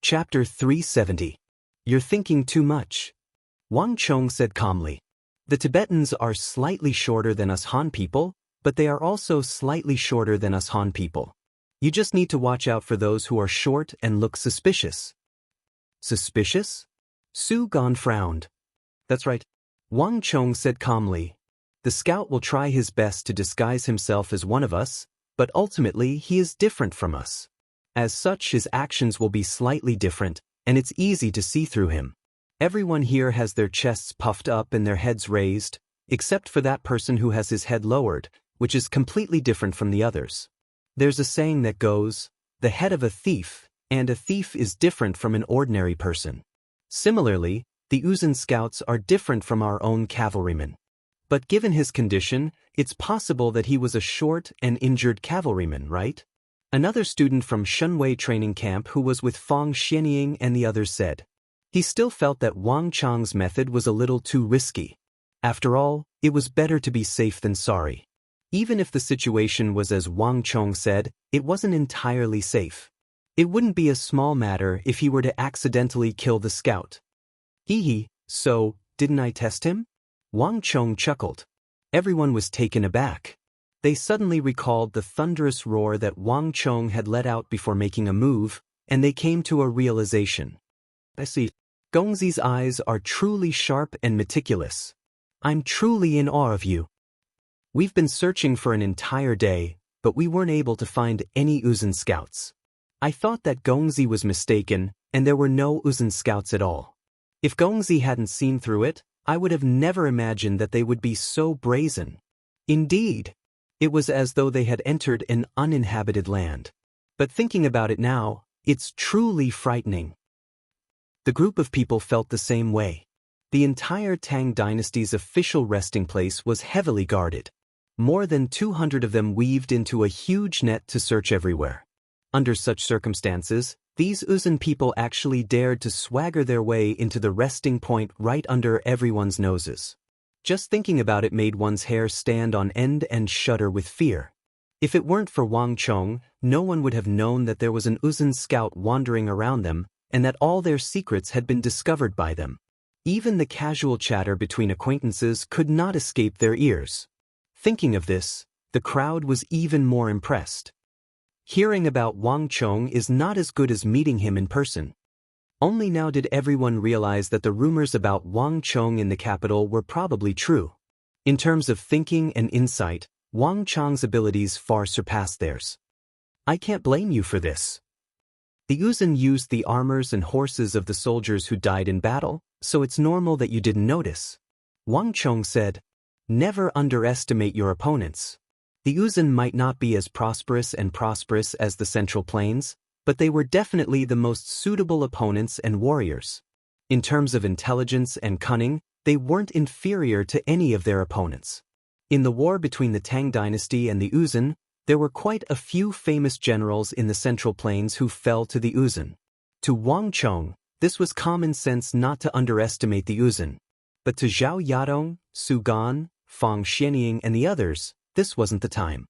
Chapter 370. You're thinking too much. Wang Chong said calmly. The Tibetans are slightly shorter than us Han people, but they are also slightly shorter than us Han people. You just need to watch out for those who are short and look suspicious. Suspicious? Su Gan frowned. That's right. Wang Chong said calmly. The scout will try his best to disguise himself as one of us, but ultimately he is different from us. As such, his actions will be slightly different, and it's easy to see through him. Everyone here has their chests puffed up and their heads raised, except for that person who has his head lowered, which is completely different from the others. There's a saying that goes, the head of a thief, and a thief is different from an ordinary person. Similarly, the Uzun scouts are different from our own cavalrymen. But given his condition, it's possible that he was a short and injured cavalryman, right? Another student from Shunwei training camp who was with Fang Xianying and the others said. He still felt that Wang Chong's method was a little too risky. After all, it was better to be safe than sorry. Even if the situation was as Wang Chong said, it wasn't entirely safe. It wouldn't be a small matter if he were to accidentally kill the scout. Hee, so, didn't I test him? Wang Chong chuckled. Everyone was taken aback. They suddenly recalled the thunderous roar that Wang Chong had let out before making a move, and they came to a realization. I see. Gongzi's eyes are truly sharp and meticulous. I'm truly in awe of you. We've been searching for an entire day, but we weren't able to find any Uzun scouts. I thought that Gongzi was mistaken, and there were no Uzun scouts at all. If Gongzi hadn't seen through it, I would have never imagined that they would be so brazen. Indeed. It was as though they had entered an uninhabited land. But thinking about it now, it's truly frightening. The group of people felt the same way. The entire Tang dynasty's official resting place was heavily guarded. More than 200 of them weaved into a huge net to search everywhere. Under such circumstances, these Uzun people actually dared to swagger their way into the resting point right under everyone's noses. Just thinking about it made one's hair stand on end and shudder with fear. If it weren't for Wang Chong, no one would have known that there was an Uzun scout wandering around them, and that all their secrets had been discovered by them. Even the casual chatter between acquaintances could not escape their ears. Thinking of this, the crowd was even more impressed. Hearing about Wang Chong is not as good as meeting him in person. Only now did everyone realize that the rumors about Wang Chong in the capital were probably true. In terms of thinking and insight, Wang Chong's abilities far surpassed theirs. I can't blame you for this. The Uzun used the armors and horses of the soldiers who died in battle, so it's normal that you didn't notice. Wang Chong said, never underestimate your opponents. The Uzun might not be as prosperous as the Central Plains, but they were definitely the most suitable opponents and warriors. In terms of intelligence and cunning, they weren't inferior to any of their opponents. In the war between the Tang dynasty and the Uzun, there were quite a few famous generals in the Central Plains who fell to the Uzun. To Wang Chong, this was common sense not to underestimate the Uzun. But to Zhao Yadong, Su Gan, Fang Xianying and the others, this wasn't the time.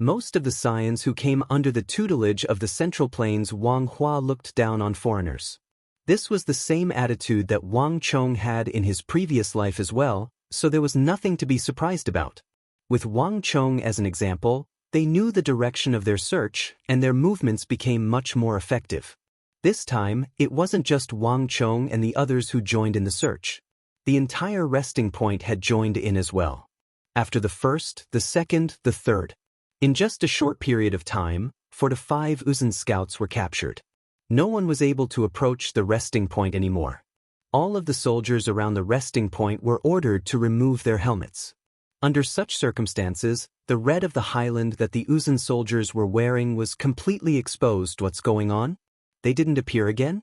Most of the scions who came under the tutelage of the Central Plains Wang Hua looked down on foreigners. This was the same attitude that Wang Chong had in his previous life as well, so there was nothing to be surprised about. With Wang Chong as an example, they knew the direction of their search, and their movements became much more effective. This time, it wasn't just Wang Chong and the others who joined in the search. The entire resting point had joined in as well. After the first, the second, the third. In just a short period of time, 4 to 5 Uzun scouts were captured. No one was able to approach the resting point anymore. All of the soldiers around the resting point were ordered to remove their helmets. Under such circumstances, the red of the highland that the Uzun soldiers were wearing was completely exposed. What's going on? They didn't appear again?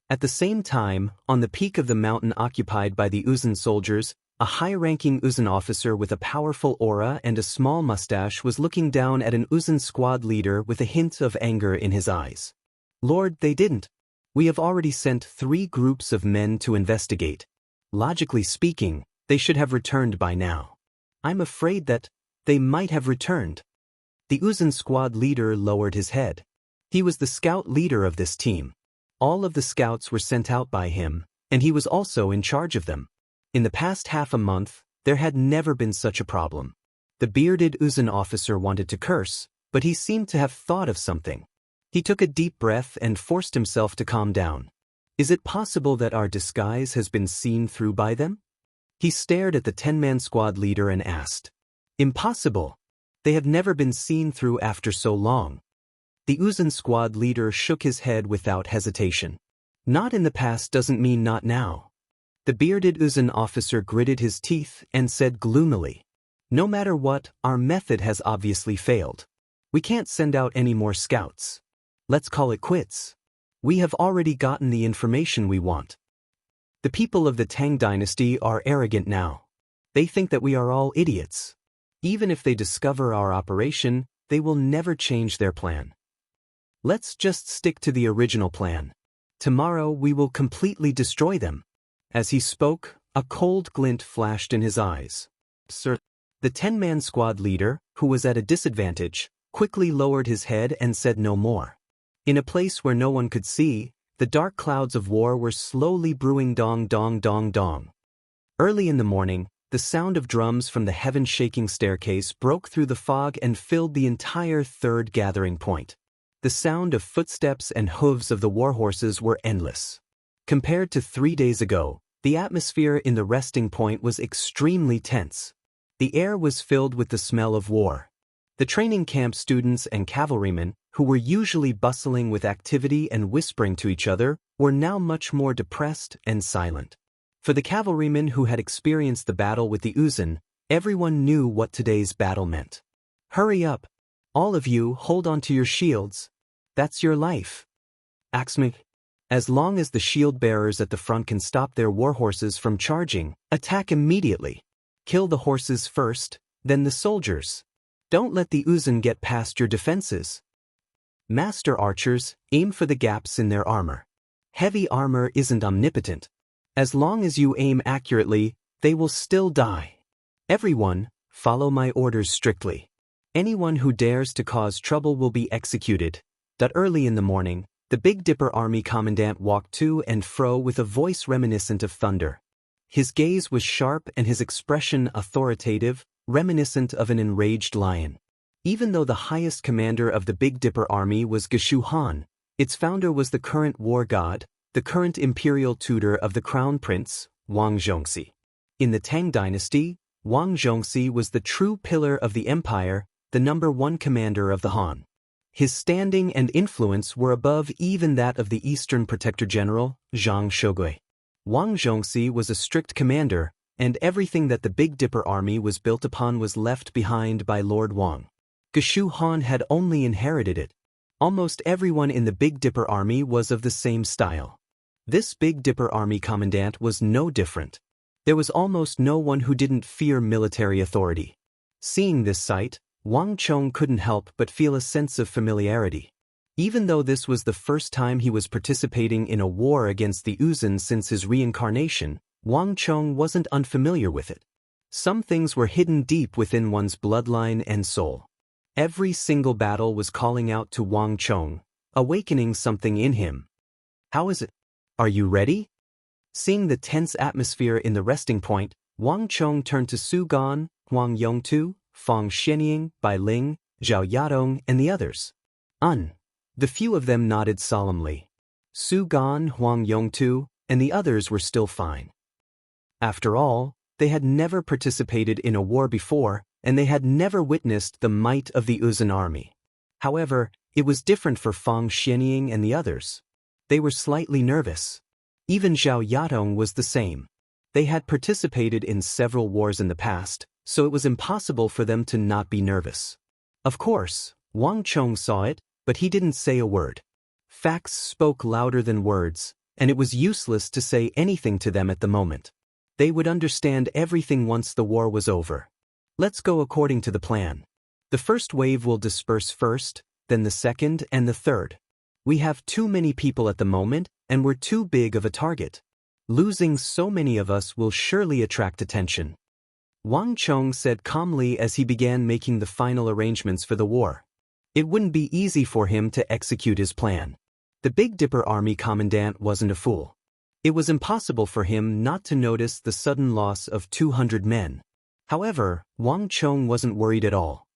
At the same time, on the peak of the mountain occupied by the Uzun soldiers, a high-ranking Uzun officer with a powerful aura and a small mustache was looking down at an Uzun squad leader with a hint of anger in his eyes. Lord, they didn't. We have already sent 3 groups of men to investigate. Logically speaking, they should have returned by now. I'm afraid that they might have returned. The Uzun squad leader lowered his head. He was the scout leader of this team. All of the scouts were sent out by him, and he was also in charge of them. In the past half a month, there had never been such a problem. The bearded Uzun officer wanted to curse, but he seemed to have thought of something. He took a deep breath and forced himself to calm down. Is it possible that our disguise has been seen through by them? He stared at the 10-man squad leader and asked. Impossible. They have never been seen through after so long. The Uzun squad leader shook his head without hesitation. Not in the past doesn't mean not now. The bearded Uzun officer gritted his teeth and said gloomily. No matter what, our method has obviously failed. We can't send out any more scouts. Let's call it quits. We have already gotten the information we want. The people of the Tang dynasty are arrogant now. They think that we are all idiots. Even if they discover our operation, they will never change their plan. Let's just stick to the original plan. Tomorrow we will completely destroy them. As he spoke, a cold glint flashed in his eyes. Sir, the 10-man squad leader, who was at a disadvantage, quickly lowered his head and said no more. In a place where no one could see, the dark clouds of war were slowly brewing dong dong dong dong. Early in the morning, the sound of drums from the heaven-shaking staircase broke through the fog and filled the entire third gathering point. The sound of footsteps and hooves of the war horses were endless. Compared to 3 days ago, the atmosphere in the resting point was extremely tense. The air was filled with the smell of war. The training camp students and cavalrymen, who were usually bustling with activity and whispering to each other, were now much more depressed and silent. For the cavalrymen who had experienced the battle with the Uzun, everyone knew what today's battle meant. Hurry up! All of you hold on to your shields. That's your life. Axmig. As long as the shield bearers at the front can stop their war horses from charging, attack immediately. Kill the horses first, then the soldiers. Don't let the Uzun get past your defenses. Master archers, aim for the gaps in their armor. Heavy armor isn't omnipotent. As long as you aim accurately, they will still die. Everyone, follow my orders strictly. Anyone who dares to cause trouble will be executed. Early in the morning, the Big Dipper army commandant walked to and fro with a voice reminiscent of thunder. His gaze was sharp and his expression authoritative, reminiscent of an enraged lion. Even though the highest commander of the Big Dipper army was Geshu Han, its founder was the current war god, the current imperial tutor of the crown prince, Wang Zhongxi. In the Tang dynasty, Wang Zhongxi was the true pillar of the empire, the #1 commander of the Han. His standing and influence were above even that of the Eastern Protector General, Zhang Shogui. Wang Zhongxi was a strict commander, and everything that the Big Dipper army was built upon was left behind by Lord Wang. Geshu Han had only inherited it. Almost everyone in the Big Dipper army was of the same style. This Big Dipper army commandant was no different. There was almost no one who didn't fear military authority. Seeing this sight, Wang Chong couldn't help but feel a sense of familiarity. Even though this was the first time he was participating in a war against the Uzun since his reincarnation, Wang Chong wasn't unfamiliar with it. Some things were hidden deep within one's bloodline and soul. Every single battle was calling out to Wang Chong, awakening something in him. How is it? Are you ready? Seeing the tense atmosphere in the resting point, Wang Chong turned to Su Gan, Huang Yongtu, Fang Xianying, Bai Ling, Zhao Yadong, and the others. The few of them nodded solemnly. Su Gan, Huang Yongtu, and the others were still fine. After all, they had never participated in a war before, and they had never witnessed the might of the Uzun army. However, it was different for Fang Xianying and the others. They were slightly nervous. Even Zhao Yadong was the same. They had participated in several wars in the past, so it was impossible for them to not be nervous. Of course, Wang Chong saw it, but he didn't say a word. Facts spoke louder than words, and it was useless to say anything to them at the moment. They would understand everything once the war was over. Let's go according to the plan. The first wave will disperse first, then the second and the third. We have too many people at the moment, and we're too big of a target. Losing so many of us will surely attract attention. Wang Chong said calmly as he began making the final arrangements for the war. It wouldn't be easy for him to execute his plan. The Big Dipper Army commandant wasn't a fool. It was impossible for him not to notice the sudden loss of 200 men. However, Wang Chong wasn't worried at all.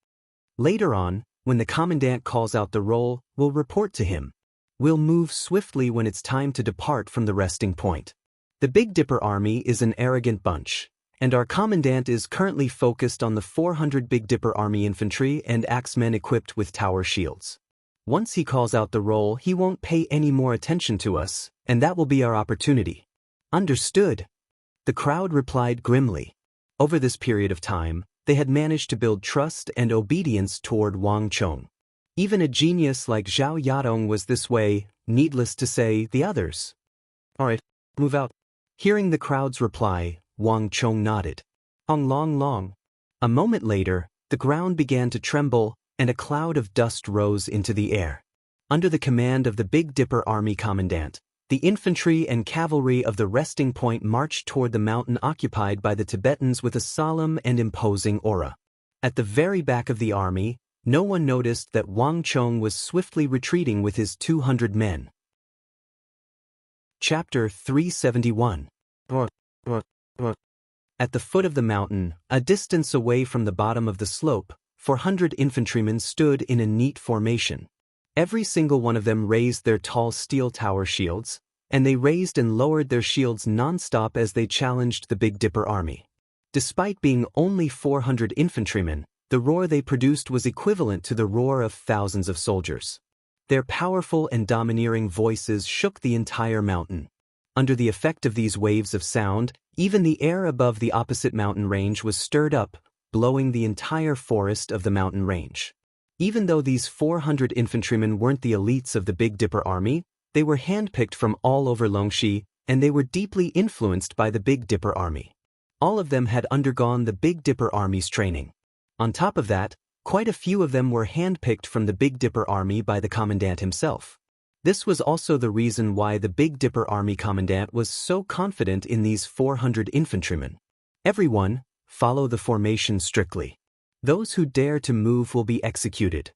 Later on, when the commandant calls out the roll, we'll report to him. We'll move swiftly when it's time to depart from the resting point. The Big Dipper Army is an arrogant bunch, and our commandant is currently focused on the 400 Big Dipper Army infantry and axemen equipped with tower shields. Once he calls out the roll, he won't pay any more attention to us, and that will be our opportunity. Understood. The crowd replied grimly. Over this period of time, they had managed to build trust and obedience toward Wang Chong. Even a genius like Zhao Yadong was this way, needless to say, the others. All right, move out. Hearing the crowd's reply, Wang Chong nodded. Long. A moment later, the ground began to tremble, and a cloud of dust rose into the air. Under the command of the Big Dipper Army commandant, the infantry and cavalry of the resting point marched toward the mountain occupied by the Tibetans with a solemn and imposing aura. At the very back of the army, no one noticed that Wang Chong was swiftly retreating with his 200 men. Chapter 371. At the foot of the mountain, a distance away from the bottom of the slope, 400 infantrymen stood in a neat formation. Every single one of them raised their tall steel tower shields, and they raised and lowered their shields non-stop as they challenged the Big Dipper Army. Despite being only 400 infantrymen, the roar they produced was equivalent to the roar of thousands of soldiers. Their powerful and domineering voices shook the entire mountain. Under the effect of these waves of sound, even the air above the opposite mountain range was stirred up, blowing the entire forest of the mountain range. Even though these 400 infantrymen weren't the elites of the Big Dipper Army, they were handpicked from all over Longxi, and they were deeply influenced by the Big Dipper Army. All of them had undergone the Big Dipper Army's training. On top of that, quite a few of them were handpicked from the Big Dipper Army by the commandant himself. This was also the reason why the Big Dipper Army commandant was so confident in these 400 infantrymen. Everyone, follow the formation strictly. Those who dare to move will be executed.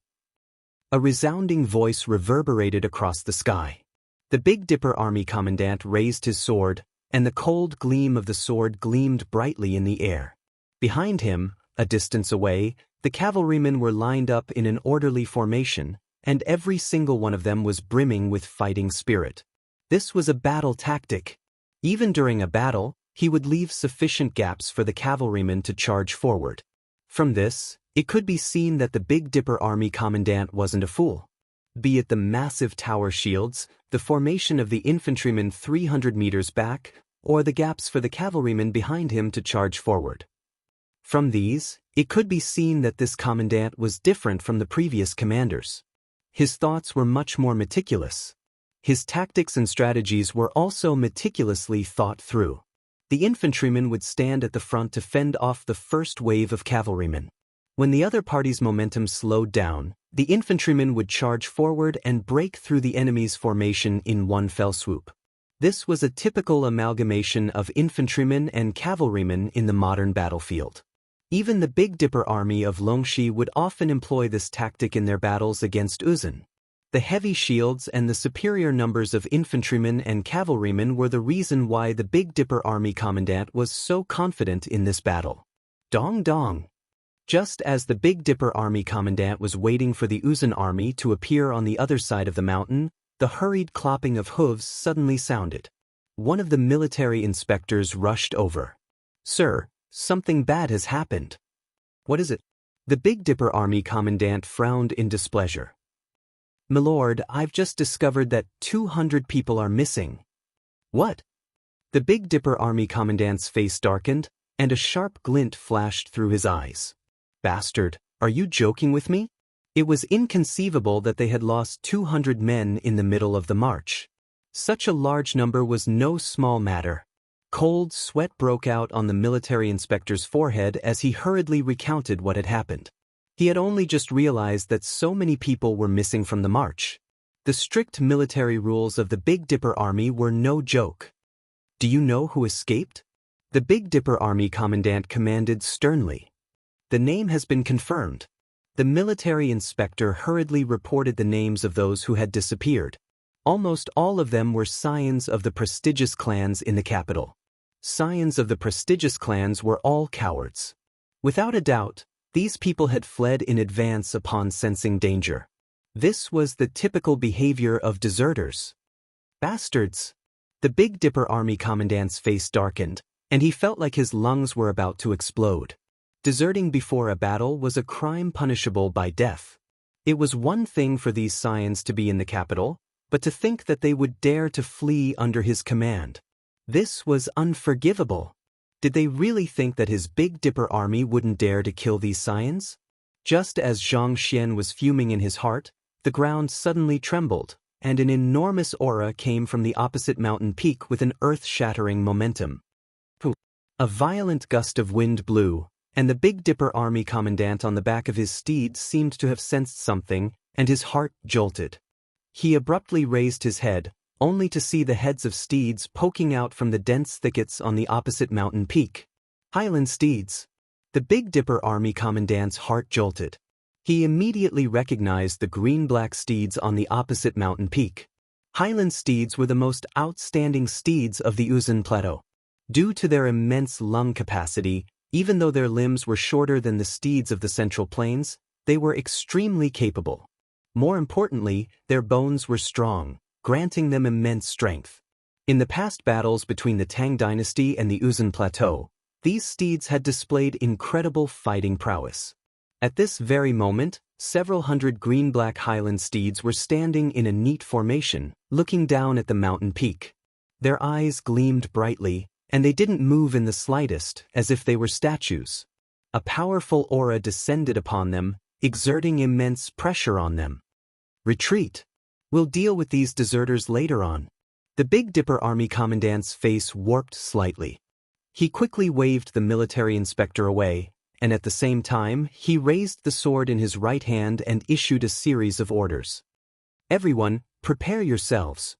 A resounding voice reverberated across the sky. The Big Dipper Army commandant raised his sword, and the cold gleam of the sword gleamed brightly in the air. Behind him, a distance away, the cavalrymen were lined up in an orderly formation, and every single one of them was brimming with fighting spirit. This was a battle tactic. Even during a battle, he would leave sufficient gaps for the cavalrymen to charge forward. From this, it could be seen that the Big Dipper Army commandant wasn't a fool. Be it the massive tower shields, the formation of the infantrymen 300 meters back, or the gaps for the cavalrymen behind him to charge forward. From these, it could be seen that this commandant was different from the previous commanders. His thoughts were much more meticulous. His tactics and strategies were also meticulously thought through. The infantrymen would stand at the front to fend off the first wave of cavalrymen. When the other party's momentum slowed down, the infantrymen would charge forward and break through the enemy's formation in one fell swoop. This was a typical amalgamation of infantrymen and cavalrymen in the modern battlefield. Even the Big Dipper Army of Longxi would often employ this tactic in their battles against Uzun. The heavy shields and the superior numbers of infantrymen and cavalrymen were the reason why the Big Dipper Army commandant was so confident in this battle. Dong dong! Just as the Big Dipper Army commandant was waiting for the Uzun army to appear on the other side of the mountain, the hurried clopping of hooves suddenly sounded. One of the military inspectors rushed over. "Sir, something bad has happened." "What is it?" The Big Dipper Army commandant frowned in displeasure. "Milord, I've just discovered that 200 people are missing." "What?" The Big Dipper Army commandant's face darkened, and a sharp glint flashed through his eyes. "Bastard, are you joking with me?" It was inconceivable that they had lost 200 men in the middle of the march. Such a large number was no small matter. Cold sweat broke out on the military inspector's forehead as he hurriedly recounted what had happened. He had only just realized that so many people were missing from the march. The strict military rules of the Big Dipper Army were no joke. "Do you know who escaped?" The Big Dipper Army commandant commanded sternly. "The name has been confirmed." The military inspector hurriedly reported the names of those who had disappeared. Almost all of them were scions of the prestigious clans in the capital. Scions of the prestigious clans were all cowards. Without a doubt, these people had fled in advance upon sensing danger. This was the typical behavior of deserters. Bastards! The Big Dipper army commandant's face darkened, and he felt like his lungs were about to explode. Deserting before a battle was a crime punishable by death. It was one thing for these scions to be in the capital, but to think that they would dare to flee under his command. This was unforgivable. Did they really think that his Big Dipper army wouldn't dare to kill these scions? Just as Zhang Xian was fuming in his heart, the ground suddenly trembled, and an enormous aura came from the opposite mountain peak with an earth-shattering momentum. A violent gust of wind blew, and the Big Dipper army commandant on the back of his steed seemed to have sensed something, and his heart jolted. He abruptly raised his head, only to see the heads of steeds poking out from the dense thickets on the opposite mountain peak. Highland steeds. The Big Dipper army commandant's heart jolted. He immediately recognized the green-black steeds on the opposite mountain peak. Highland steeds were the most outstanding steeds of the Uzun Plateau. Due to their immense lung capacity, even though their limbs were shorter than the steeds of the Central Plains, they were extremely capable. More importantly, their bones were strong, granting them immense strength. In the past battles between the Tang dynasty and the Uzun Plateau, these steeds had displayed incredible fighting prowess. At this very moment, several hundred green-black Highland steeds were standing in a neat formation, looking down at the mountain peak. Their eyes gleamed brightly, and they didn't move in the slightest, as if they were statues. A powerful aura descended upon them, exerting immense pressure on them. Retreat! We'll deal with these deserters later on. The Big Dipper army commandant's face warped slightly. He quickly waved the military inspector away, and at the same time, he raised the sword in his right hand and issued a series of orders. Everyone, prepare yourselves.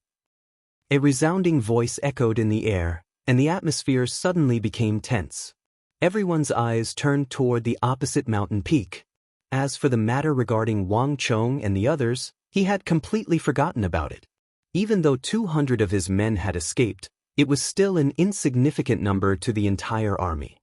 A resounding voice echoed in the air, and the atmosphere suddenly became tense. Everyone's eyes turned toward the opposite mountain peak. As for the matter regarding Wang Chong and the others, he had completely forgotten about it. Even though 200 of his men had escaped, it was still an insignificant number to the entire army.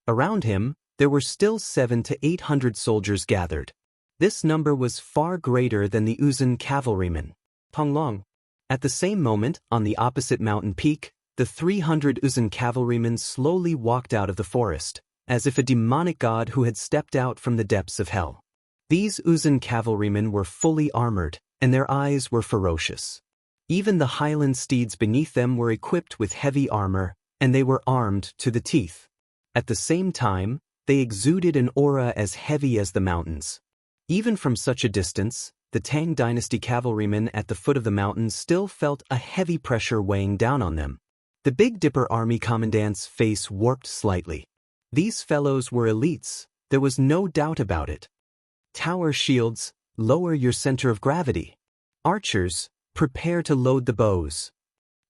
Around him, there were still 700 to 800 soldiers gathered. This number was far greater than the Uzun cavalrymen. Tonglong. At the same moment, on the opposite mountain peak, the 300 Uzun cavalrymen slowly walked out of the forest, as if a demonic god who had stepped out from the depths of hell. These Uzun cavalrymen were fully armored, and their eyes were ferocious. Even the Highland steeds beneath them were equipped with heavy armor, and they were armed to the teeth. At the same time, they exuded an aura as heavy as the mountains. Even from such a distance, the Tang dynasty cavalrymen at the foot of the mountains still felt a heavy pressure weighing down on them. The Big Dipper army commandant's face warped slightly. These fellows were elites, there was no doubt about it. Tower shields, lower your center of gravity. Archers, prepare to load the bows.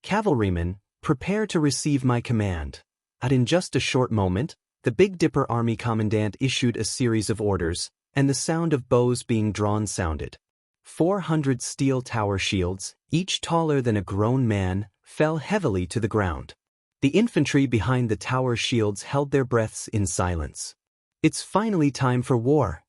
Cavalrymen, prepare to receive my command. In just a short moment, the Big Dipper army commandant issued a series of orders, and the sound of bows being drawn sounded. 400 steel tower shields, each taller than a grown man, fell heavily to the ground. The infantry behind the tower shields held their breaths in silence. It's finally time for war.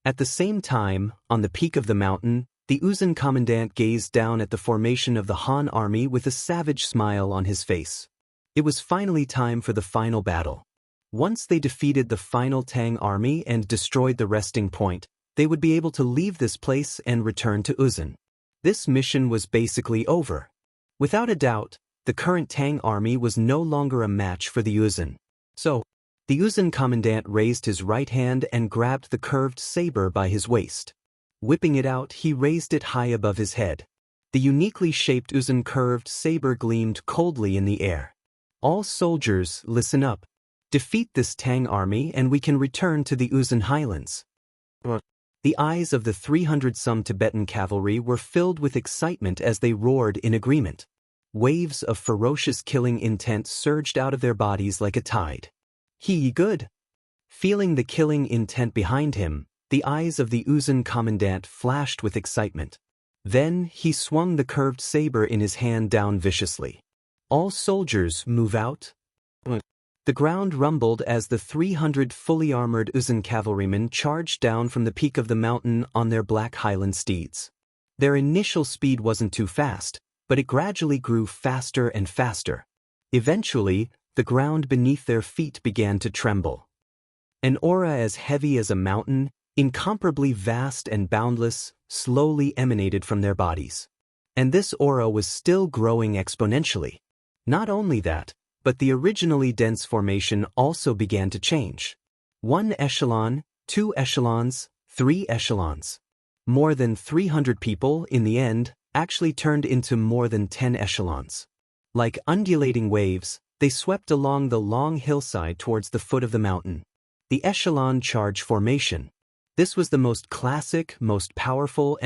At the same time, on the peak of the mountain, the Uzun commandant gazed down at the formation of the Han army with a savage smile on his face. It was finally time for the final battle. Once they defeated the final Tang army and destroyed the resting point, they would be able to leave this place and return to Uzun. This mission was basically over. Without a doubt, the current Tang army was no longer a match for the Uzun. So, the Uzun commandant raised his right hand and grabbed the curved saber by his waist. Whipping it out, he raised it high above his head. The uniquely shaped Uzun curved saber gleamed coldly in the air. All soldiers, listen up. Defeat this Tang army and we can return to the Uzun highlands. The eyes of the 300-some Tibetan cavalry were filled with excitement as they roared in agreement. Waves of ferocious killing intent surged out of their bodies like a tide. He good. Feeling the killing intent behind him, the eyes of the Uzun commandant flashed with excitement. Then, he swung the curved saber in his hand down viciously. All soldiers, move out. The ground rumbled as the 300 fully armored Uzun cavalrymen charged down from the peak of the mountain on their black highland steeds. Their initial speed wasn't too fast, but it gradually grew faster and faster. Eventually, the ground beneath their feet began to tremble. An aura as heavy as a mountain, incomparably vast and boundless, slowly emanated from their bodies. And this aura was still growing exponentially. Not only that, but the originally dense formation also began to change. 1 echelon, 2 echelons, 3 echelons. More than 300 people, in the end, actually turned into more than 10 echelons. Like undulating waves, they swept along the long hillside towards the foot of the mountain. The echelon charge formation. This was the most classic, most powerful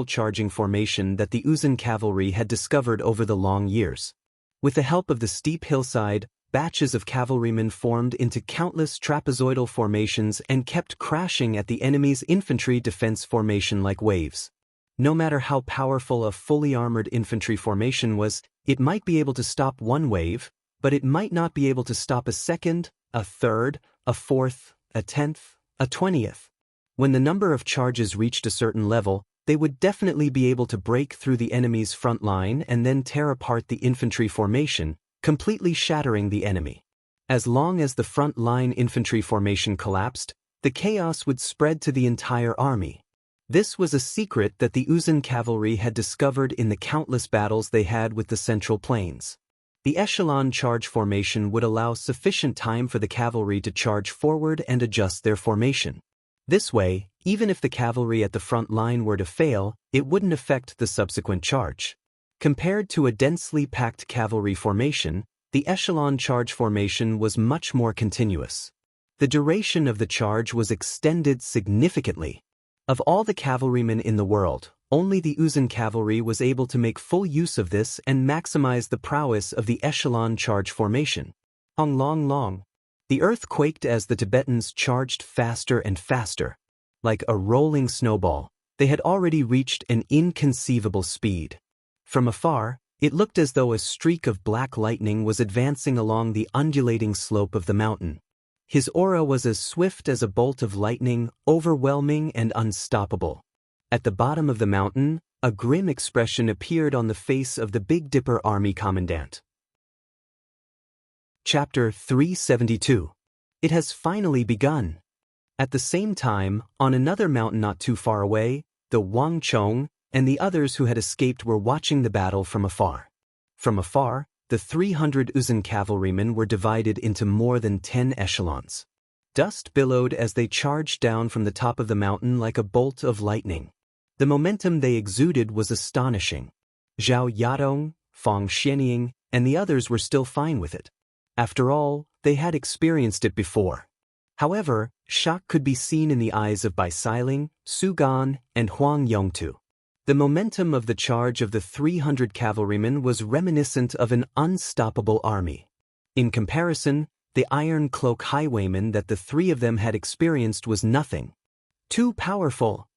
charging formation that the Uzun cavalry had discovered over the long years. With the help of the steep hillside, batches of cavalrymen formed into countless trapezoidal formations and kept crashing at the enemy's infantry defense formation like waves. No matter how powerful a fully armored infantry formation was, it might be able to stop one wave, but it might not be able to stop a second, a third, a fourth, a 10th, a 20th. When the number of charges reached a certain level, they would definitely be able to break through the enemy's front line and then tear apart the infantry formation, completely shattering the enemy. As long as the front line infantry formation collapsed, the chaos would spread to the entire army. This was a secret that the Uzun cavalry had discovered in the countless battles they had with the Central Plains. The echelon charge formation would allow sufficient time for the cavalry to charge forward and adjust their formation. This way, even if the cavalry at the front line were to fail, it wouldn't affect the subsequent charge. Compared to a densely packed cavalry formation, the echelon charge formation was much more continuous. The duration of the charge was extended significantly. Of all the cavalrymen in the world, only the Uzun cavalry was able to make full use of this and maximize the prowess of the echelon charge formation. Long. The earth quaked as the Tibetans charged faster and faster. Like a rolling snowball, they had already reached an inconceivable speed. From afar, it looked as though a streak of black lightning was advancing along the undulating slope of the mountain. His aura was as swift as a bolt of lightning, overwhelming and unstoppable. At the bottom of the mountain, a grim expression appeared on the face of the Big Dipper army commandant. Chapter 372. It has finally begun. At the same time, on another mountain not too far away, the Wang Chong and the others who had escaped were watching the battle from afar. From afar, the 300 Uzun cavalrymen were divided into more than 10 echelons. Dust billowed as they charged down from the top of the mountain like a bolt of lightning. The momentum they exuded was astonishing. Zhao Yadong, Fang Xianying, and the others were still fine with it. After all, they had experienced it before. However, shock could be seen in the eyes of Bai Xiling, Su Gan, and Huang Yongtu. The momentum of the charge of the 300 cavalrymen was reminiscent of an unstoppable army. In comparison, the Iron Cloak highwaymen that the three of them had experienced was nothing. Too powerful.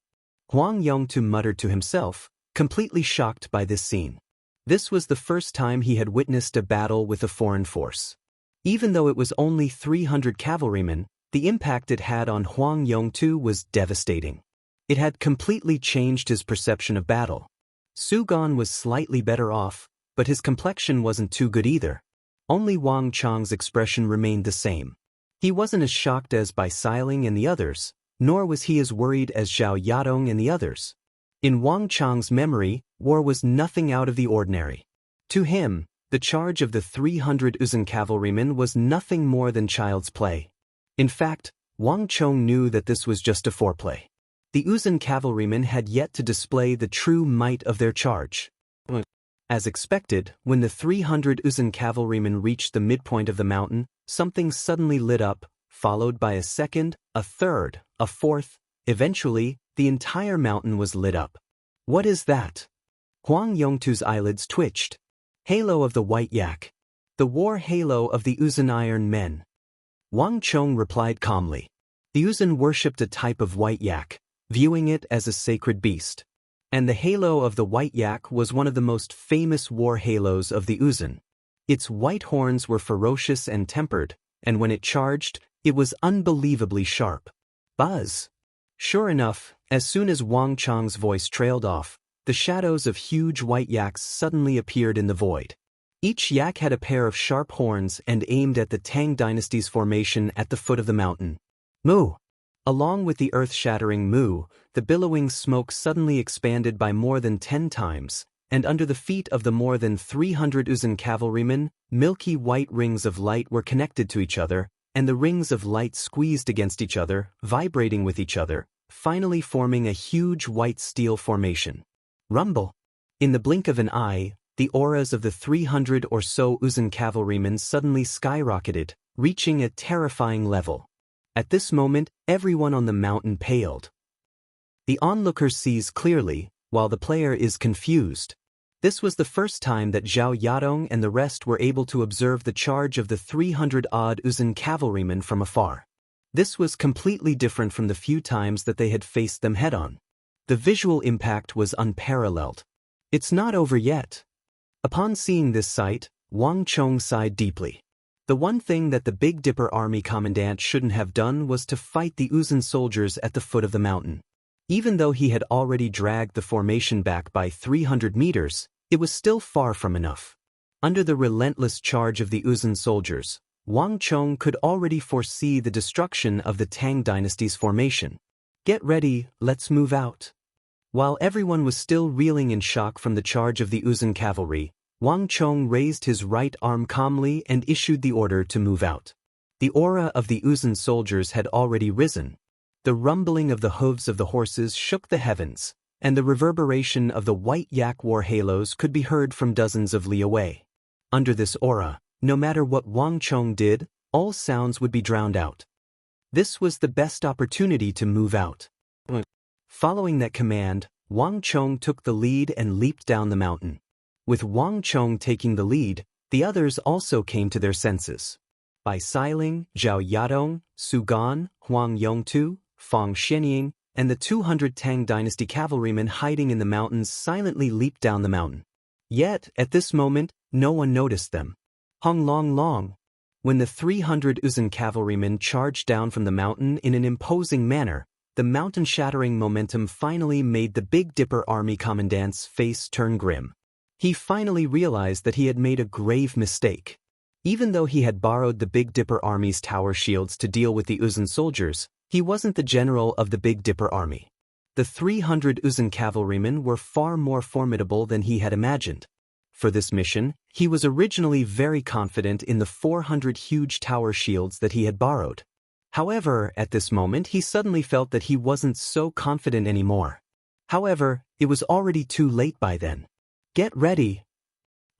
Huang Yongtu muttered to himself, completely shocked by this scene. This was the first time he had witnessed a battle with a foreign force. Even though it was only 300 cavalrymen, the impact it had on Huang Yongtu was devastating. It had completely changed his perception of battle. Su Gan was slightly better off, but his complexion wasn't too good either. Only Wang Chong's expression remained the same. He wasn't as shocked as Bai Xiling and the others, nor was he as worried as Zhao Yadong and the others. In Wang Chong's memory, war was nothing out of the ordinary. To him, the charge of the 300 Uzun cavalrymen was nothing more than child's play. In fact, Wang Chong knew that this was just a foreplay. The Uzun cavalrymen had yet to display the true might of their charge. As expected, when the 300 Uzun cavalrymen reached the midpoint of the mountain, something suddenly lit up, followed by a second, a third, a fourth. Eventually, the entire mountain was lit up. What is that? Huang Yongtu's eyelids twitched. Halo of the White Yak. The war halo of the Uzun Iron Men. Wang Chong replied calmly. The Uzun worshipped a type of white yak, viewing it as a sacred beast. And the halo of the white yak was one of the most famous war halos of the Uzun. Its white horns were ferocious and tempered, and when it charged, it was unbelievably sharp. Buzz! Sure enough, as soon as Wang Chong's voice trailed off, the shadows of huge white yaks suddenly appeared in the void. Each yak had a pair of sharp horns and aimed at the Tang dynasty's formation at the foot of the mountain. Moo! Along with the earth-shattering moo, the billowing smoke suddenly expanded by more than 10 times, and under the feet of the more than 300 Uzun cavalrymen, milky white rings of light were connected to each other, and the rings of light squeezed against each other, vibrating with each other, finally forming a huge white steel formation. Rumble! In the blink of an eye, the auras of the 300 or so Uzun cavalrymen suddenly skyrocketed, reaching a terrifying level. At this moment, everyone on the mountain paled. The onlooker sees clearly, while the player is confused. This was the first time that Zhao Yadong and the rest were able to observe the charge of the 300-odd Uzun cavalrymen from afar. This was completely different from the few times that they had faced them head-on. The visual impact was unparalleled. It's not over yet. Upon seeing this sight, Wang Chong sighed deeply. The one thing that the Big Dipper army commandant shouldn't have done was to fight the Uzun soldiers at the foot of the mountain. Even though he had already dragged the formation back by 300 meters, it was still far from enough. Under the relentless charge of the Uzun soldiers, Wang Chong could already foresee the destruction of the Tang dynasty's formation. Get ready, let's move out. While everyone was still reeling in shock from the charge of the Uzun cavalry, Wang Chong raised his right arm calmly and issued the order to move out. The aura of the Uzun soldiers had already risen. The rumbling of the hooves of the horses shook the heavens, and the reverberation of the white yak war halos could be heard from dozens of li away. Under this aura, no matter what Wang Chong did, all sounds would be drowned out. This was the best opportunity to move out. Following that command, Wang Chong took the lead and leaped down the mountain. With Wang Chong taking the lead, the others also came to their senses. Bai Siling, Zhao Yadong, Su Gan, Huang Yongtu, Fang Shenying, and the 200 Tang dynasty cavalrymen hiding in the mountains silently leaped down the mountain. Yet, at this moment, no one noticed them. Hong Long Long. When the 300 Uzun cavalrymen charged down from the mountain in an imposing manner, the mountain-shattering momentum finally made the Big Dipper army commandant's face turn grim. He finally realized that he had made a grave mistake. Even though he had borrowed the Big Dipper army's tower shields to deal with the Uzun soldiers, he wasn't the general of the Big Dipper army. The 300 Uzun cavalrymen were far more formidable than he had imagined. For this mission, he was originally very confident in the 400 huge tower shields that he had borrowed. However, at this moment he suddenly felt that he wasn't so confident anymore. However, it was already too late by then. Get ready!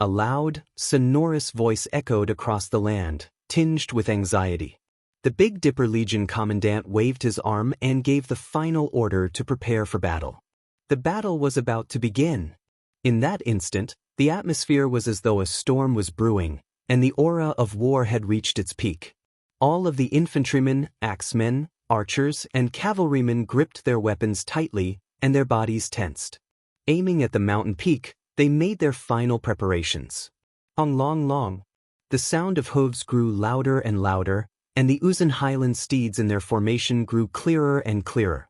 A loud, sonorous voice echoed across the land, tinged with anxiety. The Big Dipper Legion commandant waved his arm and gave the final order to prepare for battle. The battle was about to begin. In that instant, the atmosphere was as though a storm was brewing, and the aura of war had reached its peak. All of the infantrymen, axemen, archers, and cavalrymen gripped their weapons tightly, and their bodies tensed. Aiming at the mountain peak, they made their final preparations. Hong Long Long. The sound of hooves grew louder and louder, and the Uzun highland steeds in their formation grew clearer and clearer.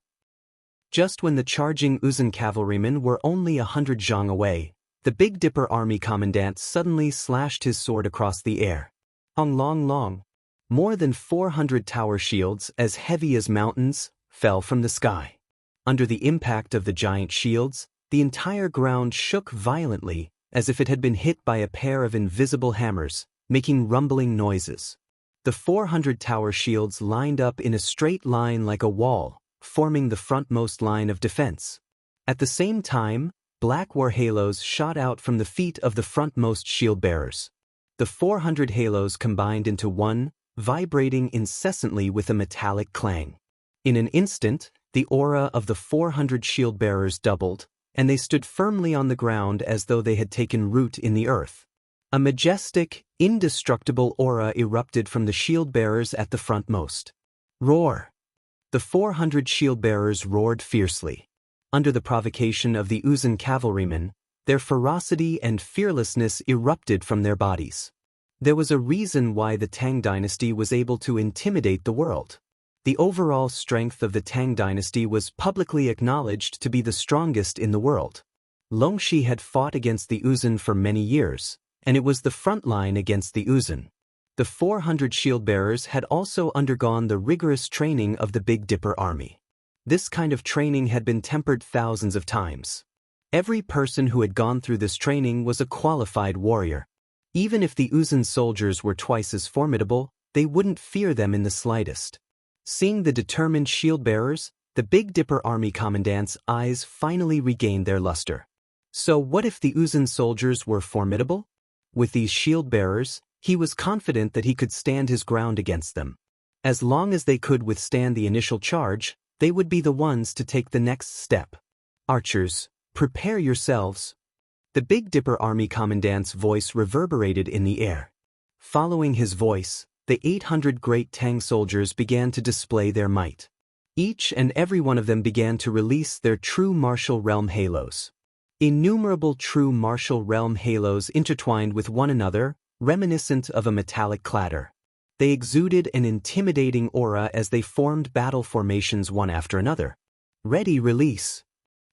Just when the charging Uzun cavalrymen were only 100 zhang away, the Big Dipper army commandant suddenly slashed his sword across the air. Hong Long Long. More than 400 tower shields, as heavy as mountains, fell from the sky. Under the impact of the giant shields, the entire ground shook violently, as if it had been hit by a pair of invisible hammers, making rumbling noises. The 400 tower shields lined up in a straight line like a wall, forming the frontmost line of defense. At the same time, black war halos shot out from the feet of the frontmost shield bearers. The 400 halos combined into one, vibrating incessantly with a metallic clang. In an instant, the aura of the 400 shield bearers doubled, and they stood firmly on the ground as though they had taken root in the earth. A majestic, indestructible aura erupted from the shield bearers at the frontmost. Roar! The 400 shield bearers roared fiercely. Under the provocation of the Uzun cavalrymen, their ferocity and fearlessness erupted from their bodies. There was a reason why the Tang dynasty was able to intimidate the world. The overall strength of the Tang dynasty was publicly acknowledged to be the strongest in the world. Longxi had fought against the Uzun for many years, and it was the front line against the Uzun. The 400 shield-bearers had also undergone the rigorous training of the Big Dipper army. This kind of training had been tempered thousands of times. Every person who had gone through this training was a qualified warrior. Even if the Uzun soldiers were twice as formidable, they wouldn't fear them in the slightest. Seeing the determined shield-bearers, the Big Dipper army commandant's eyes finally regained their luster. So what if the Uzun soldiers were formidable? With these shield-bearers, he was confident that he could stand his ground against them. As long as they could withstand the initial charge, they would be the ones to take the next step. Archers, prepare yourselves. The Big Dipper army commandant's voice reverberated in the air. Following his voice, the 800 great Tang soldiers began to display their might. Each and every one of them began to release their true martial realm halos. Innumerable true martial realm halos intertwined with one another, reminiscent of a metallic clatter. They exuded an intimidating aura as they formed battle formations one after another. Ready, release.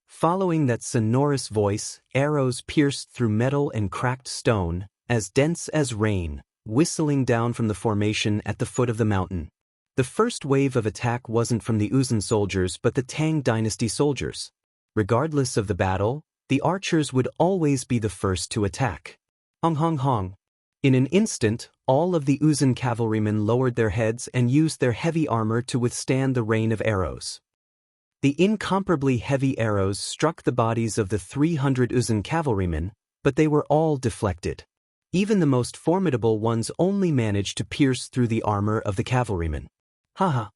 Following that sonorous voice, arrows pierced through metal and cracked stone, as dense as rain, whistling down from the formation at the foot of the mountain. The first wave of attack wasn't from the Uzun soldiers but the Tang dynasty soldiers. Regardless of the battle, the archers would always be the first to attack. Hong hong hong. In an instant, all of the Uzun cavalrymen lowered their heads and used their heavy armor to withstand the rain of arrows. The incomparably heavy arrows struck the bodies of the 300 Uzun cavalrymen, but they were all deflected. Even the most formidable ones only managed to pierce through the armor of the cavalrymen. Haha!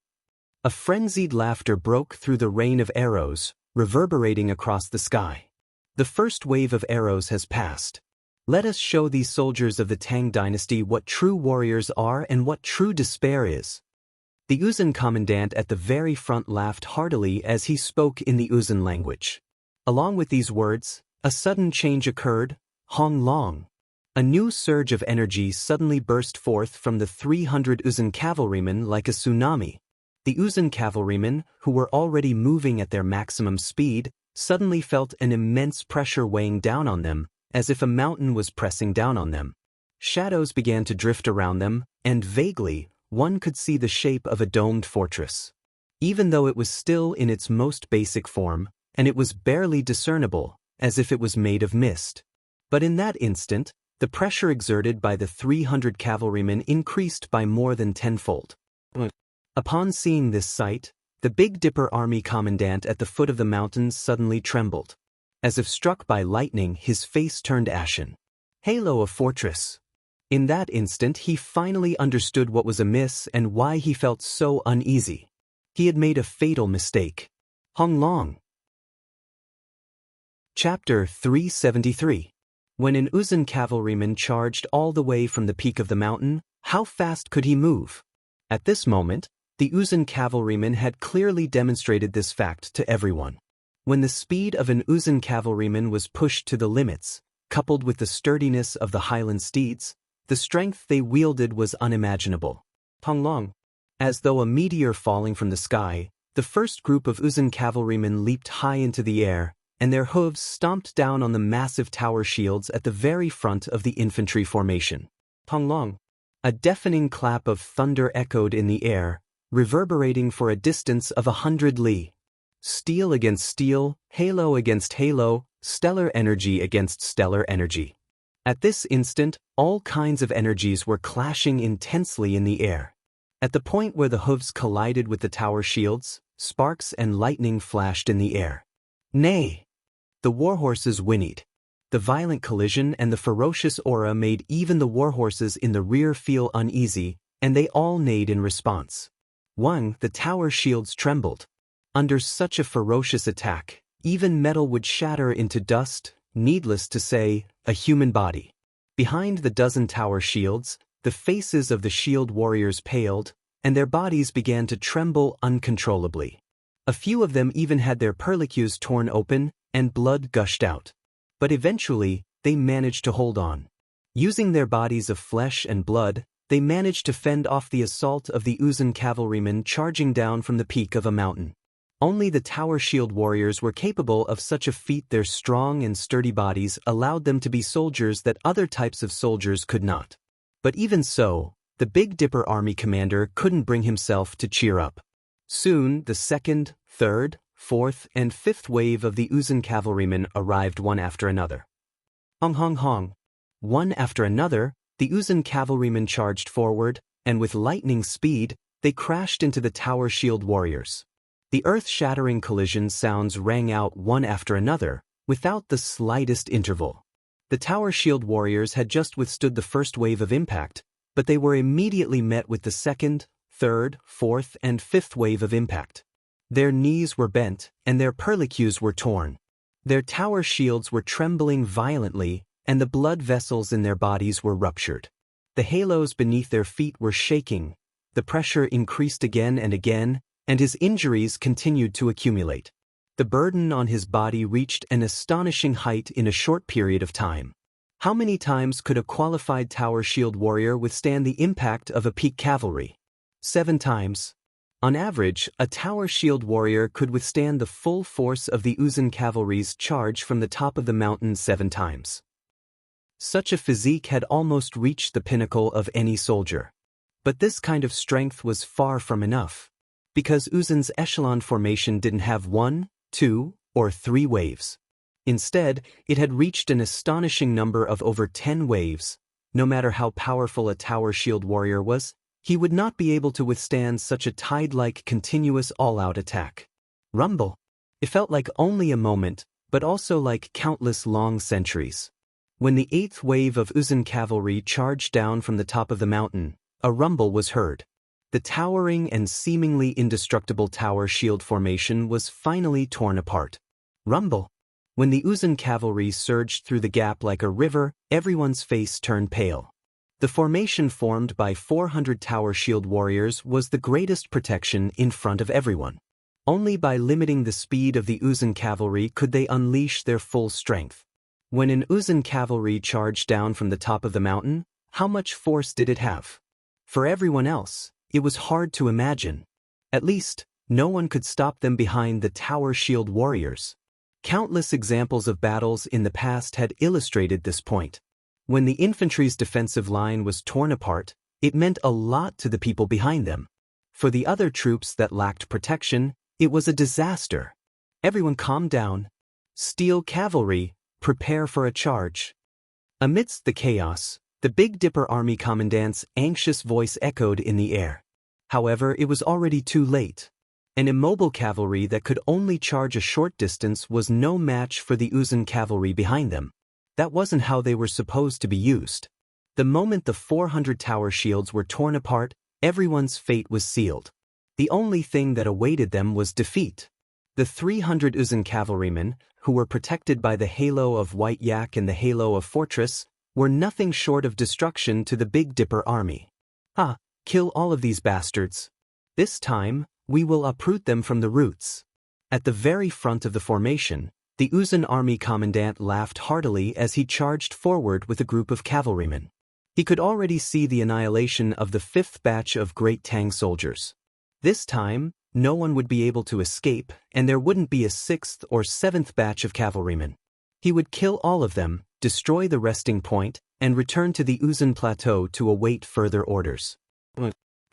A frenzied laughter broke through the rain of arrows, reverberating across the sky. The first wave of arrows has passed. Let us show these soldiers of the Tang dynasty what true warriors are and what true despair is. The Uzun commandant at the very front laughed heartily as he spoke in the Uzun language. Along with these words, a sudden change occurred. Hong long. A new surge of energy suddenly burst forth from the 300 Uzun cavalrymen like a tsunami. The Uzun cavalrymen, who were already moving at their maximum speed, suddenly felt an immense pressure weighing down on them, as if a mountain was pressing down on them. Shadows began to drift around them, and vaguely, one could see the shape of a domed fortress. Even though it was still in its most basic form, and it was barely discernible, as if it was made of mist. But in that instant, the pressure exerted by the 300 cavalrymen increased by more than tenfold. Upon seeing this sight, the Big Dipper army commandant at the foot of the mountains suddenly trembled. As if struck by lightning, his face turned ashen. Halo, a fortress. In that instant he finally understood what was amiss and why he felt so uneasy. He had made a fatal mistake. Hong long. Chapter 373. When an Uzun cavalryman charged all the way from the peak of the mountain, how fast could he move? At this moment, the Uzun cavalryman had clearly demonstrated this fact to everyone. When the speed of an Uzun cavalryman was pushed to the limits, coupled with the sturdiness of the Highland steeds, the strength they wielded was unimaginable. Hong long. As though a meteor falling from the sky, the first group of Uzun cavalrymen leaped high into the air, and their hooves stomped down on the massive tower shields at the very front of the infantry formation. Hong long. A deafening clap of thunder echoed in the air, reverberating for a distance of 100 li. Steel against steel, halo against halo, stellar energy against stellar energy. At this instant, all kinds of energies were clashing intensely in the air. At the point where the hooves collided with the tower shields, sparks and lightning flashed in the air. Nay! The warhorses whinnied. The violent collision and the ferocious aura made even the warhorses in the rear feel uneasy, and they all neighed in response. The tower shields trembled. Under such a ferocious attack, even metal would shatter into dust, needless to say, a human body. Behind the dozen tower shields, the faces of the shield warriors paled, and their bodies began to tremble uncontrollably. A few of them even had their perlicues torn open, and blood gushed out. But eventually, they managed to hold on. Using their bodies of flesh and blood, they managed to fend off the assault of the Uzun cavalrymen charging down from the peak of a mountain. Only the tower shield warriors were capable of such a feat. Their strong and sturdy bodies allowed them to be soldiers that other types of soldiers could not. But even so, the Big Dipper army commander couldn't bring himself to cheer up. Soon, the second, third, fourth, and fifth wave of the Uzun cavalrymen arrived one after another. Hong hong hong. One after another, the Uzun cavalrymen charged forward, and with lightning speed, they crashed into the tower shield warriors. The earth-shattering collision sounds rang out one after another, without the slightest interval. The tower shield warriors had just withstood the first wave of impact, but they were immediately met with the second, third, fourth, and fifth wave of impact. Their knees were bent, and their perlicues were torn. Their tower shields were trembling violently, and the blood vessels in their bodies were ruptured. The halos beneath their feet were shaking, the pressure increased again and again, and his injuries continued to accumulate. The burden on his body reached an astonishing height in a short period of time. How many times could a qualified tower shield warrior withstand the impact of a peak cavalry? 7 times. On average, a tower shield warrior could withstand the full force of the Uzun cavalry's charge from the top of the mountain 7 times. Such a physique had almost reached the pinnacle of any soldier. But this kind of strength was far from enough. Because Uzun's echelon formation didn't have 1, 2, or 3 waves. Instead, it had reached an astonishing number of over 10 waves. No matter how powerful a tower shield warrior was, he would not be able to withstand such a tide-like continuous all-out attack. Rumble. It felt like only a moment, but also like countless long centuries. When the 8th wave of Uzun cavalry charged down from the top of the mountain, a rumble was heard. The towering and seemingly indestructible tower shield formation was finally torn apart. Rumble. When the Uzun cavalry surged through the gap like a river, everyone's face turned pale. The formation formed by 400 tower shield warriors was the greatest protection in front of everyone. Only by limiting the speed of the Uzun cavalry could they unleash their full strength. When an Uzun cavalry charged down from the top of the mountain, how much force did it have? For everyone else, it was hard to imagine. At least, no one could stop them behind the tower shield warriors. Countless examples of battles in the past had illustrated this point. When the infantry's defensive line was torn apart, it meant a lot to the people behind them. For the other troops that lacked protection, it was a disaster. Everyone calmed down. Steel cavalry, prepare for a charge. Amidst the chaos, the Big Dipper army commandant's anxious voice echoed in the air. However, it was already too late. An immobile cavalry that could only charge a short distance was no match for the Uzun cavalry behind them. That wasn't how they were supposed to be used. The moment the 400 tower shields were torn apart, everyone's fate was sealed. The only thing that awaited them was defeat. The 300 Uzun cavalrymen, who were protected by the halo of White Yak and the halo of Fortress, were nothing short of destruction to the Big Dipper army. Kill all of these bastards. This time, we will uproot them from the roots. At the very front of the formation, the Uzun army commandant laughed heartily as he charged forward with a group of cavalrymen. He could already see the annihilation of the 5th batch of Great Tang soldiers. This time, no one would be able to escape, and there wouldn't be a 6th or 7th batch of cavalrymen. He would kill all of them, destroy the resting point, and return to the Uzun plateau to await further orders.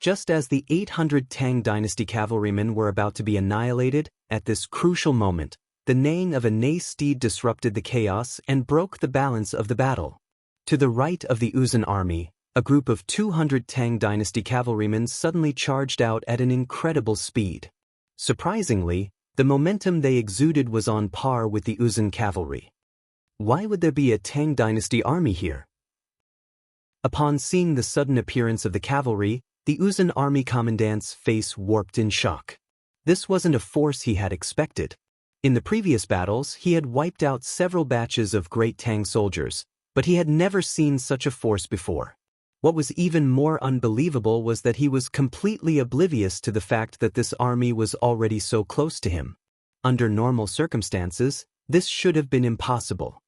Just as the 800 Tang dynasty cavalrymen were about to be annihilated, at this crucial moment, the neighing of a neigh steed disrupted the chaos and broke the balance of the battle. To the right of the Uzun army, a group of 200 Tang dynasty cavalrymen suddenly charged out at an incredible speed. Surprisingly, the momentum they exuded was on par with the Uzun cavalry. Why would there be a Tang dynasty army here? Upon seeing the sudden appearance of the cavalry, the Uzun army commandant's face warped in shock. This wasn't a force he had expected. In the previous battles, he had wiped out several batches of Great Tang soldiers, but he had never seen such a force before. What was even more unbelievable was that he was completely oblivious to the fact that this army was already so close to him. Under normal circumstances, this should have been impossible.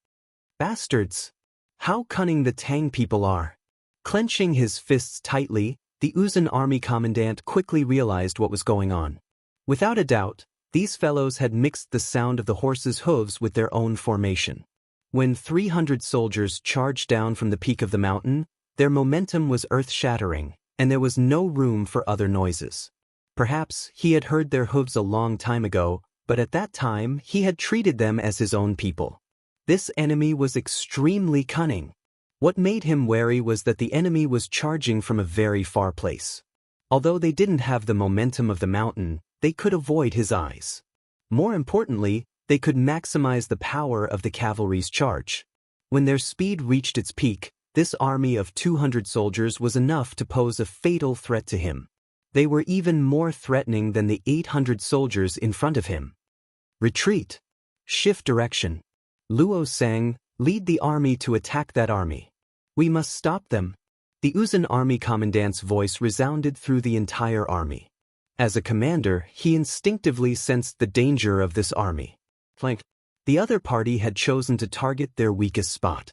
Bastards! How cunning the Tang people are! Clenching his fists tightly, the Uzun army commandant quickly realized what was going on. Without a doubt, these fellows had mixed the sound of the horses' hooves with their own formation. When 300 soldiers charged down from the peak of the mountain, their momentum was earth-shattering, and there was no room for other noises. Perhaps he had heard their hooves a long time ago, but at that time he had treated them as his own people. This enemy was extremely cunning. What made him wary was that the enemy was charging from a very far place. Although they didn't have the momentum of the mountain, they could avoid his eyes. More importantly, they could maximize the power of the cavalry's charge. When their speed reached its peak, this army of 200 soldiers was enough to pose a fatal threat to him. They were even more threatening than the 800 soldiers in front of him. Retreat! Shift direction! Luo sang, lead the army to attack that army. We must stop them. The Uzun army commandant's voice resounded through the entire army. As a commander, he instinctively sensed the danger of this army. Flank. The other party had chosen to target their weakest spot.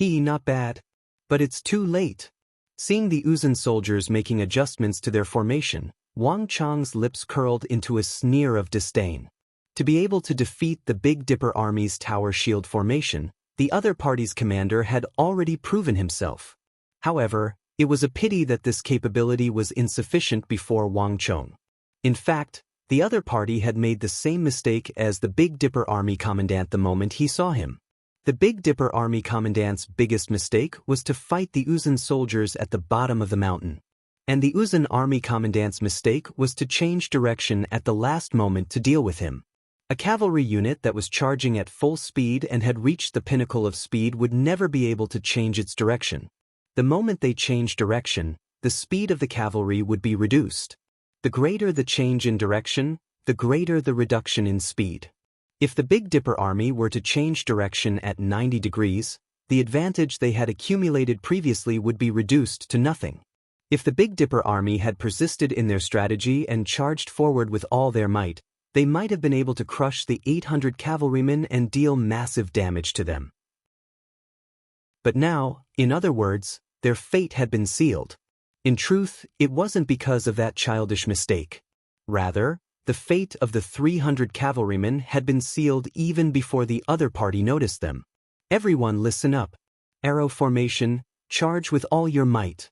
Not bad. But it's too late. Seeing the Uzun soldiers making adjustments to their formation, Wang Chang's lips curled into a sneer of disdain. To be able to defeat the Big Dipper Army's tower shield formation, the other party's commander had already proven himself. However, it was a pity that this capability was insufficient before Wang Chong. In fact, the other party had made the same mistake as the Big Dipper Army commandant the moment he saw him. The Big Dipper Army commandant's biggest mistake was to fight the Uzun soldiers at the bottom of the mountain. And the Uzun army commandant's mistake was to change direction at the last moment to deal with him. A cavalry unit that was charging at full speed and had reached the pinnacle of speed would never be able to change its direction. The moment they changed direction, the speed of the cavalry would be reduced. The greater the change in direction, the greater the reduction in speed. If the Big Dipper Army were to change direction at 90 degrees, the advantage they had accumulated previously would be reduced to nothing. If the Big Dipper Army had persisted in their strategy and charged forward with all their might, they might have been able to crush the 800 cavalrymen and deal massive damage to them. But now, in other words, their fate had been sealed. In truth, it wasn't because of that childish mistake. Rather, the fate of the 300 cavalrymen had been sealed even before the other party noticed them. Everyone listen up. Arrow formation, charge with all your might.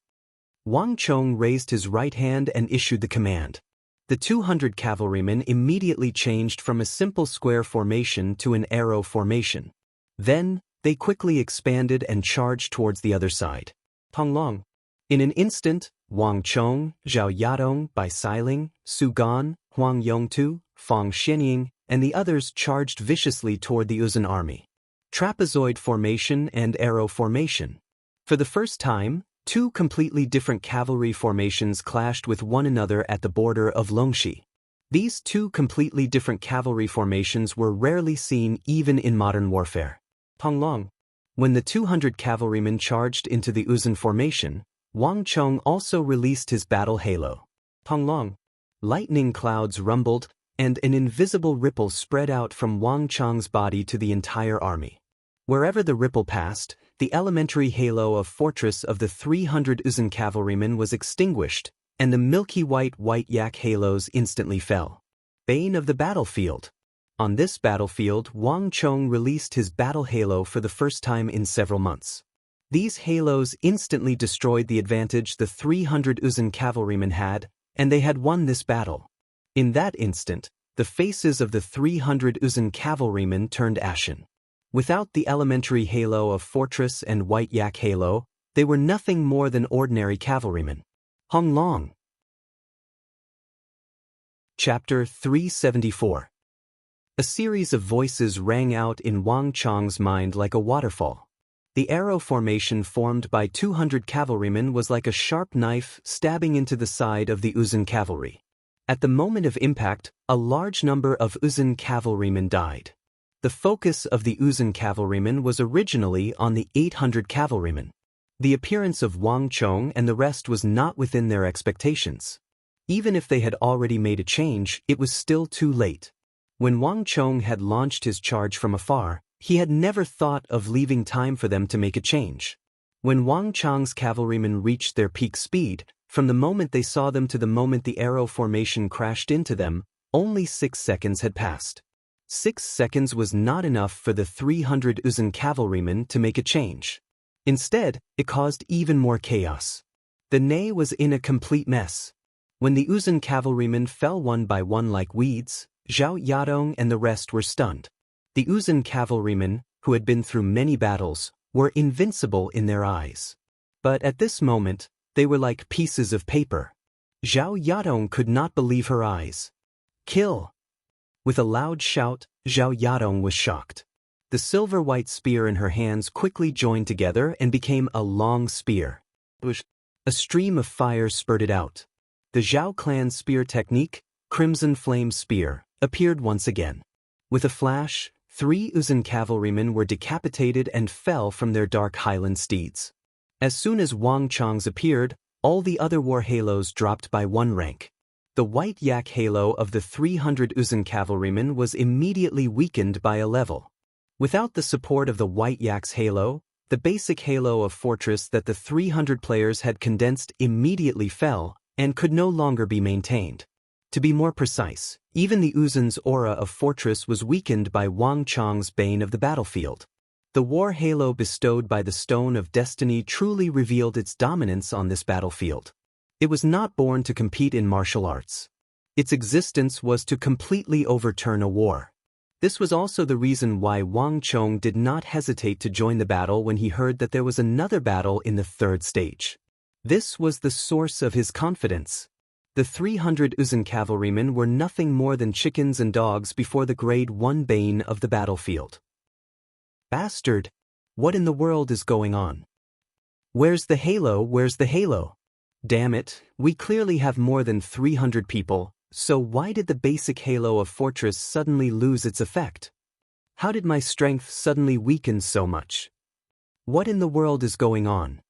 Wang Chong raised his right hand and issued the command. The 200 cavalrymen immediately changed from a simple square formation to an arrow formation. Then, they quickly expanded and charged towards the other side. Tonglong. In an instant, Wang Chong, Zhao Yadong, Bai Sailing, Su Gan, Huang Yongtu, Fang Xianying, and the others charged viciously toward the Uzun army. Trapezoid formation and arrow formation. For the first time, two completely different cavalry formations clashed with one another at the border of Longxi. These two completely different cavalry formations were rarely seen even in modern warfare. Tonglong. When the 200 cavalrymen charged into the Uzun formation, Wang Chong also released his battle halo. Tonglong. Lightning clouds rumbled, and an invisible ripple spread out from Wang Chong's body to the entire army. Wherever the ripple passed, the elementary halo of fortress of the 300 Uzun cavalrymen was extinguished, and the milky white yak halos instantly fell. Bane of the battlefield. On this battlefield, Wang Chong released his battle halo for the first time in several months. These halos instantly destroyed the advantage the 300 Uzun cavalrymen had, and they had won this battle. In that instant, the faces of the 300 Uzun cavalrymen turned ashen. Without the elementary halo of fortress and white yak halo, they were nothing more than ordinary cavalrymen. Hong Long. Chapter 374. A series of voices rang out in Wang Chong's mind like a waterfall. The arrow formation formed by 200 cavalrymen was like a sharp knife stabbing into the side of the Uzun cavalry. At the moment of impact, a large number of Uzun cavalrymen died. The focus of the Uzun cavalrymen was originally on the 800 cavalrymen. The appearance of Wang Chong and the rest was not within their expectations. Even if they had already made a change, it was still too late. When Wang Chong had launched his charge from afar, he had never thought of leaving time for them to make a change. When Wang Chong's cavalrymen reached their peak speed, from the moment they saw them to the moment the arrow formation crashed into them, only 6 seconds had passed. 6 seconds was not enough for the 300 Uzun cavalrymen to make a change. Instead, it caused even more chaos. The Ney was in a complete mess. When the Uzun cavalrymen fell one by one like weeds, Zhao Yadong and the rest were stunned. The Uzun cavalrymen, who had been through many battles, were invincible in their eyes. But at this moment, they were like pieces of paper. Zhao Yadong could not believe her eyes. Kill! With a loud shout, Zhao Yadong was shocked. The silver-white spear in her hands quickly joined together and became a long spear. A stream of fire spurted out. The Zhao clan spear technique, Crimson Flame Spear, appeared once again. With a flash, 3 Uzun cavalrymen were decapitated and fell from their dark highland steeds. As soon as Wang Chong's appeared, all the other war halos dropped by 1 rank. The white yak halo of the 300 Uzun cavalrymen was immediately weakened by a level. Without the support of the white yak's halo, the basic halo of fortress that the 300 players had condensed immediately fell and could no longer be maintained. To be more precise, even the Uzun's aura of fortress was weakened by Wang Chong's bane of the battlefield. The war halo bestowed by the Stone of Destiny truly revealed its dominance on this battlefield. It was not born to compete in martial arts. Its existence was to completely overturn a war. This was also the reason why Wang Chong did not hesitate to join the battle when he heard that there was another battle in the 3rd stage. This was the source of his confidence. The 300 Uzun cavalrymen were nothing more than chickens and dogs before the grade 1 bane of the battlefield. Bastard! What in the world is going on? Where's the halo? Where's the halo? Damn it, we clearly have more than 300 people, so why did the basic halo of fortress suddenly lose its effect? How did my strength suddenly weaken so much? What in the world is going on?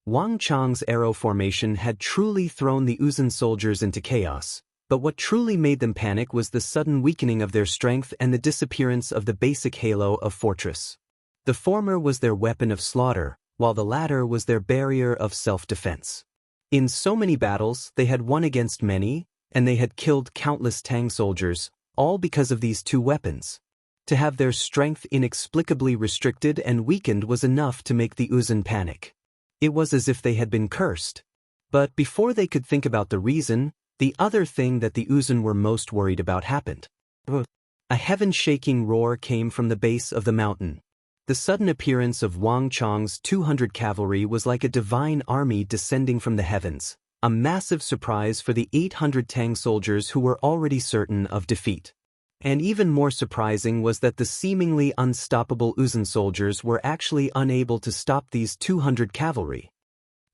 Wang Chong's arrow formation had truly thrown the Uzun soldiers into chaos, but what truly made them panic was the sudden weakening of their strength and the disappearance of the basic halo of fortress. The former was their weapon of slaughter, while the latter was their barrier of self-defense. In so many battles, they had won against many, and they had killed countless Tang soldiers, all because of these 2 weapons. To have their strength inexplicably restricted and weakened was enough to make the Uzun panic. It was as if they had been cursed. But before they could think about the reason, the other thing that the Uzun were most worried about happened. A heaven-shaking roar came from the base of the mountain. The sudden appearance of Wang Chong's 200 cavalry was like a divine army descending from the heavens, a massive surprise for the 800 Tang soldiers who were already certain of defeat. And even more surprising was that the seemingly unstoppable Uzun soldiers were actually unable to stop these 200 cavalry.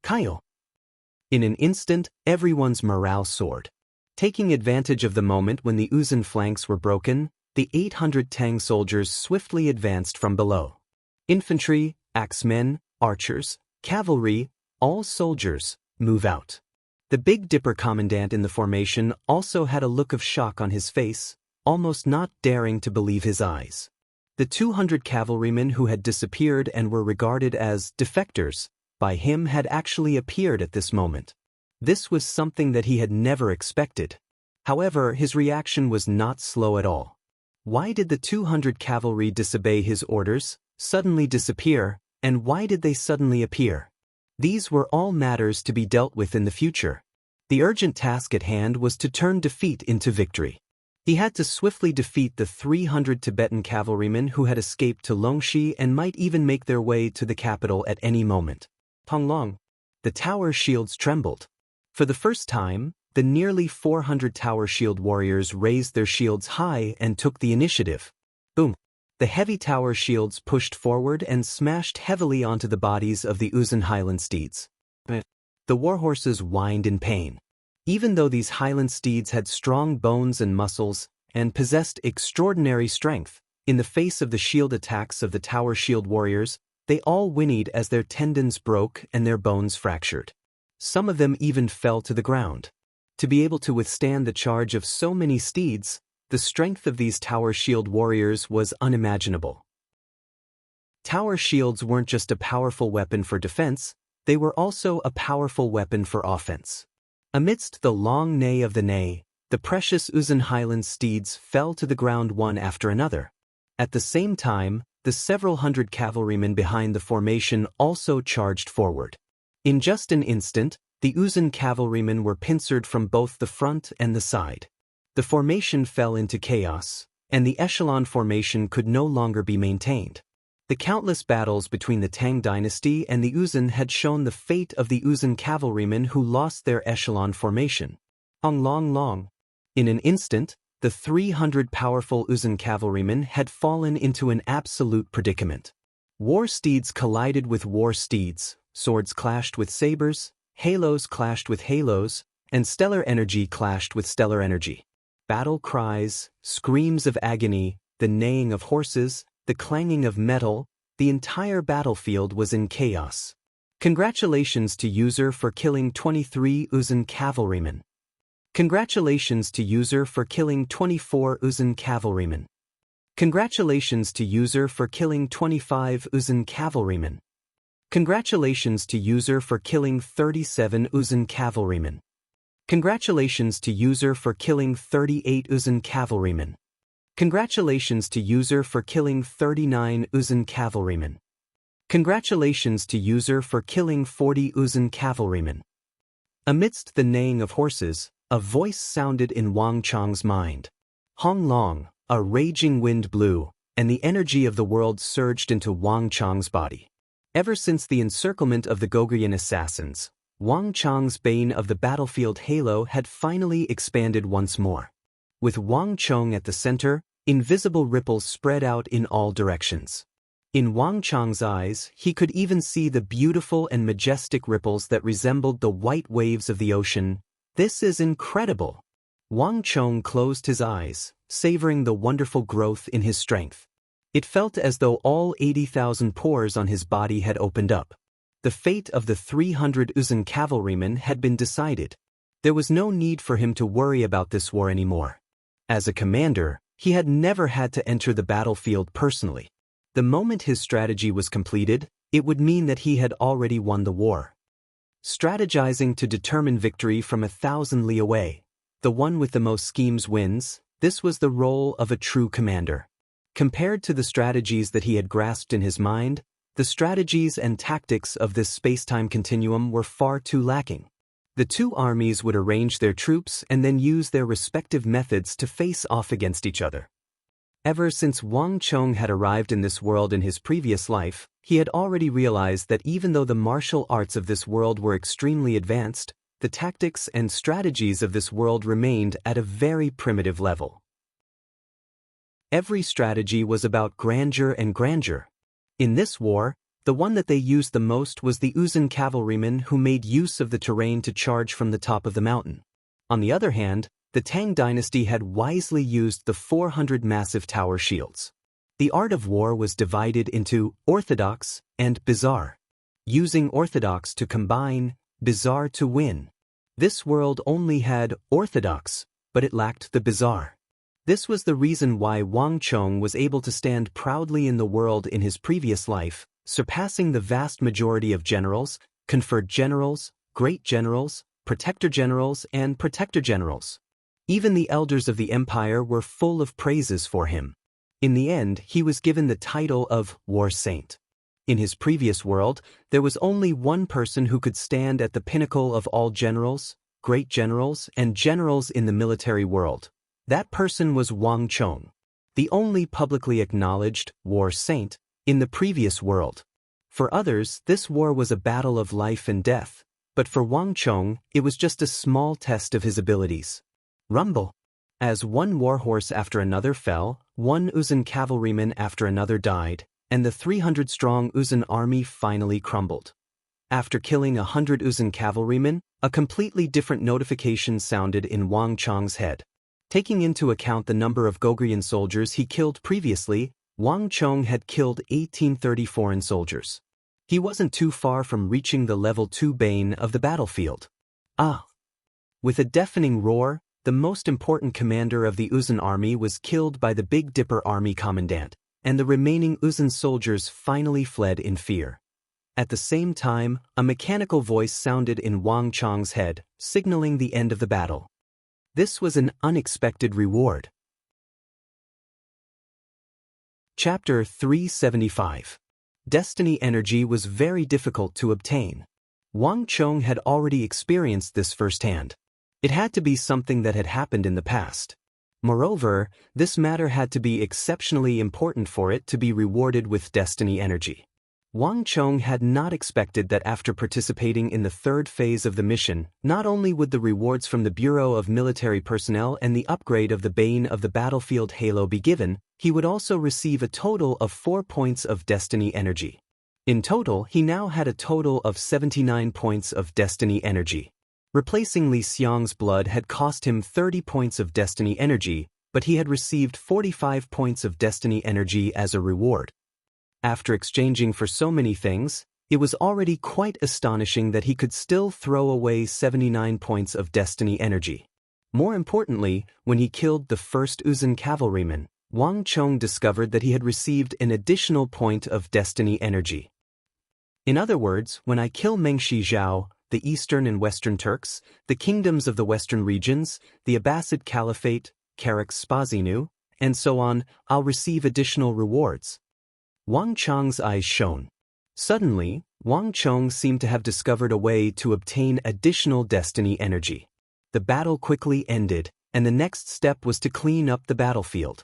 Kyle. In an instant, everyone's morale soared. Taking advantage of the moment when the Uzun flanks were broken, the 800 Tang soldiers swiftly advanced from below. Infantry, axemen, archers, cavalry, all soldiers, move out. The Big Dipper commandant in the formation also had a look of shock on his face, almost not daring to believe his eyes. The 200 cavalrymen who had disappeared and were regarded as defectors by him had actually appeared at this moment. This was something that he had never expected. However, his reaction was not slow at all. Why did the 200 cavalry disobey his orders, suddenly disappear, and why did they suddenly appear? These were all matters to be dealt with in the future. The urgent task at hand was to turn defeat into victory. He had to swiftly defeat the 300 Tibetan cavalrymen who had escaped to Longxi and might even make their way to the capital at any moment. Tonglong. The tower shields trembled. For the first time, the nearly 400 tower shield warriors raised their shields high and took the initiative. Boom. The heavy tower shields pushed forward and smashed heavily onto the bodies of the Uzun Highland steeds. The warhorses whined in pain. Even though these Highland steeds had strong bones and muscles and possessed extraordinary strength, in the face of the shield attacks of the tower shield warriors, They all whinnied as their tendons broke and their bones fractured. Some of them even fell to the ground. To be able to withstand the charge of so many steeds, the strength of these tower shield warriors was unimaginable. Tower shields weren't just a powerful weapon for defense, they were also a powerful weapon for offense. Amidst the long neigh of the neigh, the precious Uzun Highland steeds fell to the ground one after another. At the same time, the several hundred cavalrymen behind the formation also charged forward. In just an instant, the Uzun cavalrymen were pincered from both the front and the side. The formation fell into chaos, and the echelon formation could no longer be maintained. The countless battles between the Tang dynasty and the Uzun had shown the fate of the Uzun cavalrymen who lost their echelon formation. Long. In an instant, the 300 powerful Uzun cavalrymen had fallen into an absolute predicament. War steeds collided with war steeds, swords clashed with sabers, halos clashed with halos, and stellar energy clashed with stellar energy. Battle cries, screams of agony, the neighing of horses, the clanging of metal, the entire battlefield was in chaos. Congratulations to user for killing 23 Uzun cavalrymen. Congratulations to user for killing 24 Uzun cavalrymen. Congratulations to user for killing 25 Uzun cavalrymen. Congratulations to user for killing 37 Uzun cavalrymen. Congratulations to user for killing 38 Uzun cavalrymen. Congratulations to user for killing 39 Uzun cavalrymen. Congratulations to user for killing 40 Uzun cavalrymen. Amidst the neighing of horses, a voice sounded in Wang Chong's mind. Hong Long, a raging wind blew, and the energy of the world surged into Wang Chong's body. Ever since the encirclement of the Goguryeo assassins, Wang Chong's bane of the battlefield halo had finally expanded once more. With Wang Chong at the center, invisible ripples spread out in all directions. In Wang Chong's eyes, he could even see the beautiful and majestic ripples that resembled the white waves of the ocean. This is incredible. Wang Chong closed his eyes, savoring the wonderful growth in his strength. It felt as though all 80,000 pores on his body had opened up. The fate of the 300 Uzun cavalrymen had been decided. There was no need for him to worry about this war anymore. As a commander, he had never had to enter the battlefield personally. The moment his strategy was completed, it would mean that he had already won the war. Strategizing to determine victory from 1,000 li away. The one with the most schemes wins. This was the role of a true commander. Compared to the strategies that he had grasped in his mind, the strategies and tactics of this space-time continuum were far too lacking. The two armies would arrange their troops and then use their respective methods to face off against each other. Ever since Wang Chong had arrived in this world in his previous life, he had already realized that even though the martial arts of this world were extremely advanced, the tactics and strategies of this world remained at a very primitive level. Every strategy was about grandeur and grandeur. In this war, the one that they used the most was the Uzun cavalrymen who made use of the terrain to charge from the top of the mountain. On the other hand, the Tang dynasty had wisely used the 400 massive tower shields. The art of war was divided into orthodox and bizarre. Using orthodox to combine, bizarre to win. This world only had orthodox, but it lacked the bizarre. This was the reason why Wang Chong was able to stand proudly in the world in his previous life, surpassing the vast majority of generals, conferred generals, great generals, protector generals, and protector generals. Even the elders of the empire were full of praises for him. In the end, he was given the title of War Saint. In his previous world, there was only one person who could stand at the pinnacle of all generals, great generals, and generals in the military world. That person was Wang Chong, the only publicly acknowledged War Saint in the previous world. For others, this war was a battle of life and death, but for Wang Chong, it was just a small test of his abilities. Rumble. As one warhorse after another fell, one Uzun cavalryman after another died, and the 300-strong Uzun army finally crumbled. After killing 100 Uzun cavalrymen, a completely different notification sounded in Wang Chong's head. Taking into account the number of Goguryeo soldiers he killed previously, Wang Chong had killed 1830 foreign soldiers. He wasn't too far from reaching the level 2 bane of the battlefield. Ah! With a deafening roar, the most important commander of the Uzun army was killed by the Big Dipper army commandant, and the remaining Uzun soldiers finally fled in fear. At the same time, a mechanical voice sounded in Wang Chong's head, signaling the end of the battle. This was an unexpected reward. Chapter 375. Destiny energy was very difficult to obtain. Wang Chong had already experienced this firsthand. It had to be something that had happened in the past. Moreover, this matter had to be exceptionally important for it to be rewarded with destiny energy. Wang Chong had not expected that after participating in the third phase of the mission, not only would the rewards from the Bureau of Military Personnel and the upgrade of the Bane of the Battlefield Halo be given, he would also receive a total of 4 points of destiny energy. In total, he now had a total of 79 points of destiny energy. Replacing Li Xiang's blood had cost him 30 points of destiny energy, but he had received 45 points of destiny energy as a reward. After exchanging for so many things, it was already quite astonishing that he could still throw away 79 points of destiny energy. More importantly, when he killed the first Uzun cavalryman, Wang Chong discovered that he had received an additional point of destiny energy. In other words, when I kill Mengshi Zhao, the Eastern and Western Turks, the kingdoms of the Western regions, the Abbasid Caliphate, Karak Spazinu, and so on, I'll receive additional rewards. Wang Chong's eyes shone. Suddenly, Wang Chong seemed to have discovered a way to obtain additional destiny energy. The battle quickly ended, and the next step was to clean up the battlefield.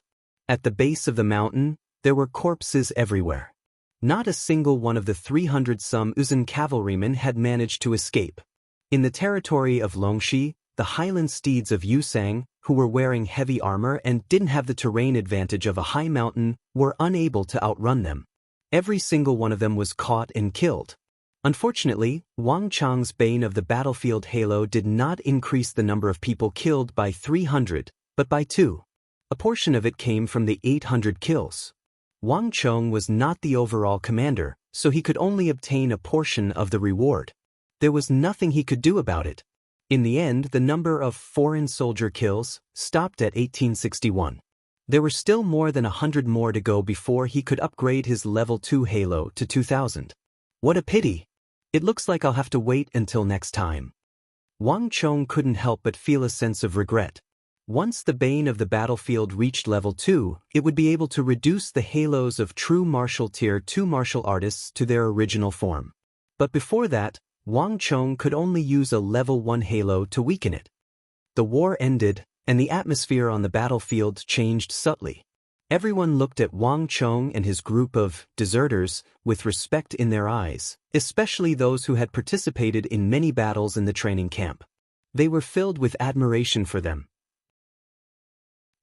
At the base of the mountain, there were corpses everywhere. Not a single one of the 300-some Uzun cavalrymen had managed to escape. In the territory of Longxi, the highland steeds of Yusang, who were wearing heavy armor and didn't have the terrain advantage of a high mountain, were unable to outrun them. Every single one of them was caught and killed. Unfortunately, Wang Chong's Bane of the Battlefield Halo did not increase the number of people killed by 300, but by 2. A portion of it came from the 800 kills. Wang Chong was not the overall commander, so he could only obtain a portion of the reward. There was nothing he could do about it. In the end, the number of foreign soldier kills stopped at 1861. There were still more than 100 more to go before he could upgrade his level 2 Halo to 2000. What a pity! It looks like I'll have to wait until next time. Wang Chong couldn't help but feel a sense of regret. Once the Bane of the Battlefield reached level 2, it would be able to reduce the halos of true martial tier 2 martial artists to their original form. But before that, Wang Chong could only use a level 1 halo to weaken it. The war ended, and the atmosphere on the battlefield changed subtly. Everyone looked at Wang Chong and his group of deserters with respect in their eyes, especially those who had participated in many battles in the training camp. They were filled with admiration for them.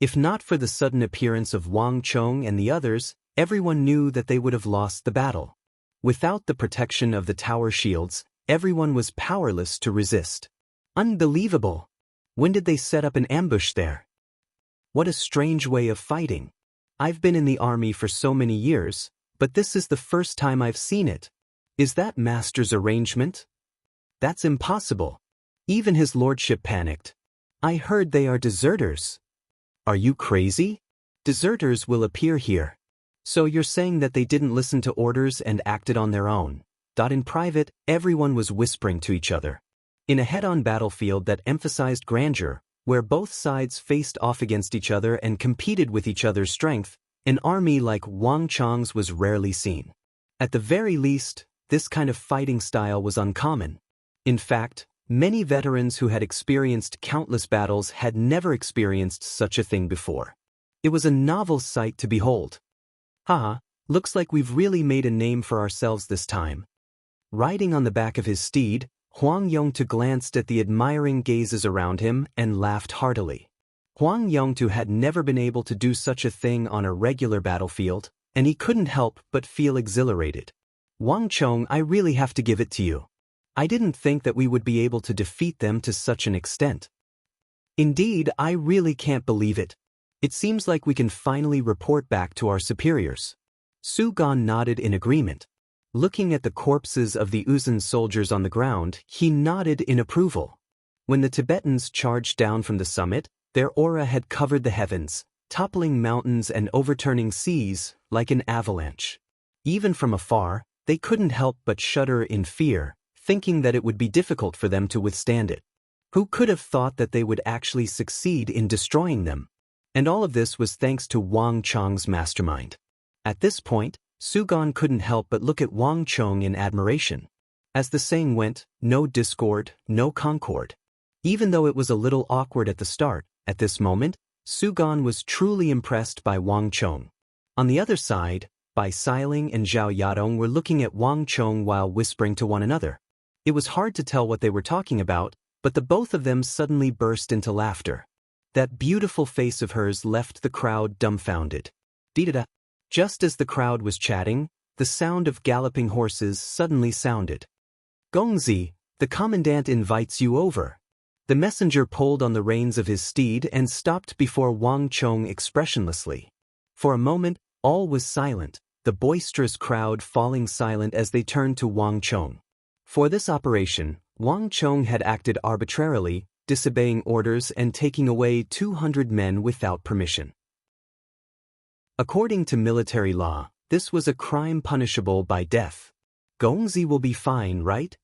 If not for the sudden appearance of Wang Chong and the others, everyone knew that they would have lost the battle. Without the protection of the tower shields, everyone was powerless to resist. Unbelievable! When did they set up an ambush there? What a strange way of fighting. I've been in the army for so many years, but this is the first time I've seen it. Is that master's arrangement? That's impossible. Even his lordship panicked. I heard they are deserters. Are you crazy? Deserters will appear here. So you're saying that they didn't listen to orders and acted on their own. In private, everyone was whispering to each other. In a head-on battlefield that emphasized grandeur, where both sides faced off against each other and competed with each other's strength, an army like Wang Chong's was rarely seen. At the very least, this kind of fighting style was uncommon. In fact, many veterans who had experienced countless battles had never experienced such a thing before. It was a novel sight to behold. Haha, looks like we've really made a name for ourselves this time. Riding on the back of his steed, Huang Yongtu glanced at the admiring gazes around him and laughed heartily. Huang Yongtu had never been able to do such a thing on a regular battlefield, and he couldn't help but feel exhilarated. Wang Chong, I really have to give it to you. I didn't think that we would be able to defeat them to such an extent. Indeed, I really can't believe it. It seems like we can finally report back to our superiors. Su-gan nodded in agreement. Looking at the corpses of the Uzun soldiers on the ground, he nodded in approval. When the Tibetans charged down from the summit, their aura had covered the heavens, toppling mountains and overturning seas like an avalanche. Even from afar, they couldn't help but shudder in fear, thinking that it would be difficult for them to withstand it. Who could have thought that they would actually succeed in destroying them? And all of this was thanks to Wang Chong's mastermind. At this point, Su-gan couldn't help but look at Wang Chong in admiration. As the saying went, no discord, no concord. Even though it was a little awkward at the start, at this moment, Su-gan was truly impressed by Wang Chong. On the other side, Bai Xiling and Zhao Yadong were looking at Wang Chong while whispering to one another. It was hard to tell what they were talking about, but the both of them suddenly burst into laughter. That beautiful face of hers left the crowd dumbfounded. Dee-da-da. Just as the crowd was chatting, the sound of galloping horses suddenly sounded. Gongzi, the commandant invites you over. The messenger pulled on the reins of his steed and stopped before Wang Chong expressionlessly. For a moment, all was silent, the boisterous crowd falling silent as they turned to Wang Chong. For this operation, Wang Chong had acted arbitrarily, disobeying orders and taking away 200 men without permission. According to military law, this was a crime punishable by death. Gongzi will be fine, right?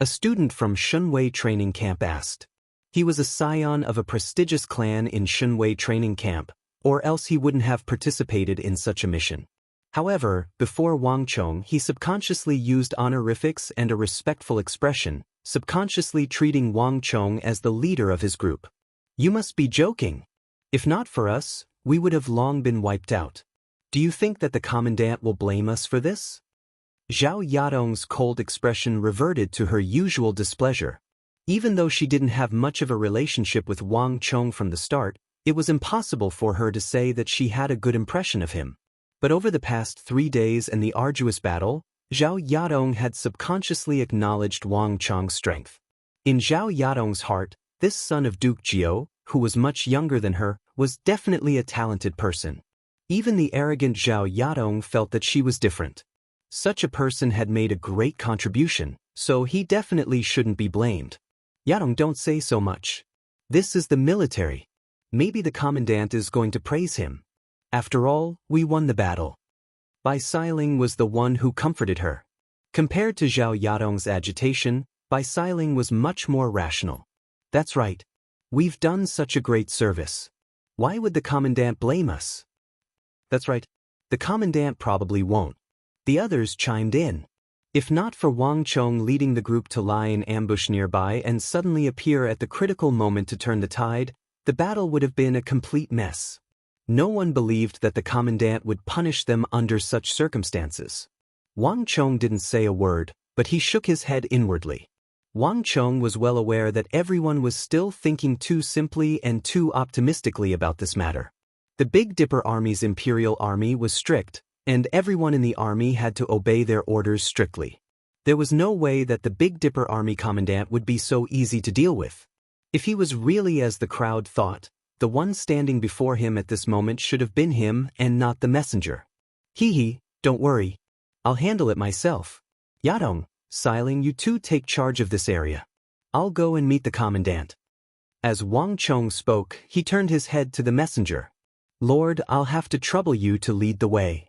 A student from Shunwei training camp asked. He was a scion of a prestigious clan in Shunwei training camp, or else he wouldn't have participated in such a mission. However, before Wang Chong, he subconsciously used honorifics and a respectful expression, subconsciously treating Wang Chong as the leader of his group. You must be joking. If not for us, we would have long been wiped out. Do you think that the commandant will blame us for this? Zhao Yadong's cold expression reverted to her usual displeasure. Even though she didn't have much of a relationship with Wang Chong from the start, it was impossible for her to say that she had a good impression of him. But over the past 3 days and the arduous battle, Zhao Yadong had subconsciously acknowledged Wang Chong's strength. In Zhao Yadong's heart, this son of Duke Jiao, who was much younger than her, was definitely a talented person. Even the arrogant Zhao Yadong felt that she was different. Such a person had made a great contribution, so he definitely shouldn't be blamed. Yadong, don't say so much. This is the military. Maybe the commandant is going to praise him. After all, we won the battle. Bai Xiling was the one who comforted her. Compared to Zhao Yadong's agitation, Bai Xiling was much more rational. That's right. We've done such a great service. Why would the commandant blame us? That's right. The commandant probably won't. The others chimed in. If not for Wang Chong leading the group to lie in ambush nearby and suddenly appear at the critical moment to turn the tide, the battle would have been a complete mess. No one believed that the commandant would punish them under such circumstances. Wang Chong didn't say a word, but he shook his head inwardly. Wang Chong was well aware that everyone was still thinking too simply and too optimistically about this matter. The Big Dipper Army's imperial army was strict, and everyone in the army had to obey their orders strictly. There was no way that the Big Dipper Army commandant would be so easy to deal with. If he was really as the crowd thought, the one standing before him at this moment should have been him and not the messenger. Hee, don't worry. I'll handle it myself. Yadong, Xiling, you two take charge of this area. I'll go and meet the commandant. As Wang Chong spoke, he turned his head to the messenger. Lord, I'll have to trouble you to lead the way.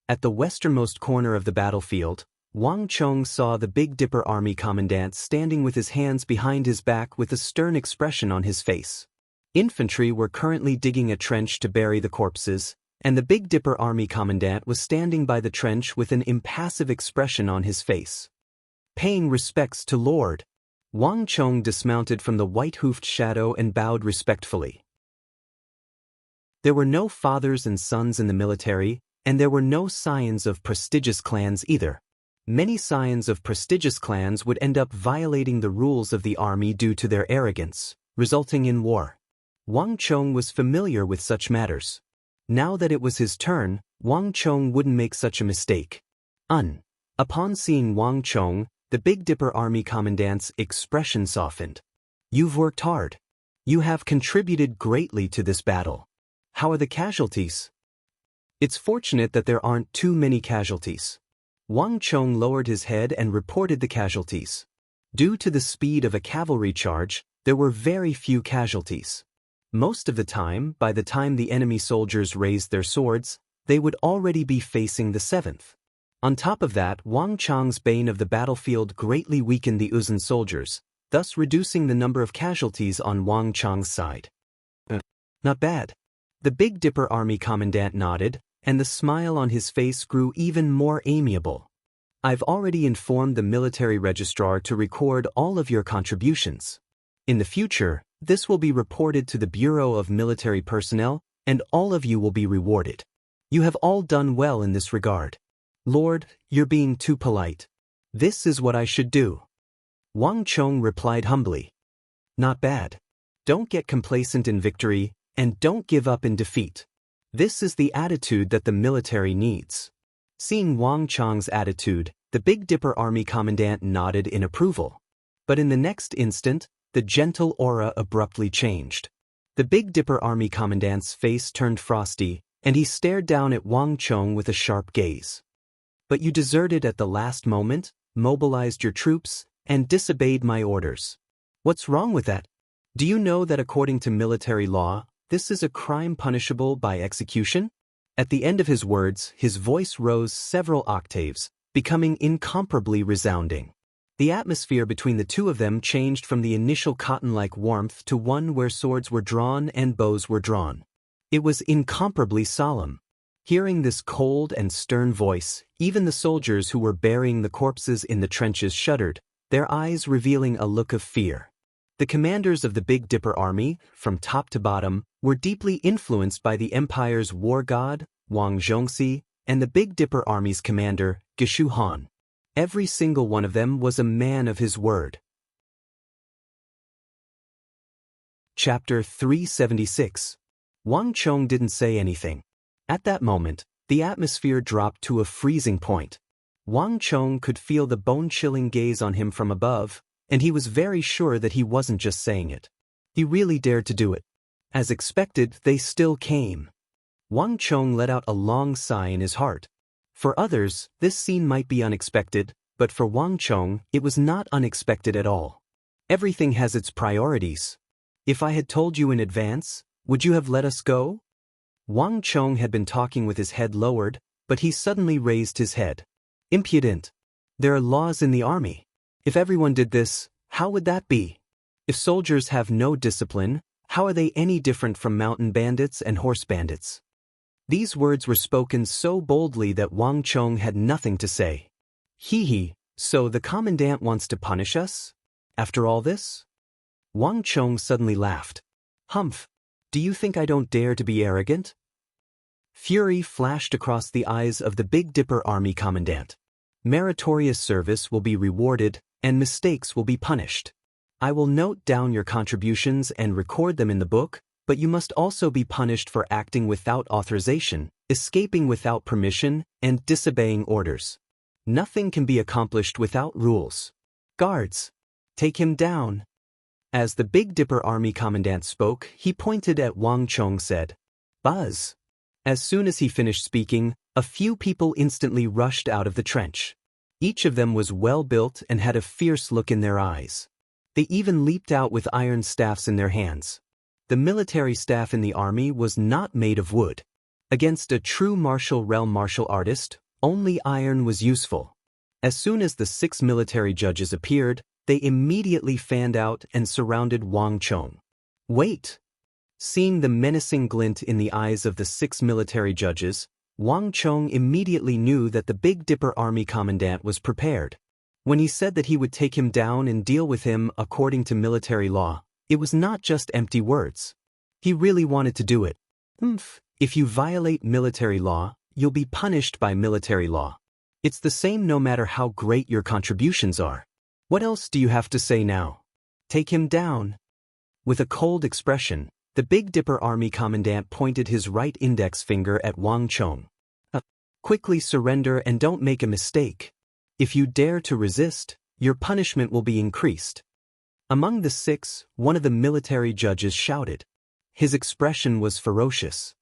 At the westernmost corner of the battlefield, Wang Chong saw the Big Dipper Army commandant standing with his hands behind his back with a stern expression on his face. Infantry were currently digging a trench to bury the corpses, and the Big Dipper Army commandant was standing by the trench with an impassive expression on his face. Paying respects to Lord. Wang Chong dismounted from the white-hoofed shadow and bowed respectfully. There were no fathers and sons in the military, and there were no scions of prestigious clans either. Many scions of prestigious clans would end up violating the rules of the army due to their arrogance, resulting in war. Wang Chong was familiar with such matters. Now that it was his turn, Wang Chong wouldn't make such a mistake. Upon seeing Wang Chong, the Big Dipper Army commandant's expression softened. You've worked hard. You have contributed greatly to this battle. How are the casualties? It's fortunate that there aren't too many casualties. Wang Chong lowered his head and reported the casualties. Due to the speed of a cavalry charge, there were very few casualties. Most of the time, by the time the enemy soldiers raised their swords, they would already be facing the 7th. On top of that, Wang Chong's bane of the battlefield greatly weakened the Uzun soldiers, thus reducing the number of casualties on Wang Chong's side. Not bad. The Big Dipper Army Commandant nodded, and the smile on his face grew even more amiable. I've already informed the military registrar to record all of your contributions. In the future, this will be reported to the Bureau of Military Personnel, and all of you will be rewarded. You have all done well in this regard. Lord, you're being too polite. This is what I should do. Wang Chong replied humbly. Not bad. Don't get complacent in victory, and don't give up in defeat. This is the attitude that the military needs. Seeing Wang Chong's attitude, the Big Dipper Army Commandant nodded in approval. But in the next instant, the gentle aura abruptly changed. The Big Dipper Army Commandant's face turned frosty, and he stared down at Wang Chong with a sharp gaze. But you deserted at the last moment, mobilized your troops, and disobeyed my orders. What's wrong with that? Do you know that according to military law, this is a crime punishable by execution? At the end of his words, his voice rose several octaves, becoming incomparably resounding. The atmosphere between the two of them changed from the initial cotton-like warmth to one where swords were drawn and bows were drawn. It was incomparably solemn. Hearing this cold and stern voice, even the soldiers who were burying the corpses in the trenches shuddered, their eyes revealing a look of fear. The commanders of the Big Dipper Army, from top to bottom, were deeply influenced by the empire's war god, Wang Zhongxi, and the Big Dipper Army's commander, Geshu Han. Every single one of them was a man of his word. Chapter 376. Wang Chong didn't say anything. At that moment, the atmosphere dropped to a freezing point. Wang Chong could feel the bone-chilling gaze on him from above, and he was very sure that he wasn't just saying it. He really dared to do it. As expected, they still came. Wang Chong let out a long sigh in his heart. For others, this scene might be unexpected, but for Wang Chong, it was not unexpected at all. Everything has its priorities. If I had told you in advance, would you have let us go? Wang Chong had been talking with his head lowered, but he suddenly raised his head. Impudent. There are laws in the army. If everyone did this, how would that be? If soldiers have no discipline, how are they any different from mountain bandits and horse bandits? These words were spoken so boldly that Wang Chong had nothing to say. So the commandant wants to punish us? After all this? Wang Chong suddenly laughed. Humph. Do you think I don't dare to be arrogant? Fury flashed across the eyes of the Big Dipper Army Commandant. Meritorious service will be rewarded, and mistakes will be punished. I will note down your contributions and record them in the book, but you must also be punished for acting without authorization, escaping without permission, and disobeying orders. Nothing can be accomplished without rules. Guards, take him down. As the Big Dipper Army Commandant spoke, he pointed at Wang Chong said, Buzz. As soon as he finished speaking, a few people instantly rushed out of the trench. Each of them was well built and had a fierce look in their eyes. They even leaped out with iron staffs in their hands. The military staff in the army was not made of wood. Against a true martial realm martial artist, only iron was useful. As soon as the 6 military judges appeared, they immediately fanned out and surrounded Wang Chong. Wait! Seeing the menacing glint in the eyes of the 6 military judges, Wang Chong immediately knew that the Big Dipper Army Commandant was prepared. When he said that he would take him down and deal with him according to military law, it was not just empty words. He really wanted to do it. If you violate military law, you'll be punished by military law. It's the same no matter how great your contributions are. What else do you have to say now? Take him down. With a cold expression, the Big Dipper Army Commandant pointed his right index finger at Wang Chong. Quickly surrender and don't make a mistake. If you dare to resist, your punishment will be increased. Among the 6, one of the military judges shouted. His expression was ferocious.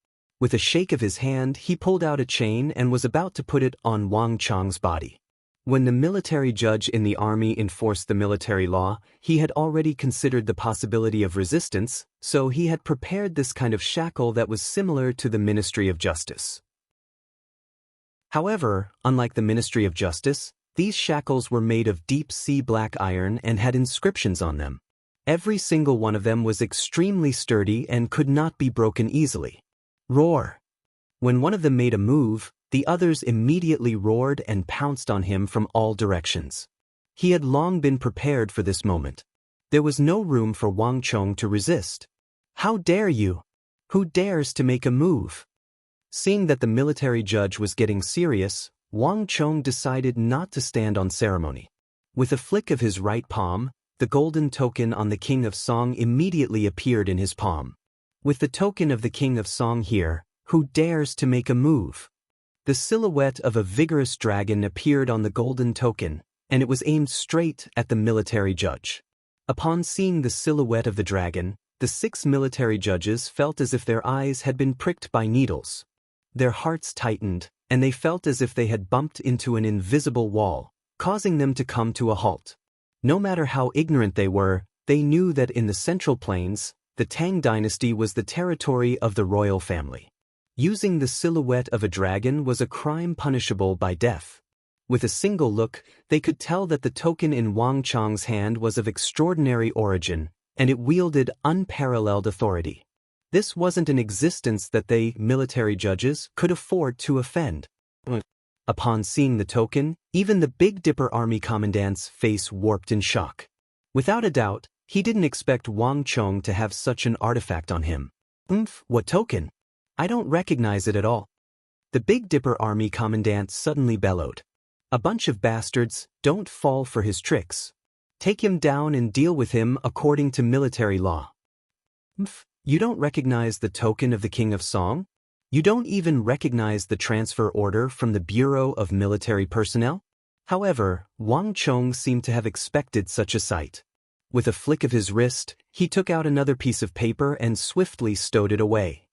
With a shake of his hand, he pulled out a chain and was about to put it on Wang Chong's body. When the military judge in the army enforced the military law, he had already considered the possibility of resistance, so he had prepared this kind of shackle that was similar to the Ministry of Justice. However, unlike the Ministry of Justice, these shackles were made of deep-sea black iron and had inscriptions on them. Every single one of them was extremely sturdy and could not be broken easily. Roar! When one of them made a move, the others immediately roared and pounced on him from all directions. He had long been prepared for this moment. There was no room for Wang Chong to resist. How dare you? Who dares to make a move? Seeing that the military judge was getting serious, Wang Chong decided not to stand on ceremony. With a flick of his right palm, the golden token on the King of Song immediately appeared in his palm. With the token of the King of Song here, who dares to make a move? The silhouette of a vigorous dragon appeared on the golden token, and it was aimed straight at the military judge. Upon seeing the silhouette of the dragon, the 6 military judges felt as if their eyes had been pricked by needles. Their hearts tightened, and they felt as if they had bumped into an invisible wall, causing them to come to a halt. No matter how ignorant they were, they knew that in the Central Plains, the Tang dynasty was the territory of the royal family. Using the silhouette of a dragon was a crime punishable by death. With a single look, they could tell that the token in Wang Chong's hand was of extraordinary origin, and it wielded unparalleled authority. This wasn't an existence that they, military judges, could afford to offend. Upon seeing the token, even the Big Dipper army commandant's face warped in shock. Without a doubt, he didn't expect Wang Chong to have such an artifact on him. What token? I don't recognize it at all. The Big Dipper army commandant suddenly bellowed. A bunch of bastards, don't fall for his tricks. Take him down and deal with him according to military law. You don't recognize the token of the King of Song? You don't even recognize the transfer order from the Bureau of Military Personnel? However, Wang Chong seemed to have expected such a sight. With a flick of his wrist, he took out another piece of paper and swiftly stowed it away.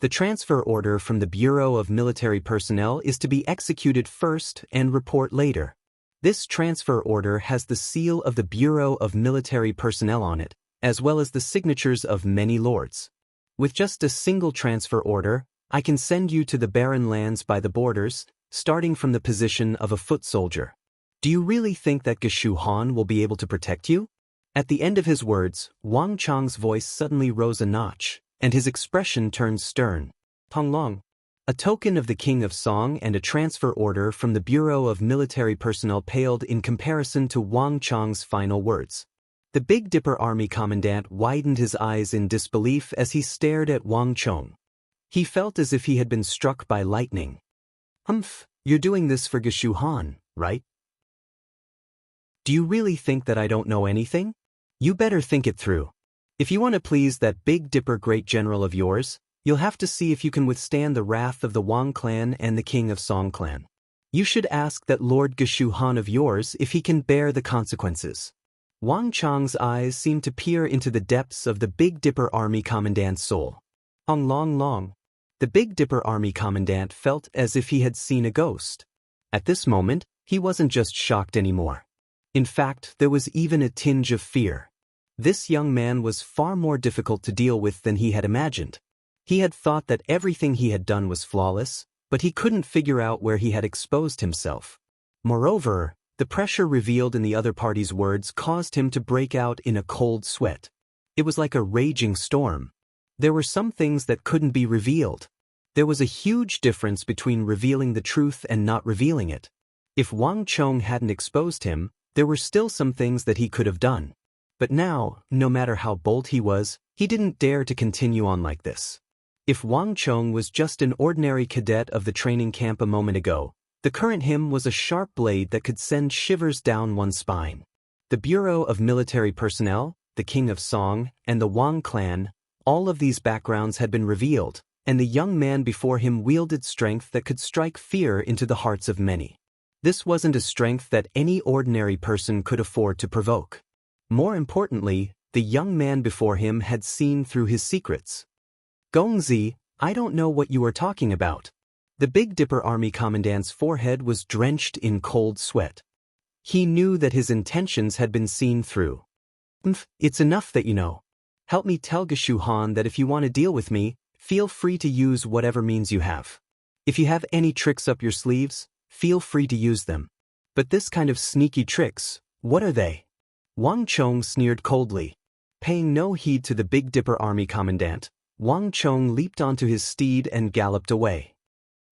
The transfer order from the Bureau of Military Personnel is to be executed first and report later. This transfer order has the seal of the Bureau of Military Personnel on it, as well as the signatures of many lords. With just a single transfer order, I can send you to the barren lands by the borders, starting from the position of a foot soldier. Do you really think that Geshu Han will be able to protect you? At the end of his words, Wang Chong's voice suddenly rose a notch, and his expression turned stern. Tonglong. A token of the King of Song and a transfer order from the Bureau of Military Personnel paled in comparison to Wang Chong's final words. The Big Dipper army commandant widened his eyes in disbelief as he stared at Wang Chong. He felt as if he had been struck by lightning. You're doing this for Geshu Han, right? Do you really think that I don't know anything? You better think it through. If you want to please that Big Dipper great general of yours, you'll have to see if you can withstand the wrath of the Wang clan and the King of Song clan. You should ask that Lord Geshu Han of yours if he can bear the consequences. Wang Chong's eyes seemed to peer into the depths of the Big Dipper army commandant's soul. Long. The Big Dipper army commandant felt as if he had seen a ghost. At this moment, he wasn't just shocked anymore. In fact, there was even a tinge of fear. This young man was far more difficult to deal with than he had imagined. He had thought that everything he had done was flawless, but he couldn't figure out where he had exposed himself. Moreover, the pressure revealed in the other party's words caused him to break out in a cold sweat. It was like a raging storm. There were some things that couldn't be revealed. There was a huge difference between revealing the truth and not revealing it. If Wang Chong hadn't exposed him, there were still some things that he could have done. But now, no matter how bold he was, he didn't dare to continue on like this. If Wang Chong was just an ordinary cadet of the training camp a moment ago, the current him was a sharp blade that could send shivers down one's spine. The Bureau of Military Personnel, the King of Song, and the Wang clan, all of these backgrounds had been revealed, and the young man before him wielded strength that could strike fear into the hearts of many. This wasn't a strength that any ordinary person could afford to provoke. More importantly, the young man before him had seen through his secrets. Gongzi, I don't know what you are talking about. The Big Dipper Army Commandant's forehead was drenched in cold sweat. He knew that his intentions had been seen through. It's enough that you know. Help me tell Geshu Han that if you want to deal with me, feel free to use whatever means you have. If you have any tricks up your sleeves, feel free to use them. But this kind of sneaky tricks, what are they? Wang Chong sneered coldly. Paying no heed to the Big Dipper Army Commandant, Wang Chong leaped onto his steed and galloped away.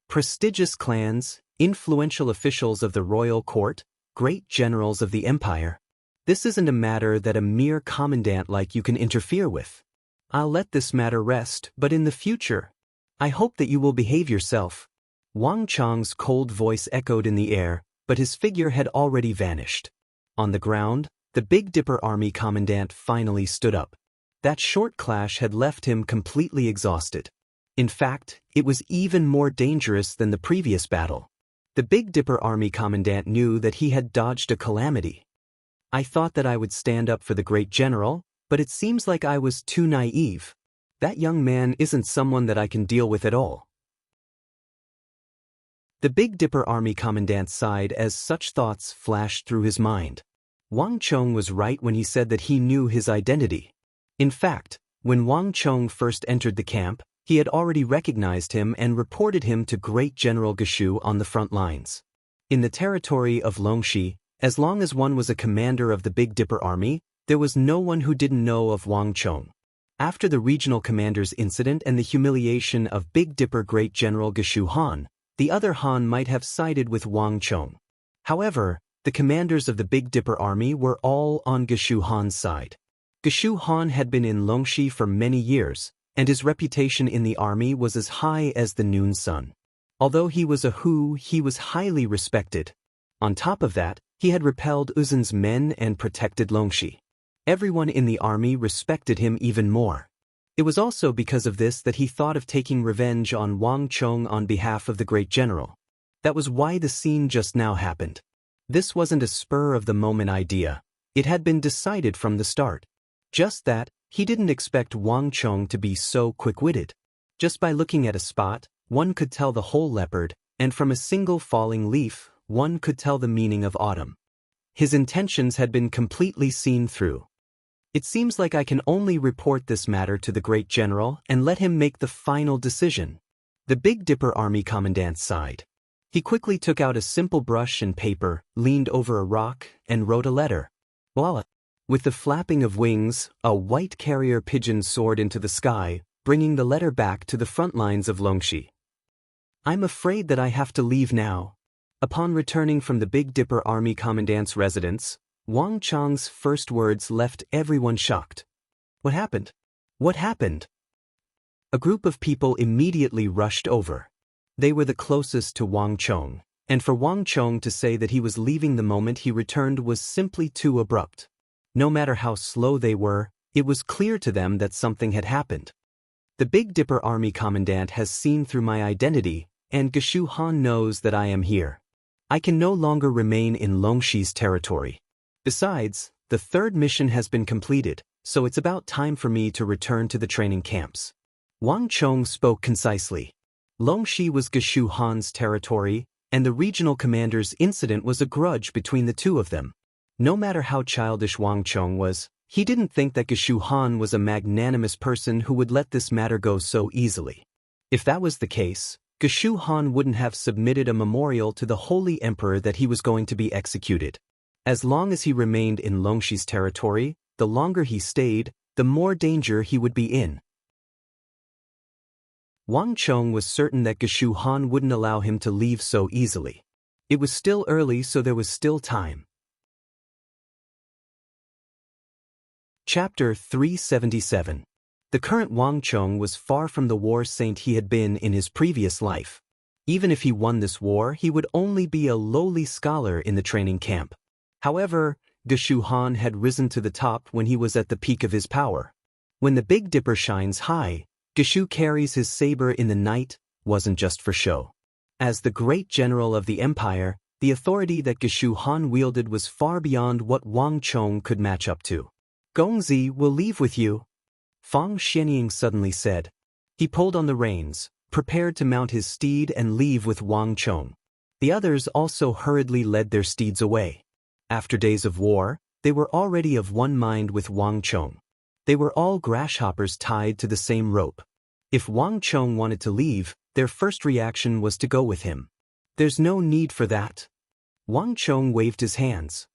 Prestigious clans, influential officials of the royal court, great generals of the empire. This isn't a matter that a mere commandant like you can interfere with. I'll let this matter rest, but in the future, I hope that you will behave yourself. Wang Chong's cold voice echoed in the air, but his figure had already vanished. On the ground, the Big Dipper Army Commandant finally stood up. That short clash had left him completely exhausted. In fact, it was even more dangerous than the previous battle. The Big Dipper Army Commandant knew that he had dodged a calamity. I thought that I would stand up for the great general, but it seems like I was too naive. That young man isn't someone that I can deal with at all. The Big Dipper Army Commandant sighed as such thoughts flashed through his mind. Wang Chong was right when he said that he knew his identity. In fact, when Wang Chong first entered the camp, he had already recognized him and reported him to Great General Geshu on the front lines. In the territory of Longxi, as long as one was a commander of the Big Dipper Army, there was no one who didn't know of Wang Chong. After the regional commander's incident and the humiliation of Big Dipper Great General Geshu Han, the other Han might have sided with Wang Chong. However, the commanders of the Big Dipper Army were all on Geshu Han's side. Geshu Han had been in Longxi for many years, and his reputation in the army was as high as the noon sun. Although he was a Hu, he was highly respected. On top of that, he had repelled Uzun's men and protected Longxi. Everyone in the army respected him even more. It was also because of this that he thought of taking revenge on Wang Chong on behalf of the great general. That was why the scene just now happened. This wasn't a spur-of-the-moment idea. It had been decided from the start. Just that, he didn't expect Wang Chong to be so quick-witted. Just by looking at a spot, one could tell the whole leopard, and from a single falling leaf, one could tell the meaning of autumn. His intentions had been completely seen through. It seems like I can only report this matter to the great general and let him make the final decision. The Big Dipper Army Commandant sighed. He quickly took out a simple brush and paper, leaned over a rock, and wrote a letter. Voila! With the flapping of wings, a white carrier pigeon soared into the sky, bringing the letter back to the front lines of Longxi. I'm afraid that I have to leave now. Upon returning from the Big Dipper Army Commandant's residence, Wang Chong's first words left everyone shocked. What happened? What happened? A group of people immediately rushed over. They were the closest to Wang Chong, and for Wang Chong to say that he was leaving the moment he returned was simply too abrupt. No matter how slow they were, it was clear to them that something had happened. The Big Dipper Army Commandant has seen through my identity, and Geshu Han knows that I am here. I can no longer remain in Longxi's territory. Besides, the third mission has been completed, so it's about time for me to return to the training camps. Wang Chong spoke concisely. Longxi was Geshu Han's territory, and the regional commander's incident was a grudge between the two of them. No matter how childish Wang Chong was, he didn't think that Geshu Han was a magnanimous person who would let this matter go so easily. If that was the case, Geshu Han wouldn't have submitted a memorial to the Holy Emperor that he was going to be executed. As long as he remained in Longxi's territory, the longer he stayed, the more danger he would be in. Wang Chong was certain that Geshu Han wouldn't allow him to leave so easily. It was still early, so there was still time. Chapter 377. The current Wang Chong was far from the war saint he had been in his previous life. Even if he won this war, he would only be a lowly scholar in the training camp. However, Geshu Han had risen to the top when he was at the peak of his power. When the Big Dipper shines high, Geshu carries his saber in the night, wasn't just for show. As the great general of the empire, the authority that Geshu Han wielded was far beyond what Wang Chong could match up to. Gongzi will leave with you, Fang Xianying suddenly said. He pulled on the reins, prepared to mount his steed and leave with Wang Chong. The others also hurriedly led their steeds away. After days of war, they were already of one mind with Wang Chong. They were all grasshoppers tied to the same rope. If Wang Chong wanted to leave, their first reaction was to go with him. There's no need for that. Wang Chong waved his hands.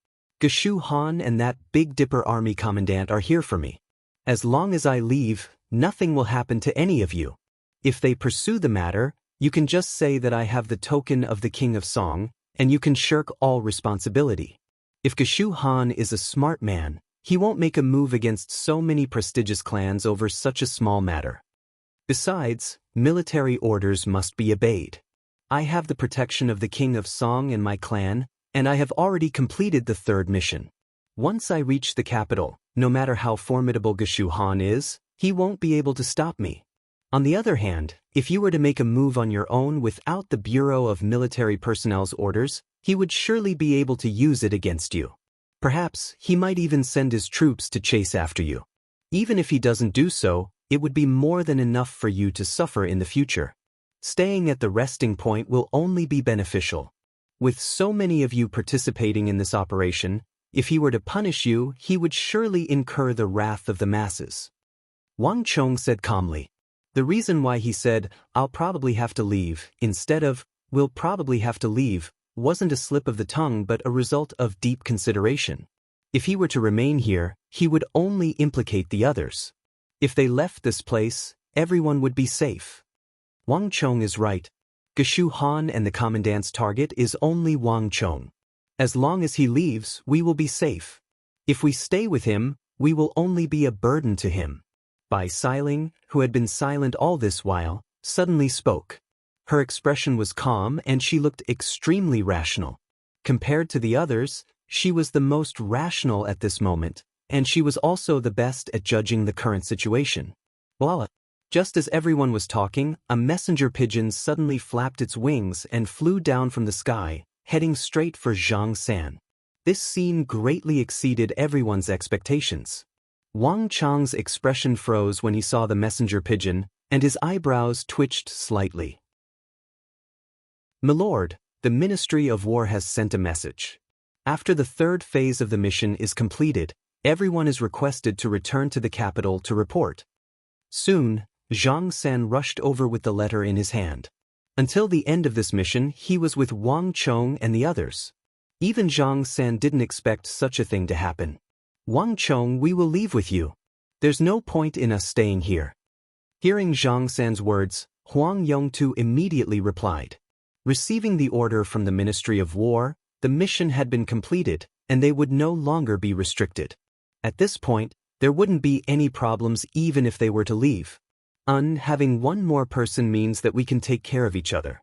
Geshu Han and that Big Dipper army commandant are here for me. As long as I leave, nothing will happen to any of you. If they pursue the matter, you can just say that I have the token of the King of Song, and you can shirk all responsibility. If Geshu Han is a smart man, he won't make a move against so many prestigious clans over such a small matter. Besides, military orders must be obeyed. I have the protection of the King of Song and my clan, and I have already completed the third mission. Once I reach the capital, no matter how formidable Geshu Han is, he won't be able to stop me. On the other hand, if you were to make a move on your own without the Bureau of Military Personnel's orders, he would surely be able to use it against you. Perhaps he might even send his troops to chase after you. Even if he doesn't do so, it would be more than enough for you to suffer in the future. Staying at the resting point will only be beneficial. With so many of you participating in this operation, if he were to punish you, he would surely incur the wrath of the masses. Wang Chong said calmly. The reason why he said, I'll probably have to leave, instead of, we'll probably have to leave, wasn't a slip of the tongue but a result of deep consideration. If he were to remain here, he would only implicate the others. If they left this place, everyone would be safe. Wang Chong is right. Geshu Han and the commandant's target is only Wang Chong. As long as he leaves, we will be safe. If we stay with him, we will only be a burden to him. Bai Siling, who had been silent all this while, suddenly spoke. Her expression was calm and she looked extremely rational. Compared to the others, she was the most rational at this moment, and she was also the best at judging the current situation. Voila! Just as everyone was talking, a messenger pigeon suddenly flapped its wings and flew down from the sky, heading straight for Zhang San. This scene greatly exceeded everyone's expectations. Wang Chong's expression froze when he saw the messenger pigeon, and his eyebrows twitched slightly. Milord, the Ministry of War has sent a message. After the third phase of the mission is completed, everyone is requested to return to the capital to report. Soon, Zhang San rushed over with the letter in his hand. Until the end of this mission, he was with Wang Chong and the others. Even Zhang San didn't expect such a thing to happen. Wang Chong, we will leave with you. There's no point in us staying here. Hearing Zhang San's words, Huang Yongtu immediately replied. Receiving the order from the Ministry of War, the mission had been completed, and they would no longer be restricted. At this point, there wouldn't be any problems even if they were to leave. Having one more person means that we can take care of each other.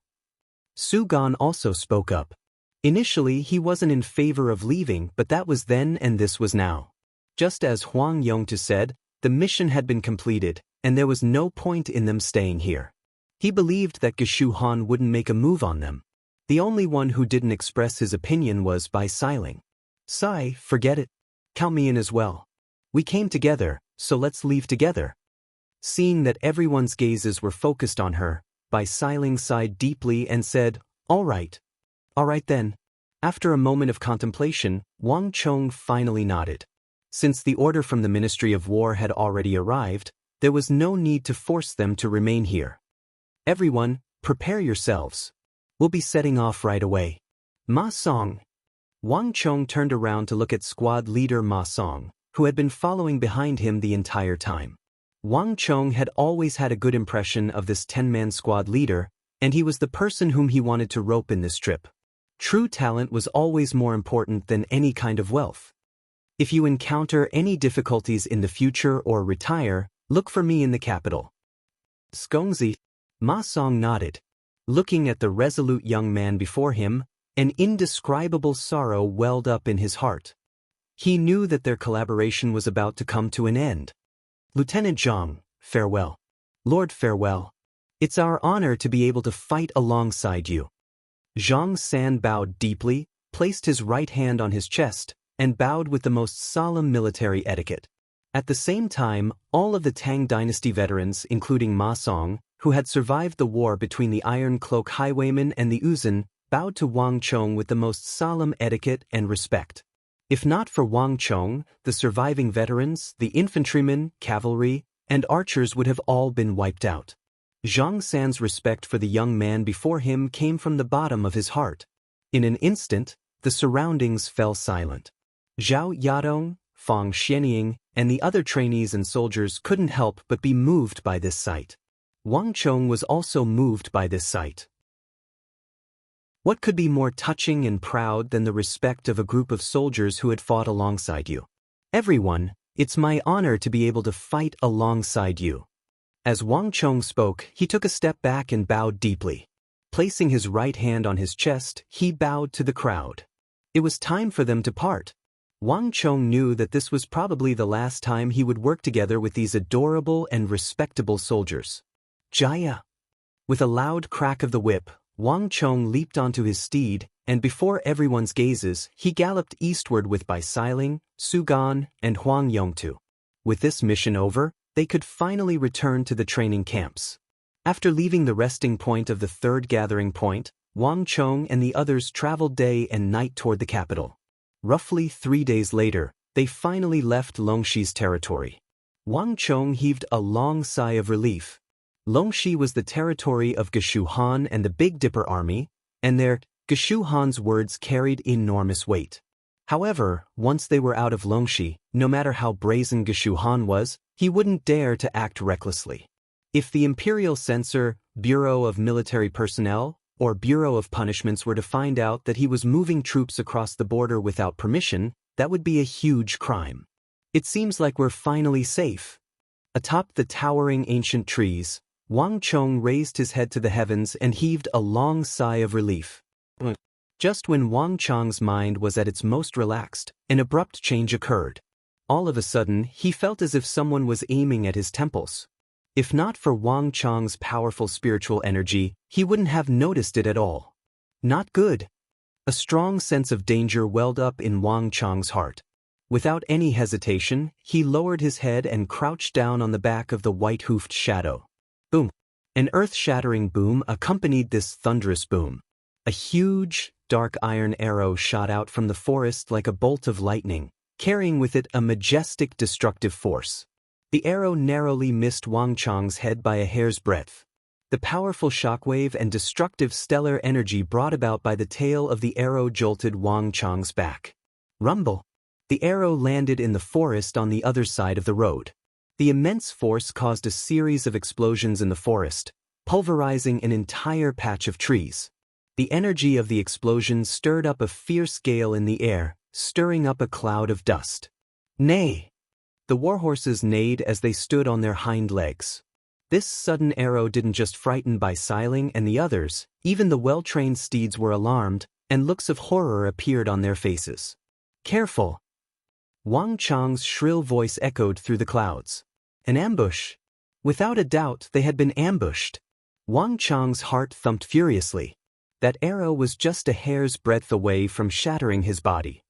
Su Gan also spoke up. Initially, he wasn't in favor of leaving, but that was then and this was now. Just as Huang Yongtu said, the mission had been completed, and there was no point in them staying here. He believed that Geshu Han wouldn't make a move on them. The only one who didn't express his opinion was Bai Siling. Sai, forget it. Count me in as well. We came together, so let's leave together. Seeing that everyone's gazes were focused on her, Bai Siling sighed deeply and said, All right. All right then. After a moment of contemplation, Wang Chong finally nodded. Since the order from the Ministry of War had already arrived, there was no need to force them to remain here. Everyone, prepare yourselves. We'll be setting off right away. Ma Song. Wang Chong turned around to look at squad leader Ma Song, who had been following behind him the entire time. Wang Chong had always had a good impression of this 10-man squad leader, and he was the person whom he wanted to rope in this trip. True talent was always more important than any kind of wealth. If you encounter any difficulties in the future or retire, look for me in the capital. Skongzi. Ma Song nodded. Looking at the resolute young man before him, an indescribable sorrow welled up in his heart. He knew that their collaboration was about to come to an end. Lieutenant Zhang, farewell. Lord, farewell. It's our honor to be able to fight alongside you. Zhang San bowed deeply, placed his right hand on his chest, and bowed with the most solemn military etiquette. At the same time, all of the Tang Dynasty veterans, including Ma Song, who had survived the war between the Iron Cloak Highwaymen and the Uzun, bowed to Wang Chong with the most solemn etiquette and respect. If not for Wang Chong, the surviving veterans, the infantrymen, cavalry, and archers would have all been wiped out. Zhang San's respect for the young man before him came from the bottom of his heart. In an instant, the surroundings fell silent. Zhao Yadong, Fang Xianying, and the other trainees and soldiers couldn't help but be moved by this sight. Wang Chong was also moved by this sight. What could be more touching and proud than the respect of a group of soldiers who had fought alongside you? Everyone, it's my honor to be able to fight alongside you. As Wang Chong spoke, he took a step back and bowed deeply. Placing his right hand on his chest, he bowed to the crowd. It was time for them to part. Wang Chong knew that this was probably the last time he would work together with these adorable and respectable soldiers. Jaya! With a loud crack of the whip, Wang Chong leaped onto his steed, and before everyone's gazes, he galloped eastward with Bai Siling, Su Gan, and Huang Yongtu. With this mission over, they could finally return to the training camps. After leaving the resting point of the third gathering point, Wang Chong and the others traveled day and night toward the capital. Roughly 3 days later, they finally left Longshi's territory. Wang Chong heaved a long sigh of relief. Longshi was the territory of Geshu Han and the Big Dipper army, and their Geshu Han's words carried enormous weight. However, once they were out of Longshi, no matter how brazen Geshu Han was, he wouldn't dare to act recklessly. If the Imperial Censor, Bureau of Military Personnel, or Bureau of Punishments were to find out that he was moving troops across the border without permission, that would be a huge crime. It seems like we're finally safe. Atop the towering ancient trees, Wang Chong raised his head to the heavens and heaved a long sigh of relief. Just when Wang Chong's mind was at its most relaxed, an abrupt change occurred. All of a sudden, he felt as if someone was aiming at his temples. If not for Wang Chong's powerful spiritual energy, he wouldn't have noticed it at all. Not good. A strong sense of danger welled up in Wang Chong's heart. Without any hesitation, he lowered his head and crouched down on the back of the white-hoofed shadow. Boom! An earth-shattering boom accompanied this thunderous boom. A huge, dark iron arrow shot out from the forest like a bolt of lightning, carrying with it a majestic destructive force. The arrow narrowly missed Wang Chong's head by a hair's breadth. The powerful shockwave and destructive stellar energy brought about by the tail of the arrow jolted Wang Chong's back. Rumble! The arrow landed in the forest on the other side of the road. The immense force caused a series of explosions in the forest, pulverizing an entire patch of trees. The energy of the explosion stirred up a fierce gale in the air, stirring up a cloud of dust. Neigh! The warhorses neighed as they stood on their hind legs. This sudden arrow didn't just frighten Bai Siling and the others, even the well-trained steeds were alarmed, and looks of horror appeared on their faces. Careful! Wang Chong's shrill voice echoed through the clouds. An ambush! Without a doubt, they had been ambushed. Wang Chong's heart thumped furiously. That arrow was just a hair's breadth away from shattering his body.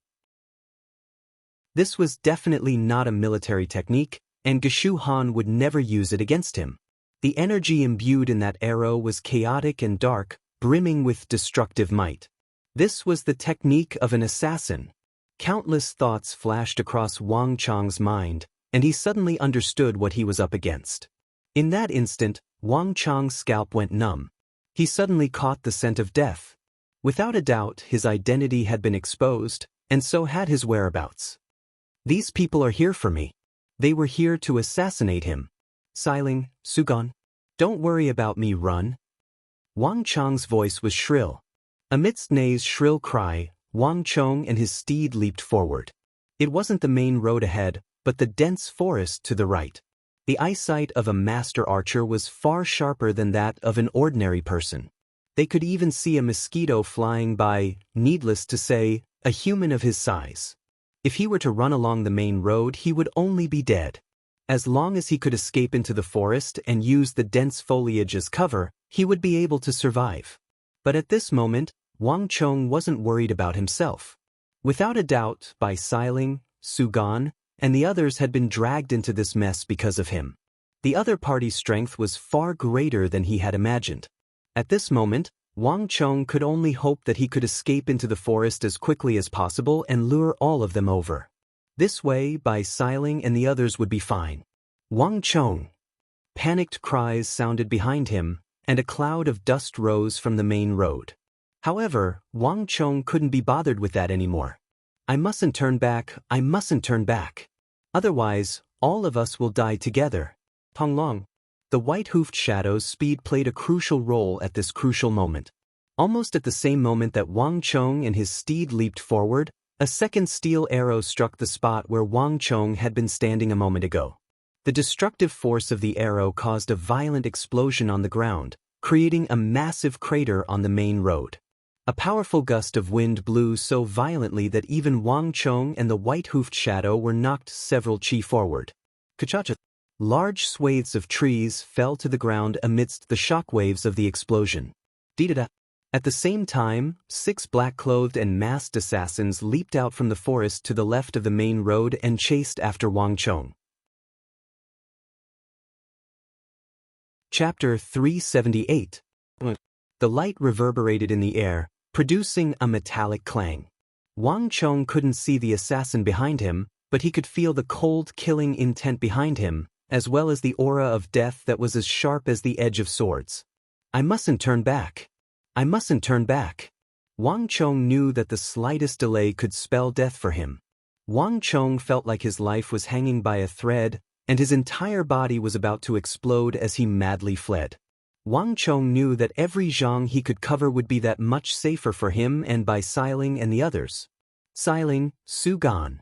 This was definitely not a military technique, and Geshu Han would never use it against him. The energy imbued in that arrow was chaotic and dark, brimming with destructive might. This was the technique of an assassin. Countless thoughts flashed across Wang Chong's mind, and he suddenly understood what he was up against. In that instant, Wang Chong's scalp went numb. He suddenly caught the scent of death. Without a doubt, his identity had been exposed, and so had his whereabouts. These people are here for me. They were here to assassinate him. Siling, Sugan, don't worry about me, run. Wang Chong's voice was shrill. Amidst Nei's shrill cry, Wang Chong and his steed leaped forward. It wasn't the main road ahead, but the dense forest to the right. The eyesight of a master archer was far sharper than that of an ordinary person. They could even see a mosquito flying by, needless to say, a human of his size. If he were to run along the main road, he would only be dead. As long as he could escape into the forest and use the dense foliage as cover, he would be able to survive. But at this moment, Wang Chong wasn't worried about himself. Without a doubt, Bai Siling, Sugan, and the others had been dragged into this mess because of him. The other party's strength was far greater than he had imagined. At this moment, Wang Chong could only hope that he could escape into the forest as quickly as possible and lure all of them over. This way, Bai Siling and the others would be fine. Wang Chong! Panicked cries sounded behind him, and a cloud of dust rose from the main road. However, Wang Chong couldn't be bothered with that anymore. I mustn't turn back, I mustn't turn back. Otherwise, all of us will die together. Tonglong. The white-hoofed shadow's speed played a crucial role at this crucial moment. Almost at the same moment that Wang Chong and his steed leaped forward, a second steel arrow struck the spot where Wang Chong had been standing a moment ago. The destructive force of the arrow caused a violent explosion on the ground, creating a massive crater on the main road. A powerful gust of wind blew so violently that even Wang Chong and the white-hoofed shadow were knocked several chi forward. Kachacha. Large swathes of trees fell to the ground amidst the shockwaves of the explosion. Dee-da-da. At the same time, 6 black-clothed and masked assassins leaped out from the forest to the left of the main road and chased after Wang Chong. Chapter 378. The light reverberated in the air, producing a metallic clang. Wang Chong couldn't see the assassin behind him, but he could feel the cold, killing intent behind him, as well as the aura of death that was as sharp as the edge of swords. I mustn't turn back. I mustn't turn back. Wang Chong knew that the slightest delay could spell death for him. Wang Chong felt like his life was hanging by a thread, and his entire body was about to explode as he madly fled. Wang Chong knew that every zhang he could cover would be that much safer for him and Bai Siling and the others. Siling, Su Gan.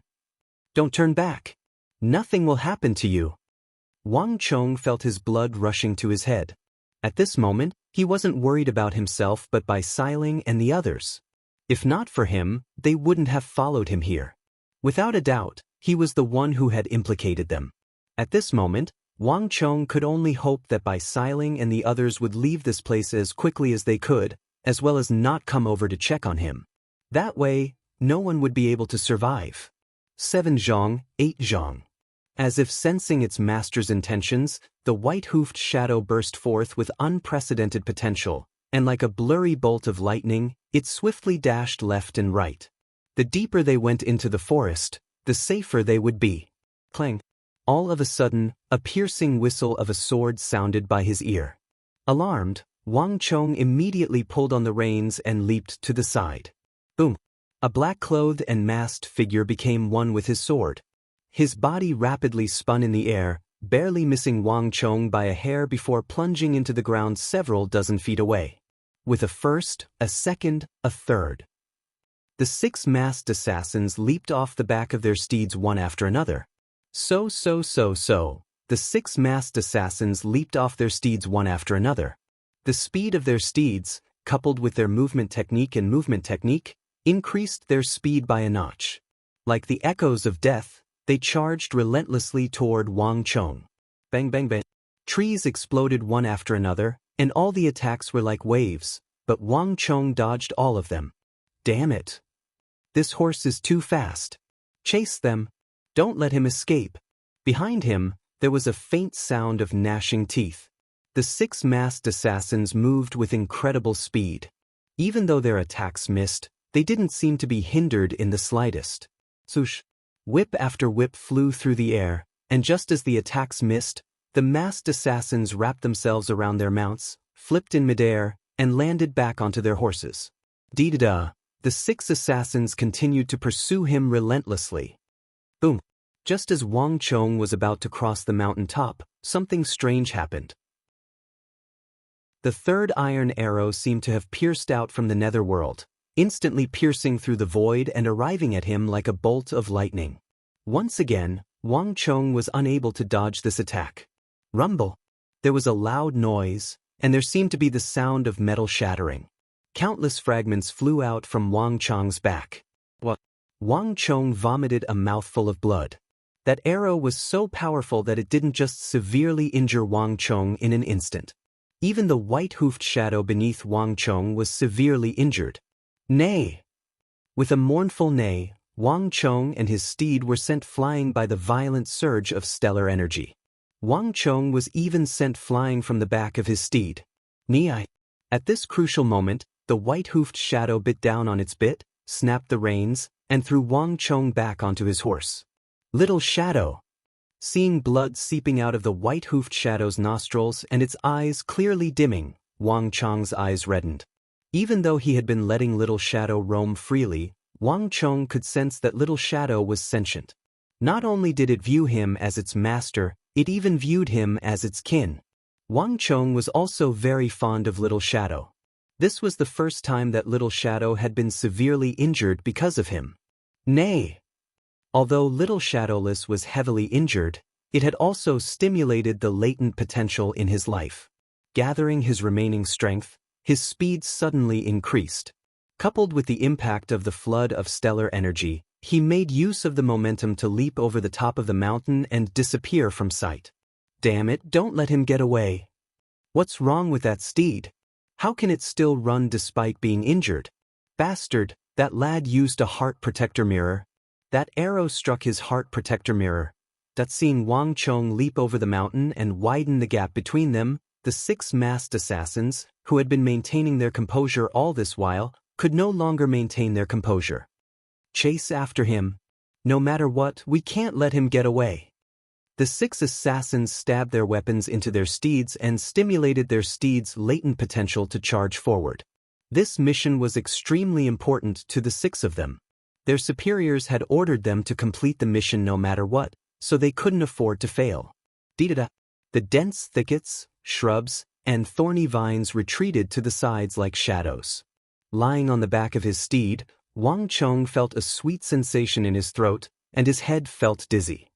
Don't turn back. Nothing will happen to you. Wang Chong felt his blood rushing to his head. At this moment, he wasn't worried about himself but Bai Siling and the others. If not for him, they wouldn't have followed him here. Without a doubt, he was the one who had implicated them. At this moment, Wang Chong could only hope that Bai Siling and the others would leave this place as quickly as they could, as well as not come over to check on him. That way, no one would be able to survive. 7 zhang, 8 zhang. As if sensing its master's intentions, the white-hoofed shadow burst forth with unprecedented potential, and like a blurry bolt of lightning, it swiftly dashed left and right. The deeper they went into the forest, the safer they would be. Clang. All of a sudden, a piercing whistle of a sword sounded by his ear. Alarmed, Wang Chong immediately pulled on the reins and leaped to the side. Boom! A black-clothed and masked figure became one with his sword. His body rapidly spun in the air, barely missing Wang Chong by a hair before plunging into the ground several dozen feet away. With a first, a second, a third. The 6 masked assassins leaped off the back of their steeds one after another. So. The 6 masked assassins leaped off their steeds one after another. The speed of their steeds, coupled with their movement technique, increased their speed by a notch. Like the echoes of death, they charged relentlessly toward Wang Chong. Bang bang bang. Trees exploded one after another, and all the attacks were like waves, but Wang Chong dodged all of them. Damn it. This horse is too fast. Chase them. Don't let him escape. Behind him, there was a faint sound of gnashing teeth. The 6 masked assassins moved with incredible speed. Even though their attacks missed, they didn't seem to be hindered in the slightest. Swoosh! Whip after whip flew through the air, and just as the attacks missed, the masked assassins wrapped themselves around their mounts, flipped in midair, and landed back onto their horses. Dee-da-da! The 6 assassins continued to pursue him relentlessly. Boom! Just as Wang Chong was about to cross the mountain top, something strange happened. The 3rd iron arrow seemed to have pierced out from the netherworld, instantly piercing through the void and arriving at him like a bolt of lightning. Once again, Wang Chong was unable to dodge this attack. Rumble! There was a loud noise, and there seemed to be the sound of metal shattering. Countless fragments flew out from Wang Chong's back. What? Wang Chong vomited a mouthful of blood. That arrow was so powerful that it didn't just severely injure Wang Chong in an instant. Even the white-hoofed shadow beneath Wang Chong was severely injured. Neigh! With a mournful neigh, Wang Chong and his steed were sent flying by the violent surge of stellar energy. Wang Chong was even sent flying from the back of his steed. Ni. At this crucial moment, the white-hoofed shadow bit down on its bit, snapped the reins, and threw Wang Chong back onto his horse. Little Shadow! Seeing blood seeping out of the white-hoofed shadow's nostrils and its eyes clearly dimming, Wang Chong's eyes reddened. Even though he had been letting Little Shadow roam freely, Wang Chong could sense that Little Shadow was sentient. Not only did it view him as its master, it even viewed him as its kin. Wang Chong was also very fond of Little Shadow. This was the first time that Little Shadow had been severely injured because of him. Nay! Although Little Shadowless was heavily injured, it had also stimulated the latent potential in his life. Gathering his remaining strength, his speed suddenly increased. Coupled with the impact of the flood of stellar energy, he made use of the momentum to leap over the top of the mountain and disappear from sight. Damn it, don't let him get away. What's wrong with that steed? How can it still run despite being injured? Bastard, that lad used a heart protector mirror. That arrow struck his heart protector mirror. That seeing Wang Chong leap over the mountain and widen the gap between them, the 6 masked assassins, who had been maintaining their composure all this while, could no longer maintain their composure. Chase after him. No matter what, we can't let him get away. The 6 assassins stabbed their weapons into their steeds and stimulated their steeds' latent potential to charge forward. This mission was extremely important to the 6 of them. Their superiors had ordered them to complete the mission no matter what, so they couldn't afford to fail. The dense thickets, shrubs, and thorny vines retreated to the sides like shadows. Lying on the back of his steed, Wang Chong felt a sweet sensation in his throat, and his head felt dizzy.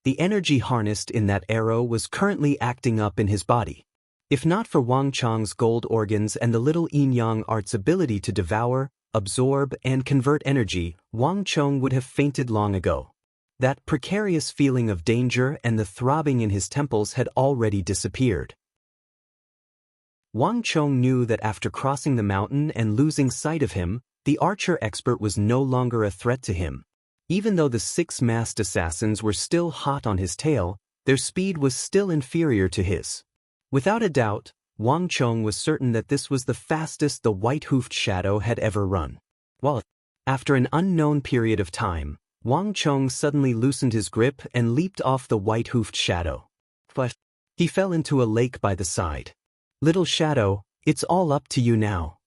The energy harnessed in that arrow was currently acting up in his body. If not for Wang Chong's gold organs and the little yin-yang art's ability to devour, absorb, and convert energy, Wang Chong would have fainted long ago. That precarious feeling of danger and the throbbing in his temples had already disappeared. Wang Chong knew that after crossing the mountain and losing sight of him, the archer expert was no longer a threat to him. Even though the 6 masked assassins were still hot on his tail, their speed was still inferior to his. Without a doubt, Wang Chong was certain that this was the fastest the white-hoofed shadow had ever run. Well, after an unknown period of time, Wang Chong suddenly loosened his grip and leaped off the white-hoofed shadow. But he fell into a lake by the side. Little Shadow, it's all up to you now.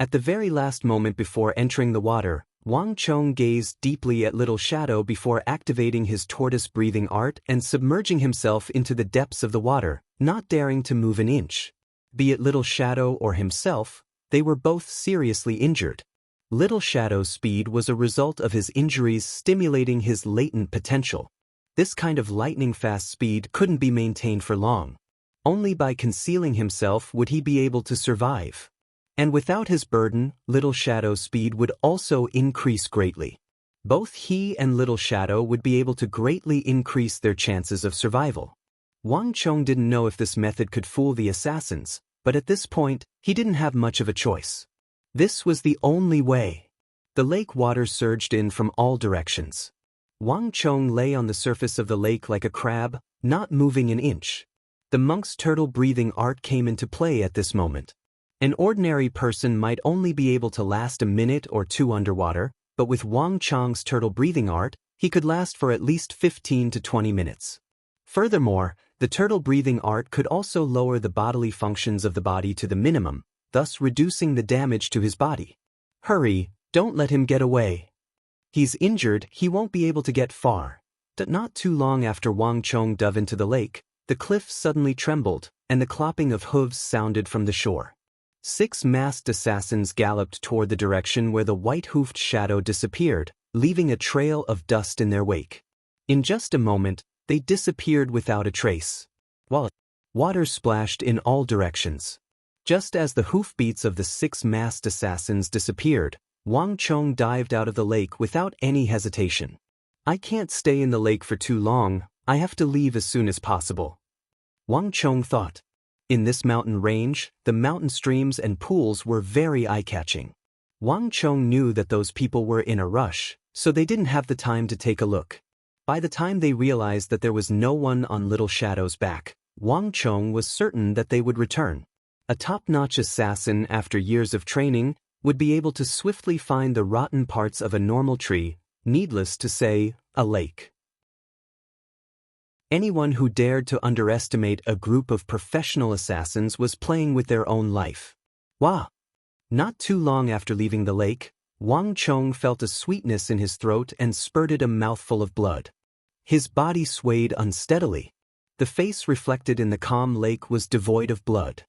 At the very last moment before entering the water, Wang Chong gazed deeply at Little Shadow before activating his tortoise-breathing art and submerging himself into the depths of the water, not daring to move an inch. Be it Little Shadow or himself, they were both seriously injured. Little Shadow's speed was a result of his injuries stimulating his latent potential. This kind of lightning-fast speed couldn't be maintained for long. Only by concealing himself would he be able to survive. And without his burden, Little Shadow's speed would also increase greatly. Both he and Little Shadow would be able to greatly increase their chances of survival. Wang Chong didn't know if this method could fool the assassins, but at this point, he didn't have much of a choice. This was the only way. The lake water surged in from all directions. Wang Chong lay on the surface of the lake like a crab, not moving an inch. The monk's turtle-breathing art came into play at this moment. An ordinary person might only be able to last a minute or 2 underwater, but with Wang Chong's turtle-breathing art, he could last for at least 15 to 20 minutes. Furthermore, the turtle-breathing art could also lower the bodily functions of the body to the minimum, thus reducing the damage to his body. Hurry, don't let him get away. He's injured, he won't be able to get far. Not too long after Wang Chong dove into the lake, the cliff suddenly trembled, and the clopping of hooves sounded from the shore. 6 masked assassins galloped toward the direction where the white-hoofed shadow disappeared, leaving a trail of dust in their wake. In just a moment, they disappeared without a trace. Water splashed in all directions. Just as the hoofbeats of the 6 masked assassins disappeared, Wang Chong dived out of the lake without any hesitation. I can't stay in the lake for too long, I have to leave as soon as possible. Wang Chong thought. In this mountain range, the mountain streams and pools were very eye-catching. Wang Chong knew that those people were in a rush, so they didn't have the time to take a look. By the time they realized that there was no one on Little Shadow's back, Wang Chong was certain that they would return. A top-notch assassin after years of training would be able to swiftly find the rotten parts of a normal tree, needless to say, a lake. Anyone who dared to underestimate a group of professional assassins was playing with their own life. Wow! Not too long after leaving the lake, Wang Chong felt a sweetness in his throat and spurted a mouthful of blood. His body swayed unsteadily. The face reflected in the calm lake was devoid of blood.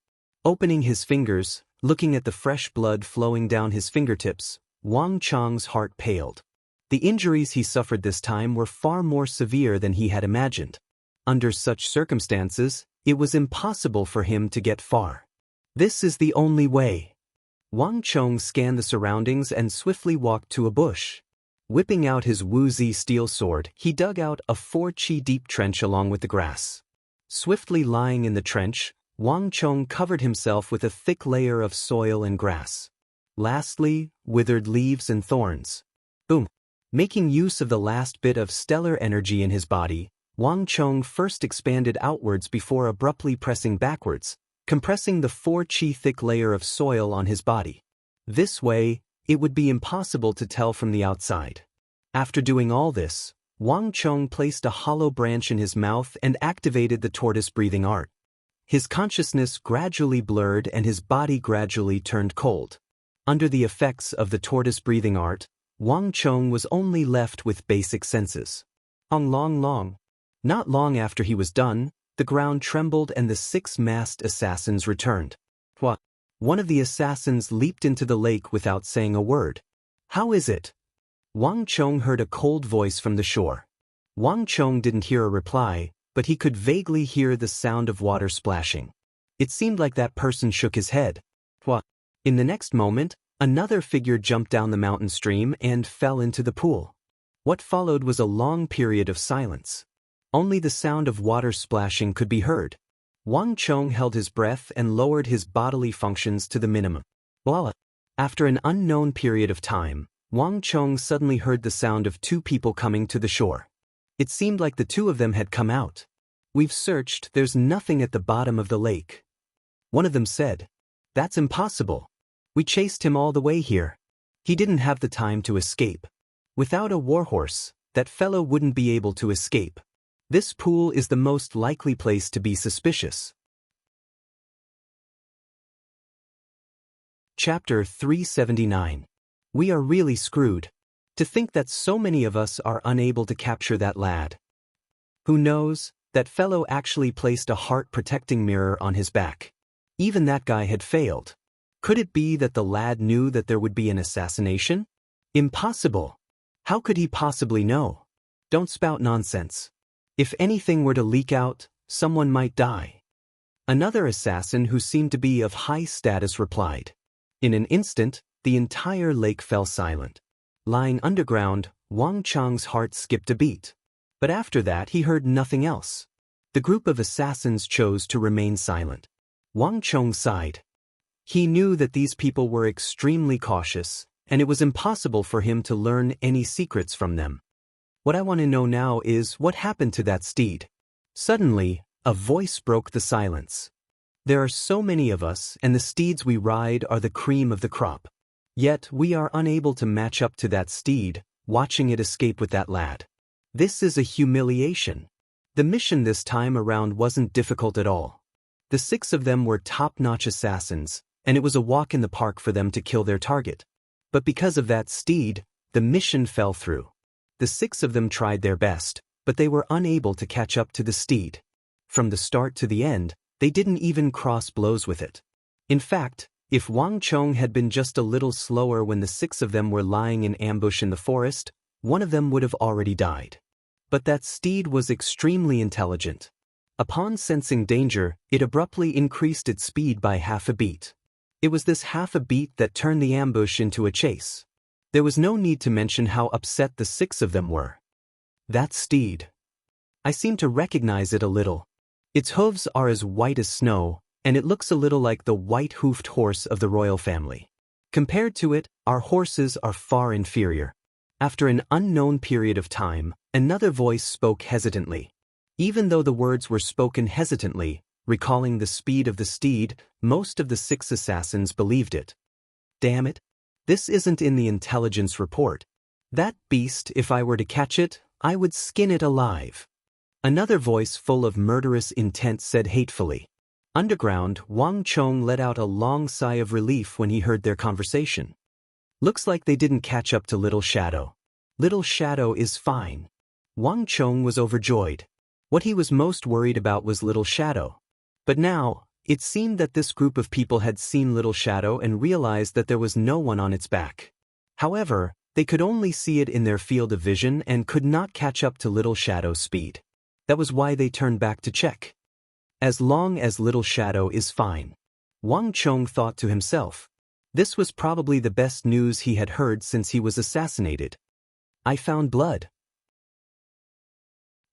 Opening his fingers, looking at the fresh blood flowing down his fingertips, Wang Chong's heart paled. The injuries he suffered this time were far more severe than he had imagined. Under such circumstances, it was impossible for him to get far. This is the only way. Wang Chong scanned the surroundings and swiftly walked to a bush. Whipping out his Wu-Zi steel sword, he dug out a 4-chi deep trench along with the grass. Swiftly lying in the trench, Wang Chong covered himself with a thick layer of soil and grass. Lastly, withered leaves and thorns. Boom! Making use of the last bit of stellar energy in his body, Wang Chong first expanded outwards before abruptly pressing backwards, compressing the 4-chi thick layer of soil on his body. This way, it would be impossible to tell from the outside. After doing all this, Wang Chong placed a hollow branch in his mouth and activated the tortoise breathing art. His consciousness gradually blurred and his body gradually turned cold. Under the effects of the tortoise breathing art, Wang Chong was only left with basic senses. Not long after he was done, the ground trembled and the 6 masked assassins returned. What? One of the assassins leaped into the lake without saying a word. How is it? Wang Chong heard a cold voice from the shore. Wang Chong didn't hear a reply, but he could vaguely hear the sound of water splashing. It seemed like that person shook his head. What? In the next moment, another figure jumped down the mountain stream and fell into the pool. What followed was a long period of silence. Only the sound of water splashing could be heard. Wang Chong held his breath and lowered his bodily functions to the minimum. Voila! After an unknown period of time, Wang Chong suddenly heard the sound of 2 people coming to the shore. It seemed like the 2 of them had come out. We've searched, there's nothing at the bottom of the lake. One of them said. That's impossible. We chased him all the way here. He didn't have the time to escape. Without a warhorse, that fellow wouldn't be able to escape. This pool is the most likely place to be suspicious. Chapter 379. We are really screwed. To think that so many of us are unable to capture that lad. Who knows, that fellow actually placed a heart-protecting mirror on his back. Even that guy had failed. Could it be that the lad knew that there would be an assassination? Impossible. How could he possibly know? Don't spout nonsense. If anything were to leak out, someone might die. Another assassin who seemed to be of high status replied. In an instant, the entire lake fell silent. Lying underground, Wang Chong's heart skipped a beat. But after that he heard nothing else. The group of assassins chose to remain silent. Wang Chong sighed. He knew that these people were extremely cautious, and it was impossible for him to learn any secrets from them. What I want to know now is what happened to that steed. Suddenly, a voice broke the silence. There are so many of us, and the steeds we ride are the cream of the crop. Yet we are unable to match up to that steed, watching it escape with that lad. This is a humiliation. The mission this time around wasn't difficult at all. The 6 of them were top-notch assassins, and it was a walk in the park for them to kill their target. But because of that steed, the mission fell through. The 6 of them tried their best, but they were unable to catch up to the steed. From the start to the end, they didn't even cross blows with it. In fact, if Wang Chong had been just a little slower when the 6 of them were lying in ambush in the forest, one of them would have already died. But that steed was extremely intelligent. Upon sensing danger, it abruptly increased its speed by half a beat. It was this half a beat that turned the ambush into a chase. There was no need to mention how upset the 6 of them were. That steed. I seem to recognize it a little. Its hooves are as white as snow, and it looks a little like the white-hoofed horse of the royal family. Compared to it, our horses are far inferior. After an unknown period of time, another voice spoke hesitantly. Even though the words were spoken hesitantly, recalling the speed of the steed, most of the 6 assassins believed it. Damn it. This isn't in the intelligence report. That beast, if I were to catch it, I would skin it alive. Another voice full of murderous intent said hatefully. Underground, Wang Chong let out a long sigh of relief when he heard their conversation. Looks like they didn't catch up to Little Shadow. Little Shadow is fine. Wang Chong was overjoyed. What he was most worried about was Little Shadow. But now, it seemed that this group of people had seen Little Shadow and realized that there was no one on its back. However, they could only see it in their field of vision and could not catch up to Little Shadow's speed. That was why they turned back to check. As long as Little Shadow is fine. Wang Chong thought to himself. This was probably the best news he had heard since he was assassinated. I found blood.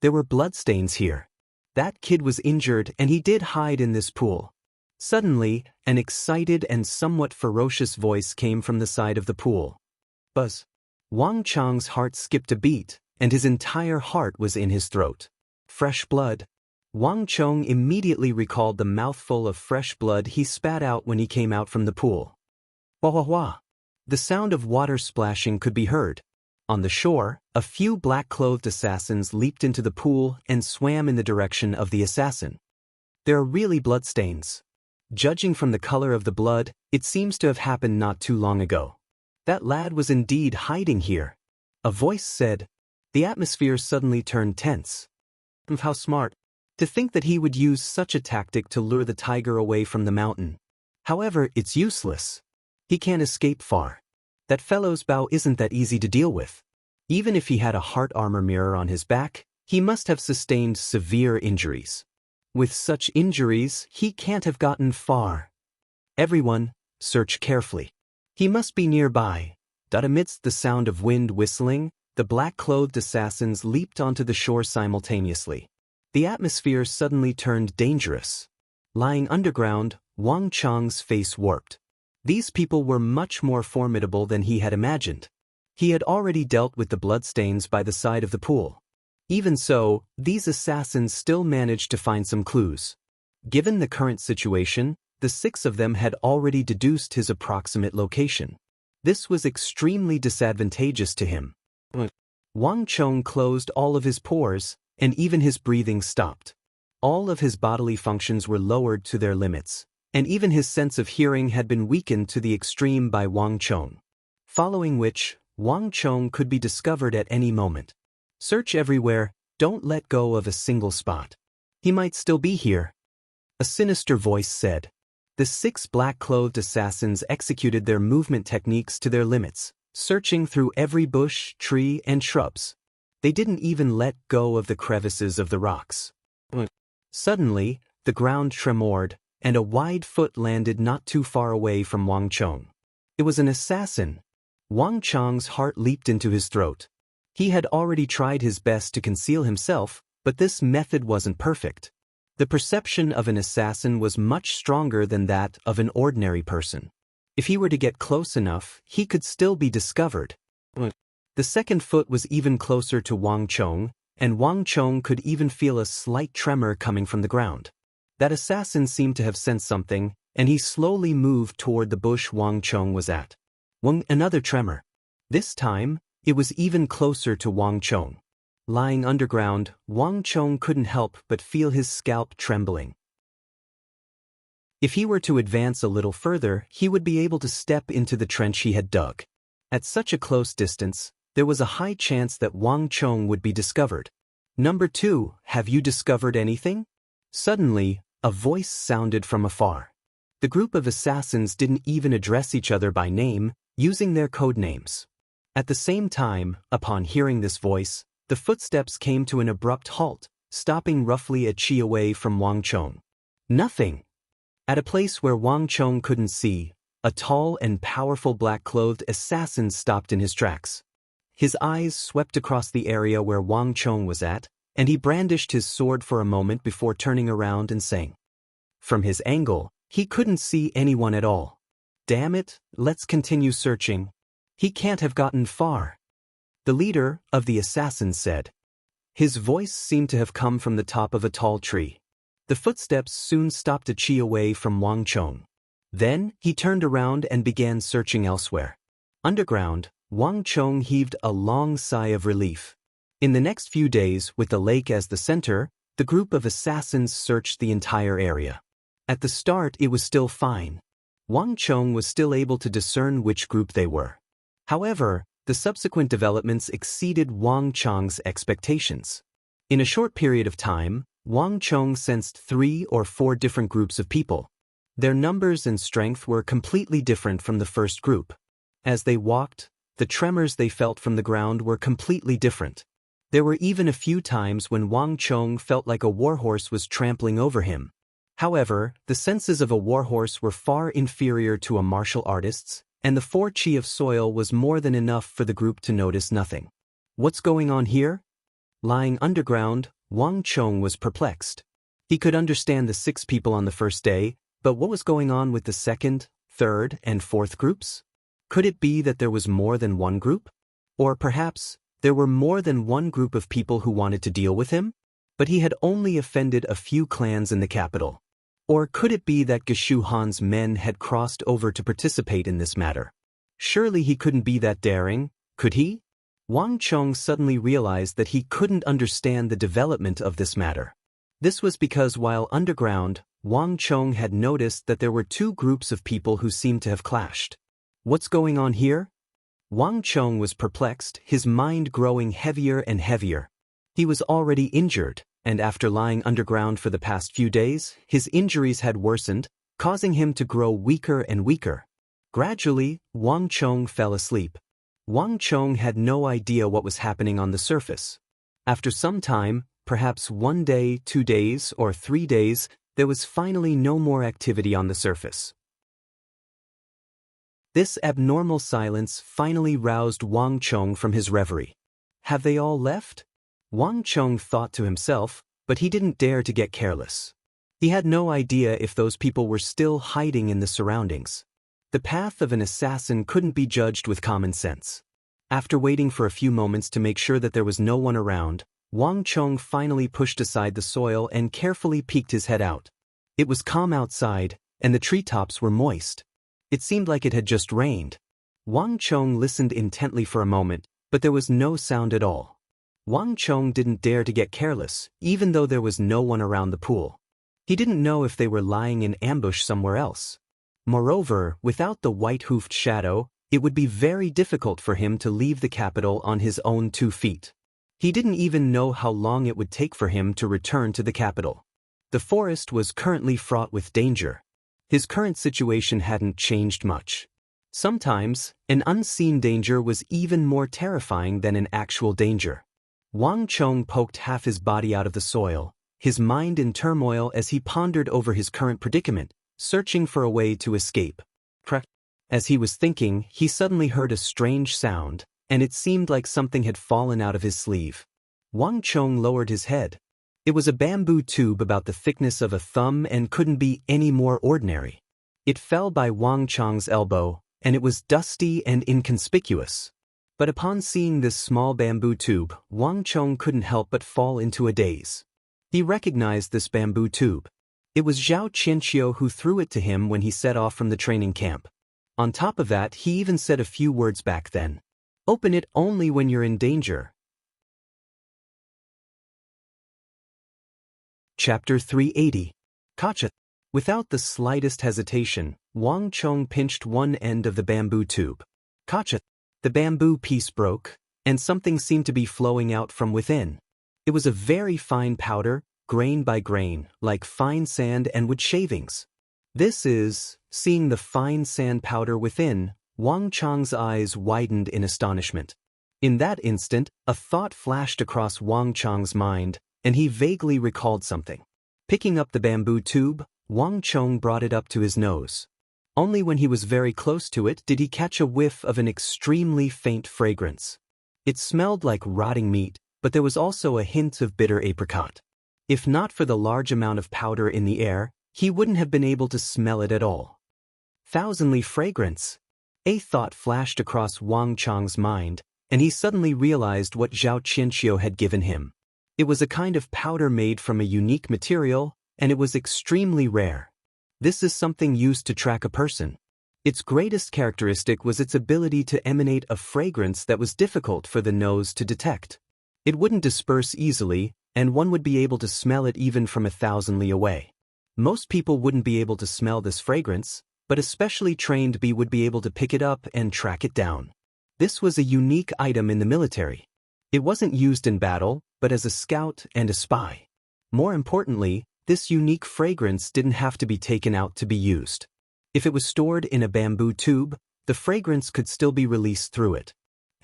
There were bloodstains here. That kid was injured and he did hide in this pool. Suddenly, an excited and somewhat ferocious voice came from the side of the pool. Buzz. Wang Chong's heart skipped a beat, and his entire heart was in his throat. Fresh blood. Wang Chong immediately recalled the mouthful of fresh blood he spat out when he came out from the pool. Wah wah wah. The sound of water splashing could be heard. On the shore, a few black-clothed assassins leaped into the pool and swam in the direction of the assassin. There are really bloodstains. Judging from the color of the blood, it seems to have happened not too long ago. That lad was indeed hiding here. A voice said. The atmosphere suddenly turned tense. How smart. To think that he would use such a tactic to lure the tiger away from the mountain. However, it's useless. He can't escape far. That fellow's bow isn't that easy to deal with. Even if he had a heart armor mirror on his back, he must have sustained severe injuries. With such injuries, he can't have gotten far. Everyone, search carefully. He must be nearby. Amidst the sound of wind whistling, the black-clothed assassins leaped onto the shore simultaneously. The atmosphere suddenly turned dangerous. Lying underground, Wang Chong's face warped. These people were much more formidable than he had imagined. He had already dealt with the bloodstains by the side of the pool. Even so, these assassins still managed to find some clues. Given the current situation, the 6 of them had already deduced his approximate location. This was extremely disadvantageous to him. Wang Chong closed all of his pores, and even his breathing stopped. All of his bodily functions were lowered to their limits, and even his sense of hearing had been weakened to the extreme by Wang Chong. Following which, Wang Chong could be discovered at any moment. Search everywhere, don't let go of a single spot. He might still be here. A sinister voice said. The 6 black-clothed assassins executed their movement techniques to their limits, searching through every bush, tree, and shrubs. They didn't even let go of the crevices of the rocks. Suddenly, the ground tremored, and a wide foot landed not too far away from Wang Chong. It was an assassin. Wang Chong's heart leaped into his throat. He had already tried his best to conceal himself, but this method wasn't perfect. The perception of an assassin was much stronger than that of an ordinary person. If he were to get close enough, he could still be discovered. The second foot was even closer to Wang Chong, and Wang Chong could even feel a slight tremor coming from the ground. That assassin seemed to have sensed something, and he slowly moved toward the bush Wang Chong was at. Another tremor. This time, it was even closer to Wang Chong. Lying underground, Wang Chong couldn't help but feel his scalp trembling. If he were to advance a little further, he would be able to step into the trench he had dug. At such a close distance, there was a high chance that Wang Chong would be discovered. Number 2, have you discovered anything? Suddenly, a voice sounded from afar. The group of assassins didn't even address each other by name, using their code names. At the same time, upon hearing this voice, the footsteps came to an abrupt halt, stopping roughly a chi away from Wang Chong. Nothing. At a place where Wang Chong couldn't see, a tall and powerful black-clothed assassin stopped in his tracks. His eyes swept across the area where Wang Chong was at, and he brandished his sword for a moment before turning around and saying. From his angle, he couldn't see anyone at all. Damn it, let's continue searching. He can't have gotten far. the leader of the assassins said. His voice seemed to have come from the top of a tall tree. The footsteps soon stopped a chi away from Wang Chong. Then, he turned around and began searching elsewhere. Underground, Wang Chong heaved a long sigh of relief. In the next few days, with the lake as the center, the group of assassins searched the entire area. At the start, it was still fine. Wang Chong was still able to discern which group they were. However, the subsequent developments exceeded Wang Chong's expectations. In a short period of time, Wang Chong sensed 3 or 4 different groups of people. Their numbers and strength were completely different from the first group. As they walked, the tremors they felt from the ground were completely different. There were even a few times when Wang Chong felt like a warhorse was trampling over him. However, the senses of a warhorse were far inferior to a martial artist's, and the 4 chi of soil was more than enough for the group to notice nothing. What's going on here? Lying underground, Wang Chong was perplexed. He could understand the 6 people on the first day, but what was going on with the second, third, and fourth groups? Could it be that there was more than one group? Or perhaps, there were more than one group of people who wanted to deal with him? But he had only offended a few clans in the capital. Or could it be that Geshu Han's men had crossed over to participate in this matter? Surely he couldn't be that daring, could he? Wang Chong suddenly realized that he couldn't understand the development of this matter. This was because while underground, Wang Chong had noticed that there were 2 groups of people who seemed to have clashed. What's going on here? Wang Chong was perplexed, his mind growing heavier and heavier. He was already injured, and after lying underground for the past few days, his injuries had worsened, causing him to grow weaker and weaker. Gradually, Wang Chong fell asleep. Wang Chong had no idea what was happening on the surface. After some time, perhaps 1 day, 2 days, or 3 days, there was finally no more activity on the surface. This abnormal silence finally roused Wang Chong from his reverie. Have they all left? Wang Chong thought to himself, but he didn't dare to get careless. He had no idea if those people were still hiding in the surroundings. The path of an assassin couldn't be judged with common sense. After waiting for a few moments to make sure that there was no one around, Wang Chong finally pushed aside the soil and carefully peeked his head out. It was calm outside, and the treetops were moist. It seemed like it had just rained. Wang Chong listened intently for a moment, but there was no sound at all. Wang Chong didn't dare to get careless, even though there was no one around the pool. He didn't know if they were lying in ambush somewhere else. Moreover, without the white-hoofed shadow, it would be very difficult for him to leave the capital on his own 2 feet. He didn't even know how long it would take for him to return to the capital. The forest was currently fraught with danger. His current situation hadn't changed much. Sometimes, an unseen danger was even more terrifying than an actual danger. Wang Chong poked half his body out of the soil, his mind in turmoil as he pondered over his current predicament, searching for a way to escape. As he was thinking, he suddenly heard a strange sound, and it seemed like something had fallen out of his sleeve. Wang Chong lowered his head. It was a bamboo tube about the thickness of a thumb and couldn't be any more ordinary. It fell by Wang Chong's elbow, and it was dusty and inconspicuous. But upon seeing this small bamboo tube, Wang Chong couldn't help but fall into a daze. He recognized this bamboo tube. It was Zhao Qianqiu who threw it to him when he set off from the training camp. On top of that, he even said a few words back then. Open it only when you're in danger. Chapter 380. Kacha. Without the slightest hesitation, Wang Chong pinched one end of the bamboo tube. Kacha. The bamboo piece broke, and something seemed to be flowing out from within. It was a very fine powder, grain by grain, like fine sand and wood shavings. Seeing the fine sand powder within, Wang Chong's eyes widened in astonishment. In that instant, a thought flashed across Wang Chong's mind, and he vaguely recalled something. Picking up the bamboo tube, Wang Chong brought it up to his nose. Only when he was very close to it did he catch a whiff of an extremely faint fragrance. It smelled like rotting meat, but there was also a hint of bitter apricot. If not for the large amount of powder in the air, he wouldn't have been able to smell it at all. Thousandly fragrance. A thought flashed across Wang Chong's mind, and he suddenly realized what Zhao Qianqiu had given him. It was a kind of powder made from a unique material, and it was extremely rare. This is something used to track a person. Its greatest characteristic was its ability to emanate a fragrance that was difficult for the nose to detect. It wouldn't disperse easily, and one would be able to smell it even from 1,000 li away. Most people wouldn't be able to smell this fragrance, but a specially trained bee would be able to pick it up and track it down. This was a unique item in the military. It wasn't used in battle, but as a scout and a spy. More importantly, this unique fragrance didn't have to be taken out to be used. If it was stored in a bamboo tube, the fragrance could still be released through it.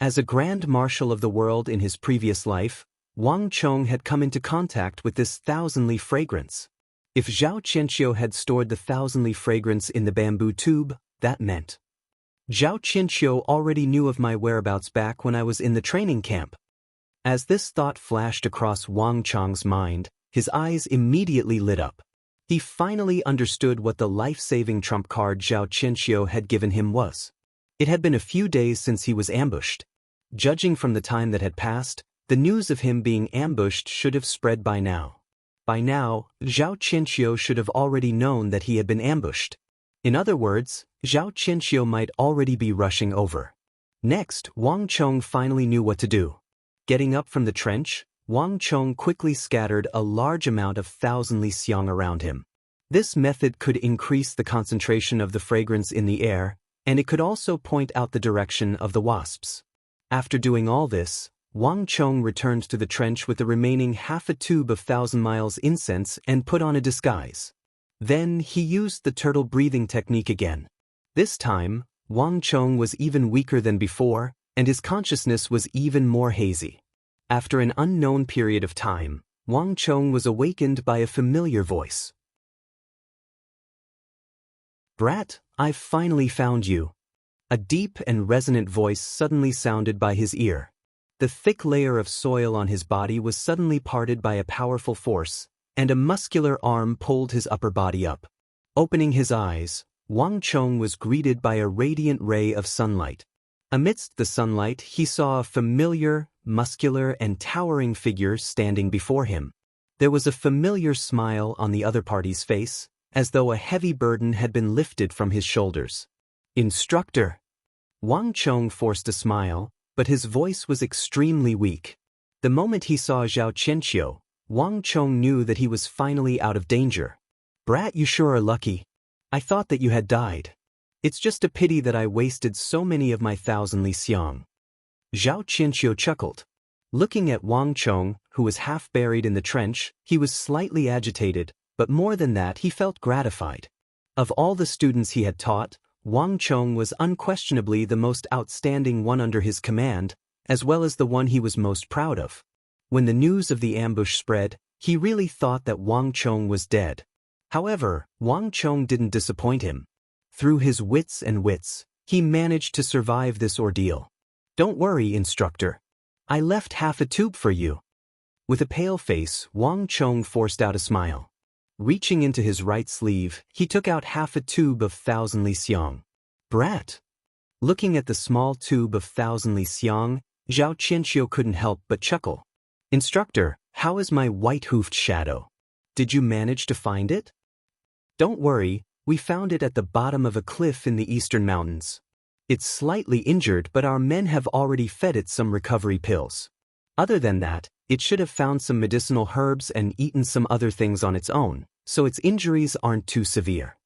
As a Grand Marshal of the world in his previous life, Wang Chong had come into contact with this 1,000 li fragrance. If Zhao Qianqiu had stored the 1,000 li fragrance in the bamboo tube, that meant Zhao Qianqiu already knew of my whereabouts back when I was in the training camp. As this thought flashed across Wang Chong's mind, his eyes immediately lit up. He finally understood what the life-saving trump card Zhao Qianqiu had given him was. It had been a few days since he was ambushed. Judging from the time that had passed, the news of him being ambushed should have spread by now. By now, Zhao Qianqiu should have already known that he had been ambushed. In other words, Zhao Qianqiu might already be rushing over. Next, Wang Chong finally knew what to do. Getting up from the trench, Wang Chong quickly scattered a large amount of 1,000 li xiang around him. This method could increase the concentration of the fragrance in the air, and it could also point out the direction of the wasps. After doing all this, Wang Chong returned to the trench with the remaining half a tube of 1,000 miles incense and put on a disguise. Then he used the turtle breathing technique again. This time, Wang Chong was even weaker than before, and his consciousness was even more hazy. After an unknown period of time, Wang Chong was awakened by a familiar voice. "Brat, I've finally found you." A deep and resonant voice suddenly sounded by his ear. The thick layer of soil on his body was suddenly parted by a powerful force, and a muscular arm pulled his upper body up. Opening his eyes, Wang Chong was greeted by a radiant ray of sunlight. Amidst the sunlight, he saw a familiar, muscular, and towering figure standing before him. There was a familiar smile on the other party's face, as though a heavy burden had been lifted from his shoulders. "Instructor." Wang Chong forced a smile, but his voice was extremely weak. The moment he saw Zhao Qianqiu, Wang Chong knew that he was finally out of danger. "Brat, you sure are lucky. I thought that you had died. It's just a pity that I wasted so many of my 1,000 li xiang." Zhao Qianqiu chuckled. Looking at Wang Chong, who was half buried in the trench, he was slightly agitated, but more than that he felt gratified. Of all the students he had taught, Wang Chong was unquestionably the most outstanding one under his command, as well as the one he was most proud of. When the news of the ambush spread, he really thought that Wang Chong was dead. However, Wang Chong didn't disappoint him. Through his wits, he managed to survive this ordeal. "Don't worry, instructor. I left half a tube for you." With a pale face, Wang Chong forced out a smile. Reaching into his right sleeve, he took out half a tube of 1,000 li xiang. "Brat." Looking at the small tube of 1,000 li xiang, Zhao Qianqiu couldn't help but chuckle. "Instructor, how is my white-hoofed shadow? Did you manage to find it?" "Don't worry, we found it at the bottom of a cliff in the eastern mountains. It's slightly injured, but our men have already fed it some recovery pills. Other than that, it should have found some medicinal herbs and eaten some other things on its own, so its injuries aren't too severe.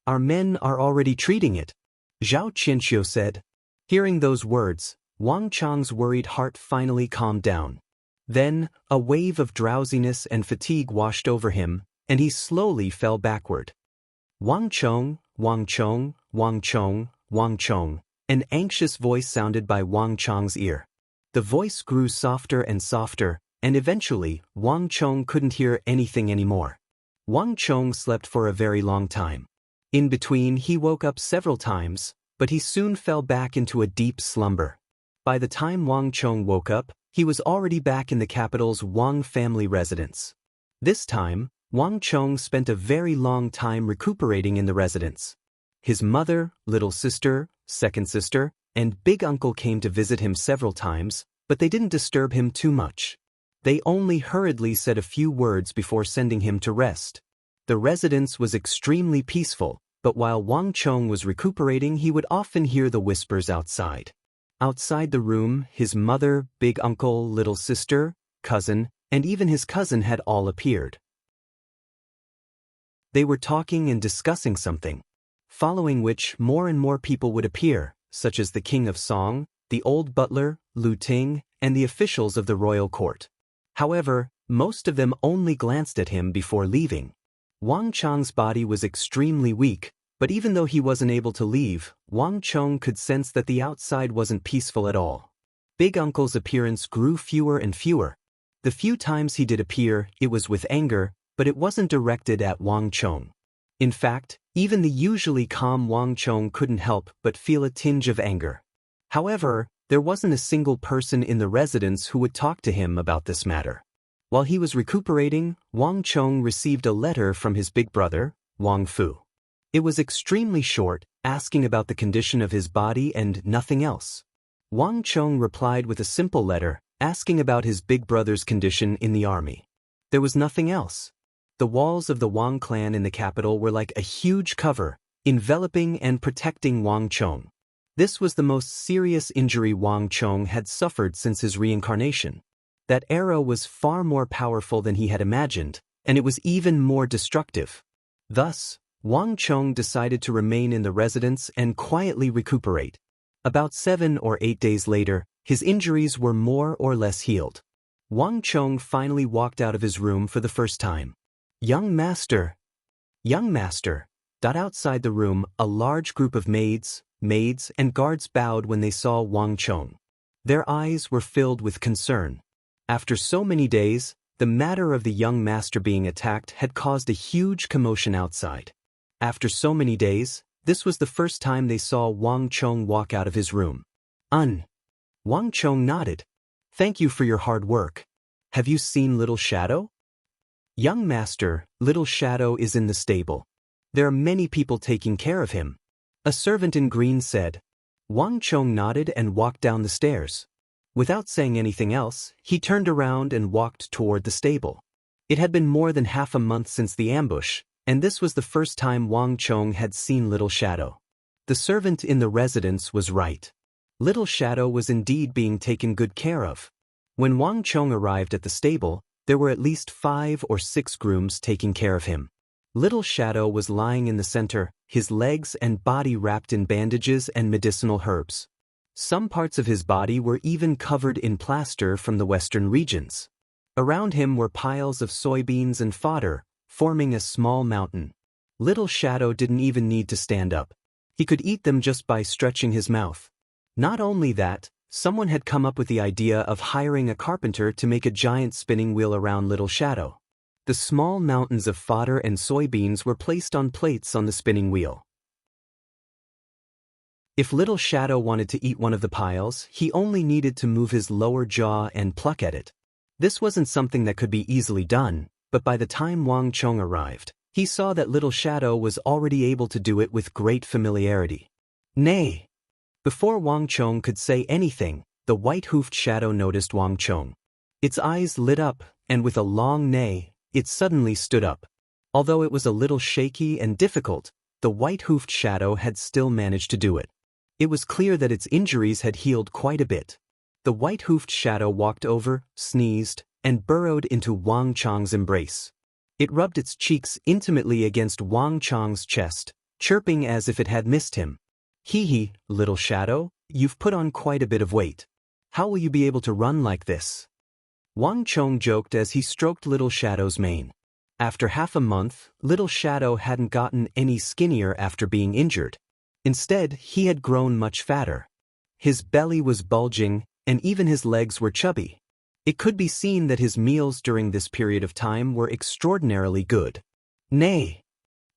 Our men are already treating it," Zhao Qianqiu said. Hearing those words, Wang Chong's worried heart finally calmed down. Then, a wave of drowsiness and fatigue washed over him, and he slowly fell backward. "Wang Chong, Wang Chong, Wang Chong, Wang Chong," an anxious voice sounded by Wang Chong's ear. The voice grew softer and softer, and eventually, Wang Chong couldn't hear anything anymore. Wang Chong slept for a very long time. In between, he woke up several times, but he soon fell back into a deep slumber. By the time Wang Chong woke up, he was already back in the capital's Wang family residence. This time, Wang Chong spent a very long time recuperating in the residence. His mother, little sister, second sister, and Big Uncle came to visit him several times, but they didn't disturb him too much. They only hurriedly said a few words before sending him to rest. The residence was extremely peaceful, but while Wang Chong was recuperating, he would often hear the whispers outside. Outside the room, his mother, big uncle, little sister, cousin, and even his cousin had all appeared. They were talking and discussing something, following which more and more people would appear, such as the King of Song, the old butler, Lu Ting, and the officials of the royal court. However, most of them only glanced at him before leaving. Wang Chong's body was extremely weak, but even though he wasn't able to leave, Wang Chong could sense that the outside wasn't peaceful at all. Big Uncle's appearance grew fewer and fewer. The few times he did appear, it was with anger, but it wasn't directed at Wang Chong. In fact, even the usually calm Wang Chong couldn't help but feel a tinge of anger. However, there wasn't a single person in the residence who would talk to him about this matter. While he was recuperating, Wang Chong received a letter from his big brother, Wang Fu. It was extremely short, asking about the condition of his body and nothing else. Wang Chong replied with a simple letter, asking about his big brother's condition in the army. There was nothing else. The walls of the Wang clan in the capital were like a huge cover, enveloping and protecting Wang Chong. This was the most serious injury Wang Chong had suffered since his reincarnation. That arrow was far more powerful than he had imagined, and it was even more destructive. Thus, Wang Chong decided to remain in the residence and quietly recuperate. About 7 or 8 days later, his injuries were more or less healed. Wang Chong finally walked out of his room for the first time. Young master! Young master! Outside the room, a large group of maids, and guards bowed when they saw Wang Chong. Their eyes were filled with concern. After so many days, the matter of the young master being attacked had caused a huge commotion outside. After so many days, this was the first time they saw Wang Chong walk out of his room. Wang Chong nodded. Thank you for your hard work. Have you seen Little Shadow? Young master, Little Shadow is in the stable. There are many people taking care of him. A servant in green said. Wang Chong nodded and walked down the stairs. Without saying anything else, he turned around and walked toward the stable. It had been more than half a month since the ambush, and this was the first time Wang Chong had seen Little Shadow. The servant in the residence was right. Little Shadow was indeed being taken good care of. When Wang Chong arrived at the stable, there were at least 5 or 6 grooms taking care of him. Little Shadow was lying in the center, his legs and body wrapped in bandages and medicinal herbs. Some parts of his body were even covered in plaster from the western regions. Around him were piles of soybeans and fodder, forming a small mountain. Little Shadow didn't even need to stand up. He could eat them just by stretching his mouth. Not only that, someone had come up with the idea of hiring a carpenter to make a giant spinning wheel around Little Shadow. The small mountains of fodder and soybeans were placed on plates on the spinning wheel. If Little Shadow wanted to eat one of the piles, he only needed to move his lower jaw and pluck at it. This wasn't something that could be easily done, but by the time Wang Chong arrived, he saw that Little Shadow was already able to do it with great familiarity. Nay! Before Wang Chong could say anything, the white-hoofed shadow noticed Wang Chong. Its eyes lit up, and with a long neigh, it suddenly stood up. Although it was a little shaky and difficult, the white-hoofed shadow had still managed to do it. It was clear that its injuries had healed quite a bit. The white-hoofed shadow walked over, sneezed, and burrowed into Wang Chong's embrace. It rubbed its cheeks intimately against Wang Chong's chest, chirping as if it had missed him. Hee, Little Shadow, you've put on quite a bit of weight. How will you be able to run like this? Wang Chong joked as he stroked Little Shadow's mane. After half a month, Little Shadow hadn't gotten any skinnier after being injured. Instead, he had grown much fatter. His belly was bulging, and even his legs were chubby. It could be seen that his meals during this period of time were extraordinarily good. Nay!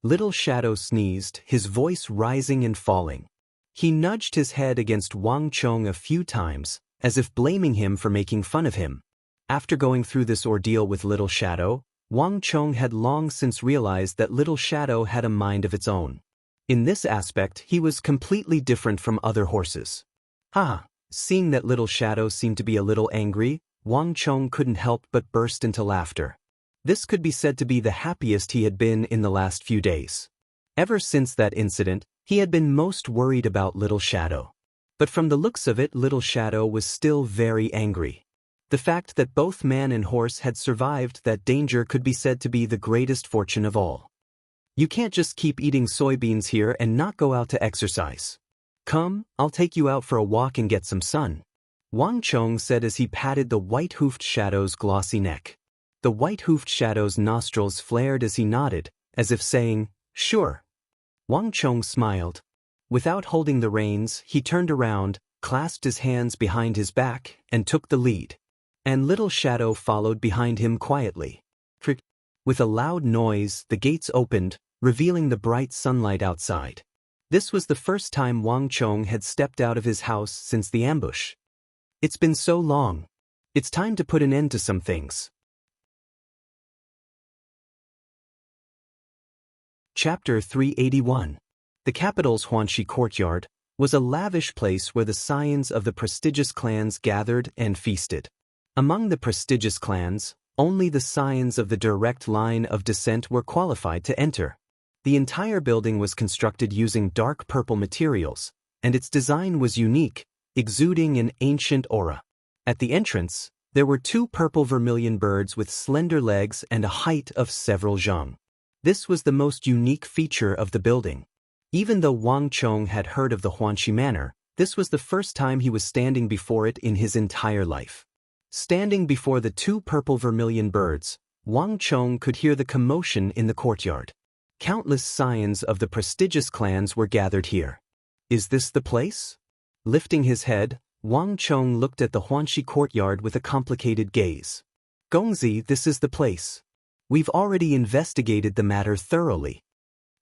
Little Shadow sneezed, his voice rising and falling. He nudged his head against Wang Chong a few times, as if blaming him for making fun of him. After going through this ordeal with Little Shadow, Wang Chong had long since realized that Little Shadow had a mind of its own. In this aspect, he was completely different from other horses. Ha! Seeing that little shadow seemed to be a little angry, Wang Chong couldn't help but burst into laughter. This could be said to be the happiest he had been in the last few days. Ever since that incident, he had been most worried about Little Shadow. But from the looks of it, Little Shadow was still very angry. The fact that both man and horse had survived that danger could be said to be the greatest fortune of all. You can't just keep eating soybeans here and not go out to exercise. Come, I'll take you out for a walk and get some sun, Wang Chong said as he patted the white-hoofed shadow's glossy neck. The white-hoofed shadow's nostrils flared as he nodded, as if saying, "Sure." Wang Chong smiled. Without holding the reins, he turned around, clasped his hands behind his back, and took the lead. And Little Shadow followed behind him quietly. With a loud noise, the gates opened, revealing the bright sunlight outside. This was the first time Wang Chong had stepped out of his house since the ambush. It's been so long. It's time to put an end to some things. Chapter 381. The capital's Huanxi courtyard was a lavish place where the scions of the prestigious clans gathered and feasted. Among the prestigious clans, only the scions of the direct line of descent were qualified to enter. The entire building was constructed using dark purple materials, and its design was unique, exuding an ancient aura. At the entrance, there were two purple vermilion birds with slender legs and a height of several zhang. This was the most unique feature of the building. Even though Wang Chong had heard of the Huanxi Manor, this was the first time he was standing before it in his entire life. Standing before the two purple vermilion birds, Wang Chong could hear the commotion in the courtyard. Countless scions of the prestigious clans were gathered here. Is this the place? Lifting his head, Wang Chong looked at the Huanxi courtyard with a complicated gaze. Gongzi, this is the place. We've already investigated the matter thoroughly.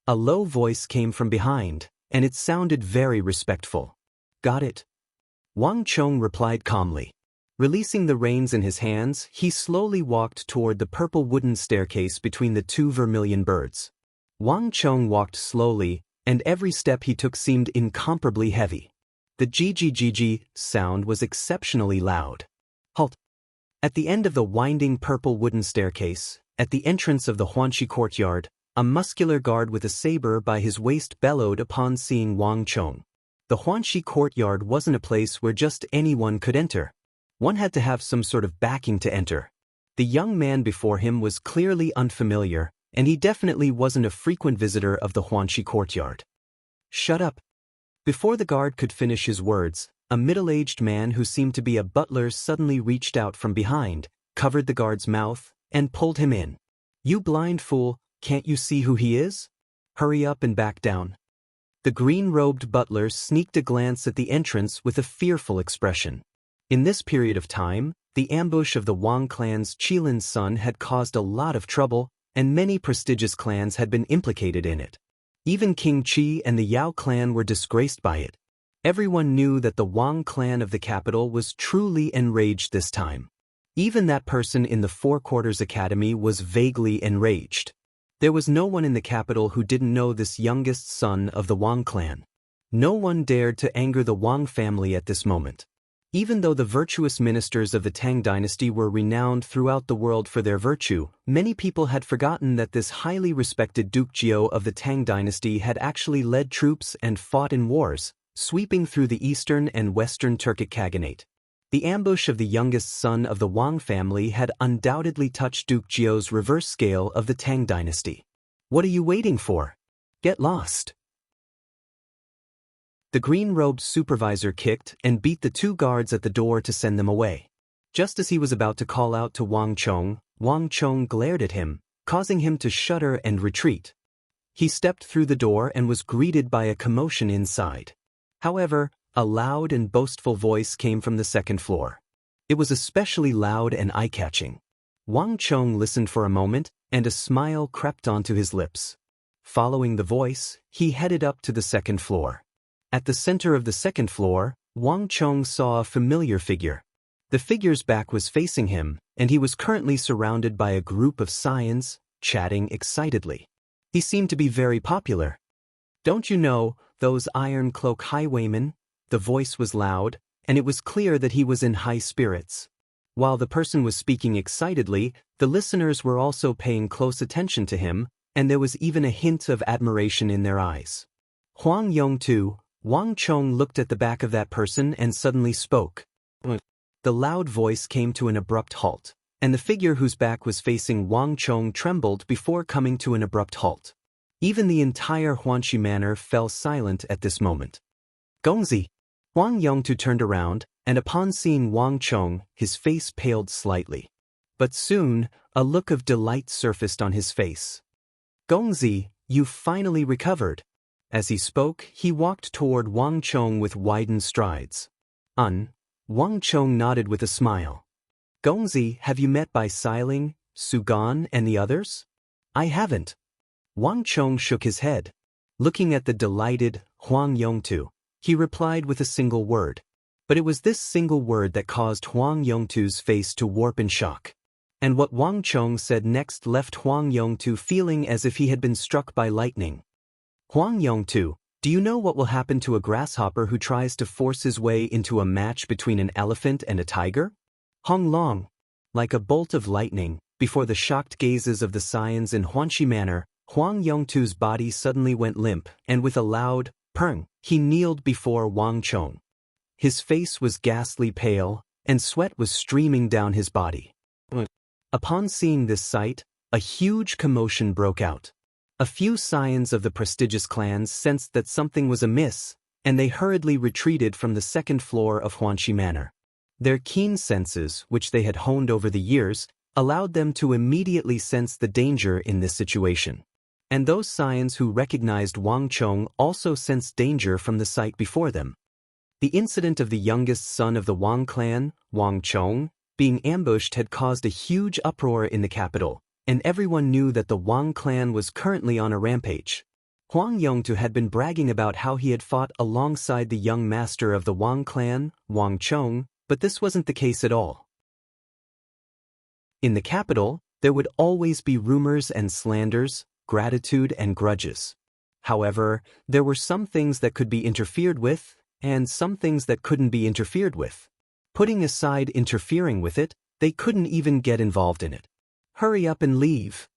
A low voice came from behind, and it sounded very respectful. Got it? Wang Chong replied calmly. Releasing the reins in his hands, he slowly walked toward the purple wooden staircase between the two vermilion birds. Wang Chong walked slowly, and every step he took seemed incomparably heavy. The GGGG sound was exceptionally loud. Halt! At the end of the winding purple wooden staircase, at the entrance of the Huanxi courtyard, a muscular guard with a saber by his waist bellowed upon seeing Wang Chong. The Huanxi courtyard wasn't a place where just anyone could enter. One had to have some sort of backing to enter. The young man before him was clearly unfamiliar, and he definitely wasn't a frequent visitor of the Huanxi courtyard. Shut up! Before the guard could finish his words, a middle-aged man who seemed to be a butler suddenly reached out from behind, covered the guard's mouth, and pulled him in. You blind fool, can't you see who he is? Hurry up and back down. The green-robed butler sneaked a glance at the entrance with a fearful expression. In this period of time, the ambush of the Wang clan's Qilin's son had caused a lot of trouble, and many prestigious clans had been implicated in it. Even King Qi and the Yao clan were disgraced by it. Everyone knew that the Wang clan of the capital was truly enraged this time. Even that person in the Four Quarters Academy was vaguely enraged. There was no one in the capital who didn't know this youngest son of the Wang clan. No one dared to anger the Wang family at this moment. Even though the virtuous ministers of the Tang dynasty were renowned throughout the world for their virtue, many people had forgotten that this highly respected Duke Jiao of the Tang dynasty had actually led troops and fought in wars, sweeping through the eastern and western Turkic Khaganate. The ambush of the youngest son of the Wang family had undoubtedly touched Duke Jiao's reverse scale of the Tang dynasty. What are you waiting for? Get lost. The green-robed supervisor kicked and beat the two guards at the door to send them away. Just as he was about to call out to Wang Chong glared at him, causing him to shudder and retreat. He stepped through the door and was greeted by a commotion inside. However, a loud and boastful voice came from the second floor. It was especially loud and eye-catching. Wang Chong listened for a moment, and a smile crept onto his lips. Following the voice, he headed up to the second floor. At the center of the second floor, Wang Chong saw a familiar figure. The figure's back was facing him, and he was currently surrounded by a group of scions, chatting excitedly. He seemed to be very popular. Don't you know, those Iron Cloak highwaymen? The voice was loud, and it was clear that he was in high spirits. While the person was speaking excitedly, the listeners were also paying close attention to him, and there was even a hint of admiration in their eyes. Huang Yongtu, Wang Chong looked at the back of that person and suddenly spoke. The loud voice came to an abrupt halt, and the figure whose back was facing Wang Chong trembled before coming to an abrupt halt. Even the entire Huanxi manor fell silent at this moment. Gongzi! Huang Yongtu turned around, and upon seeing Wang Chong, his face paled slightly. But soon, a look of delight surfaced on his face. Gongzi, you've finally recovered. As he spoke, he walked toward Wang Chong with widened strides. Wang Chong nodded with a smile. Gongzi, have you met Bai Siling, Su Gan, and the others? I haven't. Wang Chong shook his head. Looking at the delighted Huang Yongtu, he replied with a single word. But it was this single word that caused Huang Yongtu's face to warp in shock. And what Wang Chong said next left Huang Yongtu feeling as if he had been struck by lightning. Huang Yongtu, do you know what will happen to a grasshopper who tries to force his way into a match between an elephant and a tiger? Hong Long. Like a bolt of lightning, before the shocked gazes of the scions in Huanxi Manor, Huang Yongtu's body suddenly went limp, and with a loud "Peng," he kneeled before Wang Chong. His face was ghastly pale, and sweat was streaming down his body. Upon seeing this sight, a huge commotion broke out. A few scions of the prestigious clans sensed that something was amiss, and they hurriedly retreated from the second floor of Huanxi Manor. Their keen senses, which they had honed over the years, allowed them to immediately sense the danger in this situation. And those scions who recognized Wang Chong also sensed danger from the sight before them. The incident of the youngest son of the Wang clan, Wang Chong, being ambushed had caused a huge uproar in the capital, and everyone knew that the Wang clan was currently on a rampage. Huang Yongtu had been bragging about how he had fought alongside the young master of the Wang clan, Wang Chong, but this wasn't the case at all. In the capital, there would always be rumors and slanders, gratitude and grudges. However, there were some things that could be interfered with, and some things that couldn't be interfered with. Putting aside interfering with it, they couldn't even get involved in it. Hurry up and leave.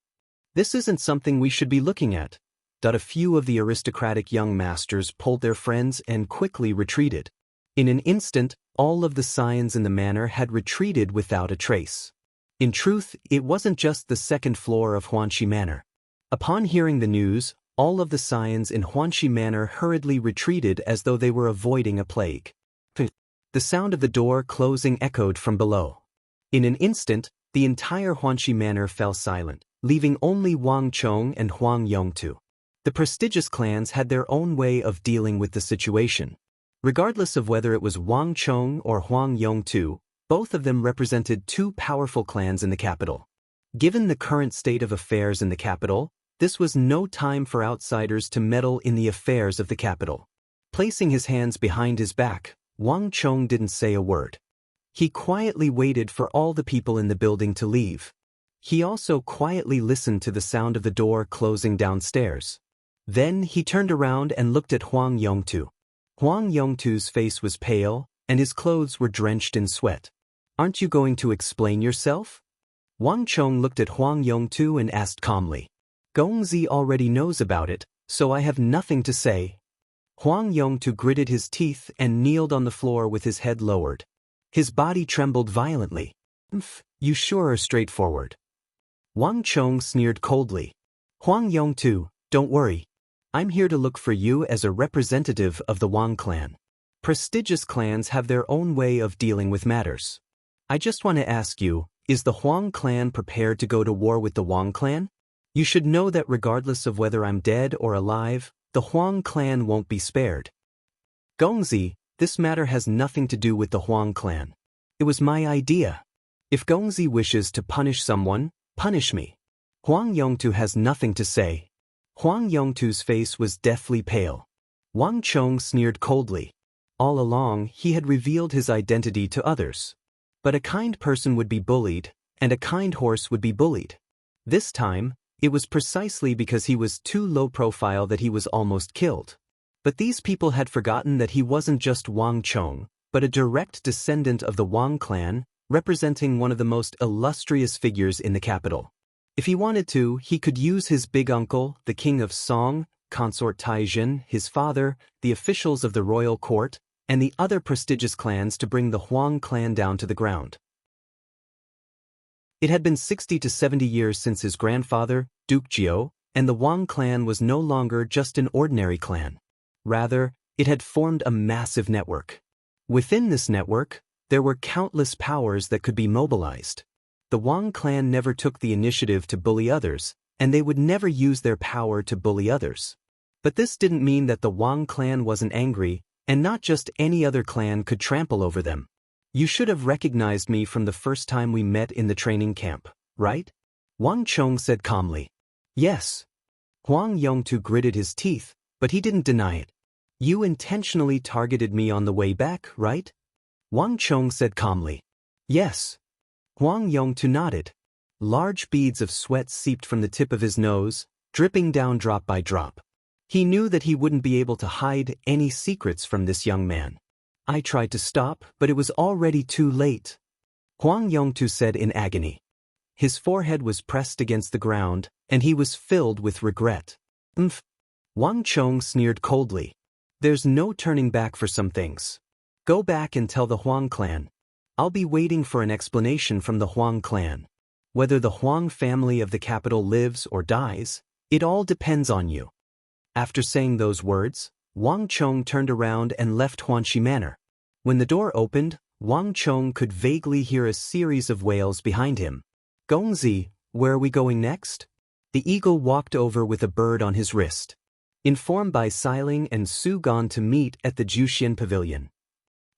This isn't something we should be looking at. A few of the aristocratic young masters pulled their friends and quickly retreated. In an instant, all of the scions in the manor had retreated without a trace. In truth, it wasn't just the second floor of Huanxi Manor. Upon hearing the news, all of the scions in Huanxi Manor hurriedly retreated as though they were avoiding a plague. The sound of the door closing echoed from below. In an instant, the entire Huanxi Manor fell silent, leaving only Wang Chong and Huang Yongtu. The prestigious clans had their own way of dealing with the situation. Regardless of whether it was Wang Chong or Huang Yongtu, both of them represented two powerful clans in the capital. Given the current state of affairs in the capital, this was no time for outsiders to meddle in the affairs of the capital. Placing his hands behind his back, Wang Chong didn't say a word. He quietly waited for all the people in the building to leave. He also quietly listened to the sound of the door closing downstairs. Then he turned around and looked at Huang Yongtu. Huang Yongtu's face was pale, and his clothes were drenched in sweat. Aren't you going to explain yourself? Wang Chong looked at Huang Yongtu and asked calmly. Gongzi already knows about it, so I have nothing to say. Huang Yongtu gritted his teeth and kneeled on the floor with his head lowered. His body trembled violently. You sure are straightforward. Wang Chong sneered coldly. Huang Yongtu, don't worry. I'm here to look for you as a representative of the Wang clan. Prestigious clans have their own way of dealing with matters. I just want to ask you, is the Huang clan prepared to go to war with the Wang clan? You should know that regardless of whether I'm dead or alive, the Huang clan won't be spared. Gongzi, this matter has nothing to do with the Huang clan. It was my idea. If Gongzi wishes to punish someone, punish me. Huang Yongtu has nothing to say. Huang Yongtu's face was deathly pale. Wang Chong sneered coldly. All along, he had revealed his identity to others. But a kind person would be bullied, and a kind horse would be bullied. This time, it was precisely because he was too low profile that he was almost killed. But these people had forgotten that he wasn't just Wang Chong, but a direct descendant of the Wang clan, representing one of the most illustrious figures in the capital. If he wanted to, he could use his big uncle, the king of Song, consort Taijin, his father, the officials of the royal court, and the other prestigious clans to bring the Huang clan down to the ground. It had been 60 to 70 years since his grandfather, Duke Jiao, and the Wang clan was no longer just an ordinary clan. Rather, it had formed a massive network. Within this network, there were countless powers that could be mobilized. The Wang clan never took the initiative to bully others, and they would never use their power to bully others. But this didn't mean that the Wang clan wasn't angry, and not just any other clan could trample over them. You should have recognized me from the first time we met in the training camp, right? Wang Chong said calmly. Yes. Huang Yongtu gritted his teeth, but he didn't deny it. You intentionally targeted me on the way back, right? Wang Chong said calmly. Yes. Huang Yongtu nodded. Large beads of sweat seeped from the tip of his nose, dripping down drop by drop. He knew that he wouldn't be able to hide any secrets from this young man. I tried to stop, but it was already too late. Huang Yongtu said in agony. His forehead was pressed against the ground, and he was filled with regret. Wang Chong sneered coldly. There's no turning back for some things. Go back and tell the Huang clan. I'll be waiting for an explanation from the Huang clan. Whether the Huang family of the capital lives or dies, it all depends on you. After saying those words, Wang Chong turned around and left Huanxi Manor. When the door opened, Wang Chong could vaguely hear a series of wails behind him. Gongzi, where are we going next? The eagle walked over with a bird on his wrist. Informed by Xiling and Su Gan to meet at the Juxian Pavilion.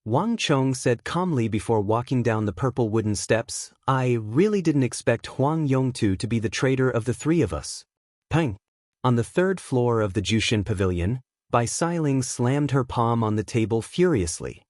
Wang Chong said calmly before walking down the purple wooden steps, I really didn't expect Huang Yongtu to be the traitor of the three of us. Peng. On the third floor of the Juxian Pavilion, Bai Xiling slammed her palm on the table furiously.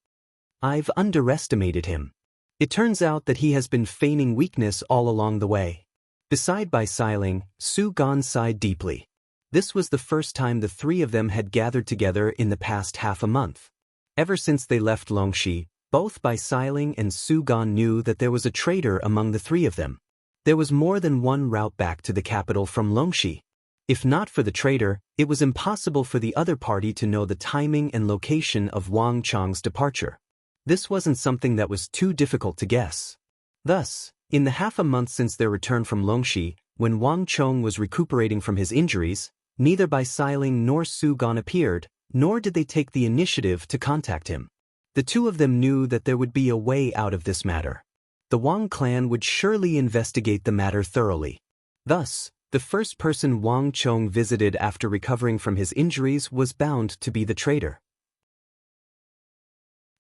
I've underestimated him. It turns out that he has been feigning weakness all along the way. Beside Bai Xiling, Su Gan sighed deeply. This was the first time the three of them had gathered together in the past half a month. Ever since they left Longxi, both Bai Xiling and Su Gan knew that there was a traitor among the three of them. There was more than one route back to the capital from Longxi. If not for the traitor, it was impossible for the other party to know the timing and location of Wang Chong's departure. This wasn't something that was too difficult to guess. Thus, in the half a month since their return from Longxi, when Wang Chong was recuperating from his injuries, neither Bai Xiling nor Su Gan appeared, nor did they take the initiative to contact him. The two of them knew that there would be a way out of this matter. The Wang clan would surely investigate the matter thoroughly. Thus, the first person Wang Chong visited after recovering from his injuries was bound to be the traitor.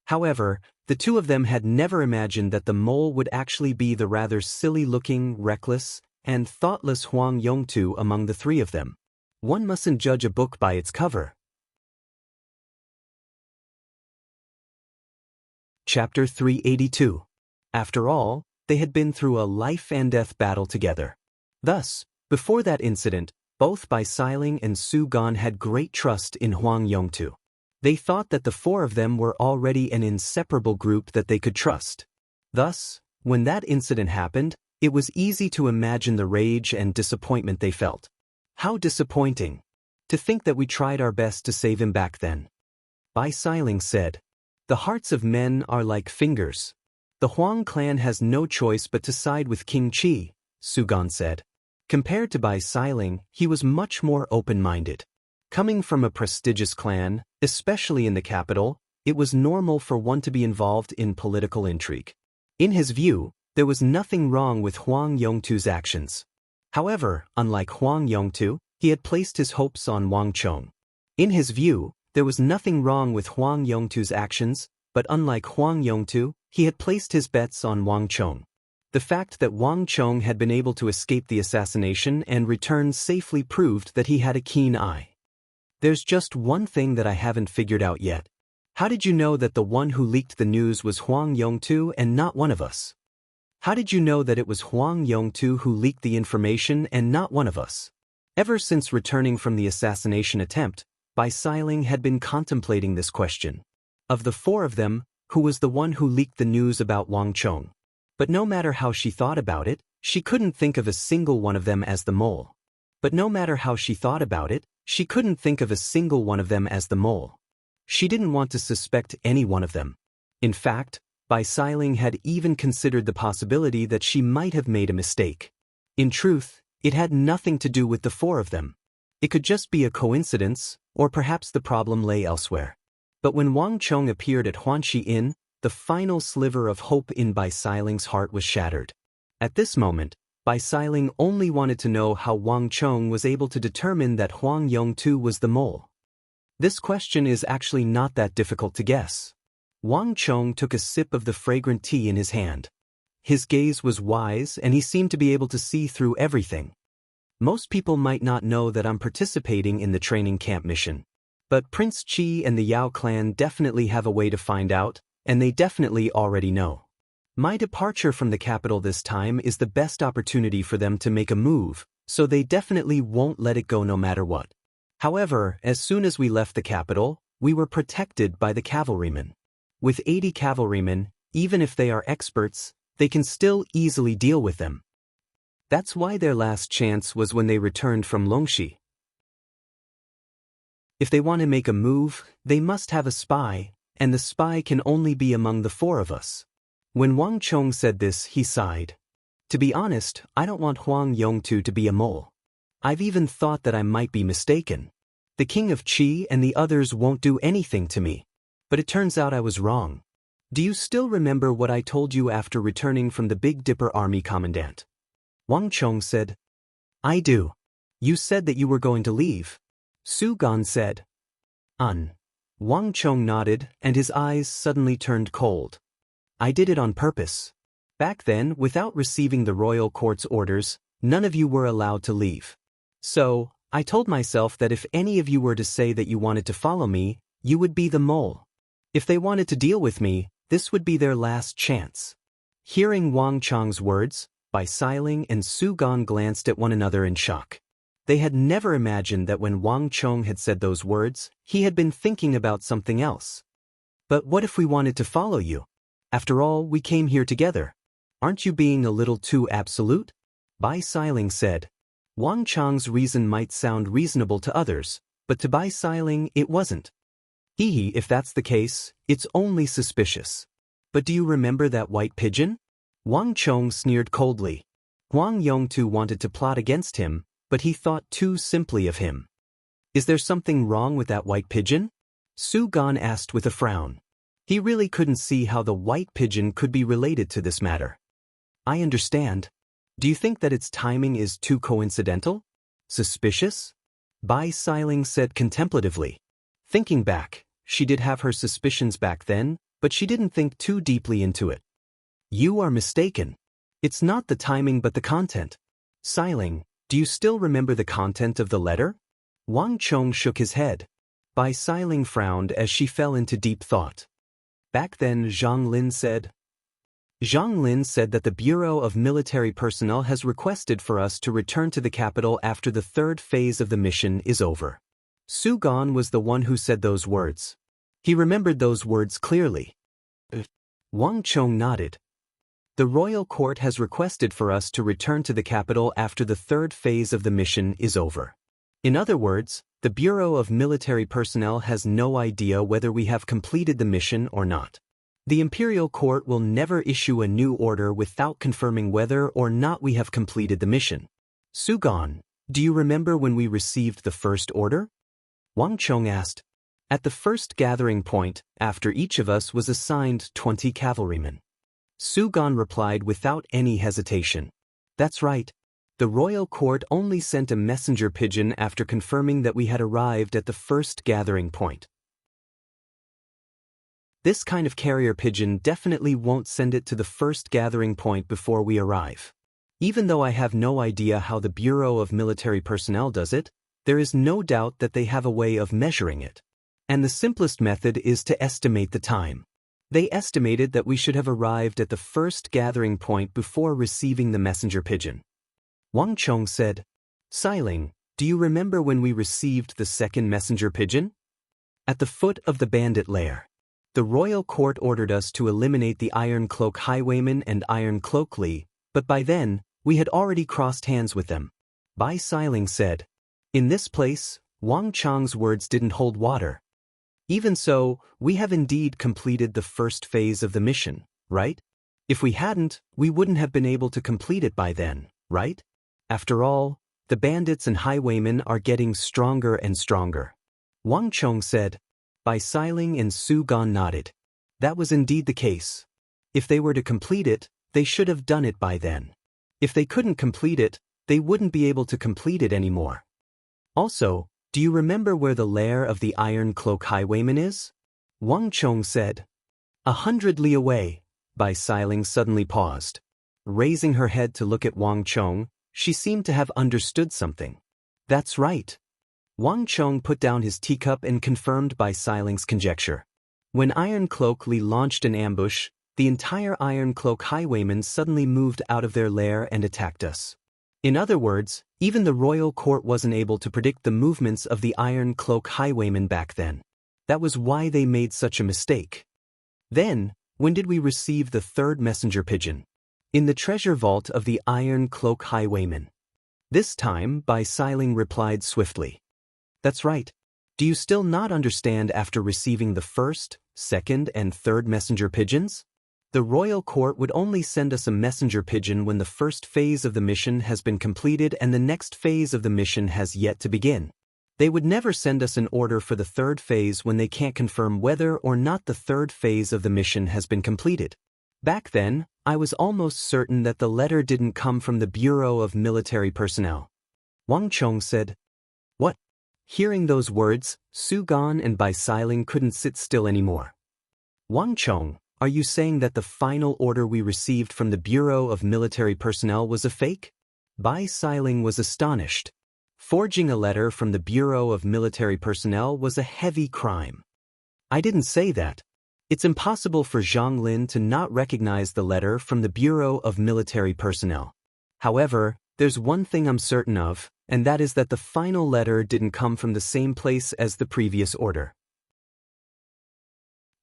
However, the two of them had never imagined that the mole would actually be the rather silly-looking, reckless, and thoughtless Huang Yongtu among the three of them. One mustn't judge a book by its cover. Chapter 382. After all, they had been through a life-and-death battle together. Thus, before that incident, both Bai Xiling and Su Gan had great trust in Huang Yongtu. They thought that the four of them were already an inseparable group that they could trust. Thus, when that incident happened, it was easy to imagine the rage and disappointment they felt. How disappointing! To think that we tried our best to save him back then. Bai Xiling said, the hearts of men are like fingers. The Huang clan has no choice but to side with King Qi, Su Gan said. Compared to Bai Xiling, he was much more open-minded. Coming from a prestigious clan, especially in the capital, it was normal for one to be involved in political intrigue. In his view, there was nothing wrong with Huang Yongtu's actions. However, unlike Huang Yongtu, he had placed his hopes on Wang Chong. In his view, there was nothing wrong with Huang Yongtu's actions, but unlike Huang Yongtu, he had placed his bets on Wang Chong. The fact that Wang Chong had been able to escape the assassination and return safely proved that he had a keen eye. There's just one thing that I haven't figured out yet. How did you know that the one who leaked the news was Huang Yongtu and not one of us? How did you know that it was Huang Yongtu who leaked the information and not one of us? Ever since returning from the assassination attempt, Bai Xiling had been contemplating this question. Of the four of them, who was the one who leaked the news about Wang Chong? But no matter how she thought about it, she couldn't think of a single one of them as the mole. But no matter how she thought about it, she couldn't think of a single one of them as the mole. She didn't want to suspect any one of them. In fact, Bai Xiling had even considered the possibility that she might have made a mistake. In truth, it had nothing to do with the four of them. It could just be a coincidence, or perhaps the problem lay elsewhere. But when Wang Chong appeared at Huanxi Inn, the final sliver of hope in Bai Xiling's heart was shattered. At this moment, Bai Xiling only wanted to know how Wang Chong was able to determine that Huang Yongtu was the mole. This question is actually not that difficult to guess. Wang Chong took a sip of the fragrant tea in his hand. His gaze was wise and he seemed to be able to see through everything. Most people might not know that I'm participating in the training camp mission. But Prince Qi and the Yao clan definitely have a way to find out, and they definitely already know. My departure from the capital this time is the best opportunity for them to make a move, so they definitely won't let it go no matter what. However, as soon as we left the capital, we were protected by the cavalrymen. With 80 cavalrymen, even if they are experts, they can still easily deal with them. That's why their last chance was when they returned from Longxi. If they want to make a move, they must have a spy, and the spy can only be among the four of us. When Wang Chong said this, he sighed. To be honest, I don't want Huang Yongtu to be a mole. I've even thought that I might be mistaken. The king of Qi and the others won't do anything to me. But it turns out I was wrong. Do you still remember what I told you after returning from the Big Dipper army commandant? Wang Chong said. I do. You said that you were going to leave. Su Gan said. Wang Chong nodded, and his eyes suddenly turned cold. I did it on purpose. Back then, without receiving the royal court's orders, none of you were allowed to leave. So, I told myself that if any of you were to say that you wanted to follow me, you would be the mole. If they wanted to deal with me, this would be their last chance. Hearing Wang Chong's words, Bai Xiling and Su Gan glanced at one another in shock. They had never imagined that when Wang Chong had said those words, he had been thinking about something else. But what if we wanted to follow you? After all, we came here together. Aren't you being a little too absolute? Bai Xiling said. Wang Chong's reason might sound reasonable to others, but to Bai Xiling it wasn't. If that's the case, it's only suspicious. But do you remember that white pigeon? Wang Chong sneered coldly. Huang Yongtu wanted to plot against him, but he thought too simply of him. Is there something wrong with that white pigeon? Su Gan asked with a frown. He really couldn't see how the white pigeon could be related to this matter. I understand. Do you think that its timing is too coincidental? Suspicious? Bai Xiling said contemplatively. Thinking back, she did have her suspicions back then, but she didn't think too deeply into it. You are mistaken. It's not the timing but the content. Xiling, do you still remember the content of the letter? Wang Chong shook his head. Bai Xiling frowned as she fell into deep thought. Back then, Zhang Lin said that the Bureau of Military Personnel has requested for us to return to the capital after the third phase of the mission is over. Su Gan was the one who said those words. He remembered those words clearly. Wang Chong nodded. The royal court has requested for us to return to the capital after the third phase of the mission is over. In other words, the Bureau of Military Personnel has no idea whether we have completed the mission or not. The Imperial Court will never issue a new order without confirming whether or not we have completed the mission. Su Gan, do you remember when we received the first order? Wang Chong asked. At the first gathering point, after each of us was assigned 20 cavalrymen. Su Gan replied without any hesitation. That's right. The royal court only sent a messenger pigeon after confirming that we had arrived at the first gathering point. This kind of carrier pigeon definitely won't send it to the first gathering point before we arrive. Even though I have no idea how the Bureau of Military Personnel does it, there is no doubt that they have a way of measuring it. And the simplest method is to estimate the time. They estimated that we should have arrived at the first gathering point before receiving the messenger pigeon. Wang Chong said, Xiling, Do you remember when we received the second messenger pigeon? At the foot of the bandit lair. The royal court ordered us to eliminate the Iron Cloak Highwayman and Iron Cloak Lee, but by then, we had already crossed hands with them. Bai Siling said. In this place, Wang Chang's words didn't hold water. Even so, we have indeed completed the first phase of the mission, right? If we hadn't, we wouldn't have been able to complete it by then, right? After all, the bandits and highwaymen are getting stronger and stronger. Wang Chong said. Bai Siling and Su Gan nodded. That was indeed the case. If they were to complete it, they should have done it by then. If they couldn't complete it, they wouldn't be able to complete it anymore. Also, do you remember where the lair of the Iron Cloak Highwayman is? Wang Chong said. 100 li away. Bai Siling suddenly paused. Raising her head to look at Wang Chong, she seemed to have understood something. That's right. Wang Chong put down his teacup and confirmed Bai Siling's conjecture. When Iron Cloak Lee launched an ambush, the entire Iron Cloak Highwaymen suddenly moved out of their lair and attacked us. In other words, even the royal court wasn't able to predict the movements of the Iron Cloak Highwaymen back then. That was why they made such a mistake. Then, when did we receive the third messenger pigeon? In the treasure vault of the Iron Cloak Highwayman. This time, Bai Siling replied swiftly. That's right. Do you still not understand after receiving the first, second, and third messenger pigeons? The royal court would only send us a messenger pigeon when the first phase of the mission has been completed and the next phase of the mission has yet to begin. They would never send us an order for the third phase when they can't confirm whether or not the third phase of the mission has been completed. Back then, I was almost certain that the letter didn't come from the Bureau of Military Personnel. Wang Chong said. What? Hearing those words, Su Gan and Bai Siling couldn't sit still anymore. Wang Chong, are you saying that the final order we received from the Bureau of Military Personnel was a fake? Bai Siling was astonished. Forging a letter from the Bureau of Military Personnel was a heavy crime. I didn't say that. It's impossible for Zhang Lin to not recognize the letter from the Bureau of Military Personnel. However, there's one thing I'm certain of, and that is that the final letter didn't come from the same place as the previous order.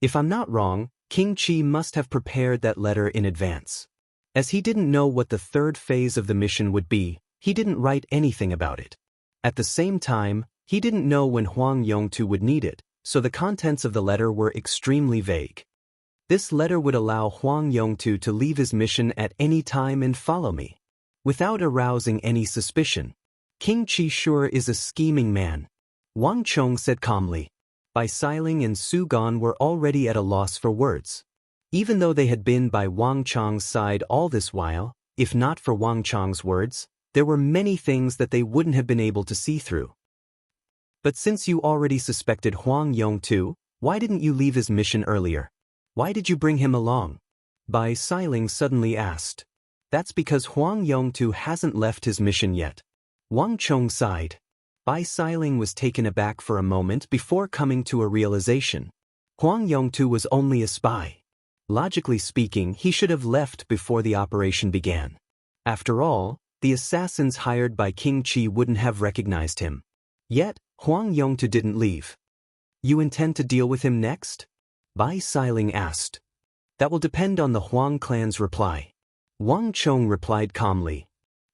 If I'm not wrong, King Qi must have prepared that letter in advance. As he didn't know what the third phase of the mission would be, he didn't write anything about it. At the same time, he didn't know when Huang Yongtu would need it, so the contents of the letter were extremely vague. This letter would allow Huang Yongtu to leave his mission at any time and follow me, without arousing any suspicion. King Qi sure is a scheming man. Wang Chong said calmly. Bai Siling and Su Gan were already at a loss for words. Even though they had been by Wang Chong's side all this while, if not for Wang Chong's words, there were many things that they wouldn't have been able to see through. But since you already suspected Huang Yongtu, why didn't you leave his mission earlier? Why did you bring him along? Bai Siling suddenly asked. That's because Huang Yongtu hasn't left his mission yet. Wang Chong sighed. Bai Siling was taken aback for a moment before coming to a realization. Huang Yongtu was only a spy. Logically speaking, he should have left before the operation began. After all, the assassins hired by King Qi wouldn't have recognized him. Yet, Huang Yongtu didn't leave. You intend to deal with him next? Bai Siling asked. That will depend on the Huang clan's reply. Wang Chong replied calmly.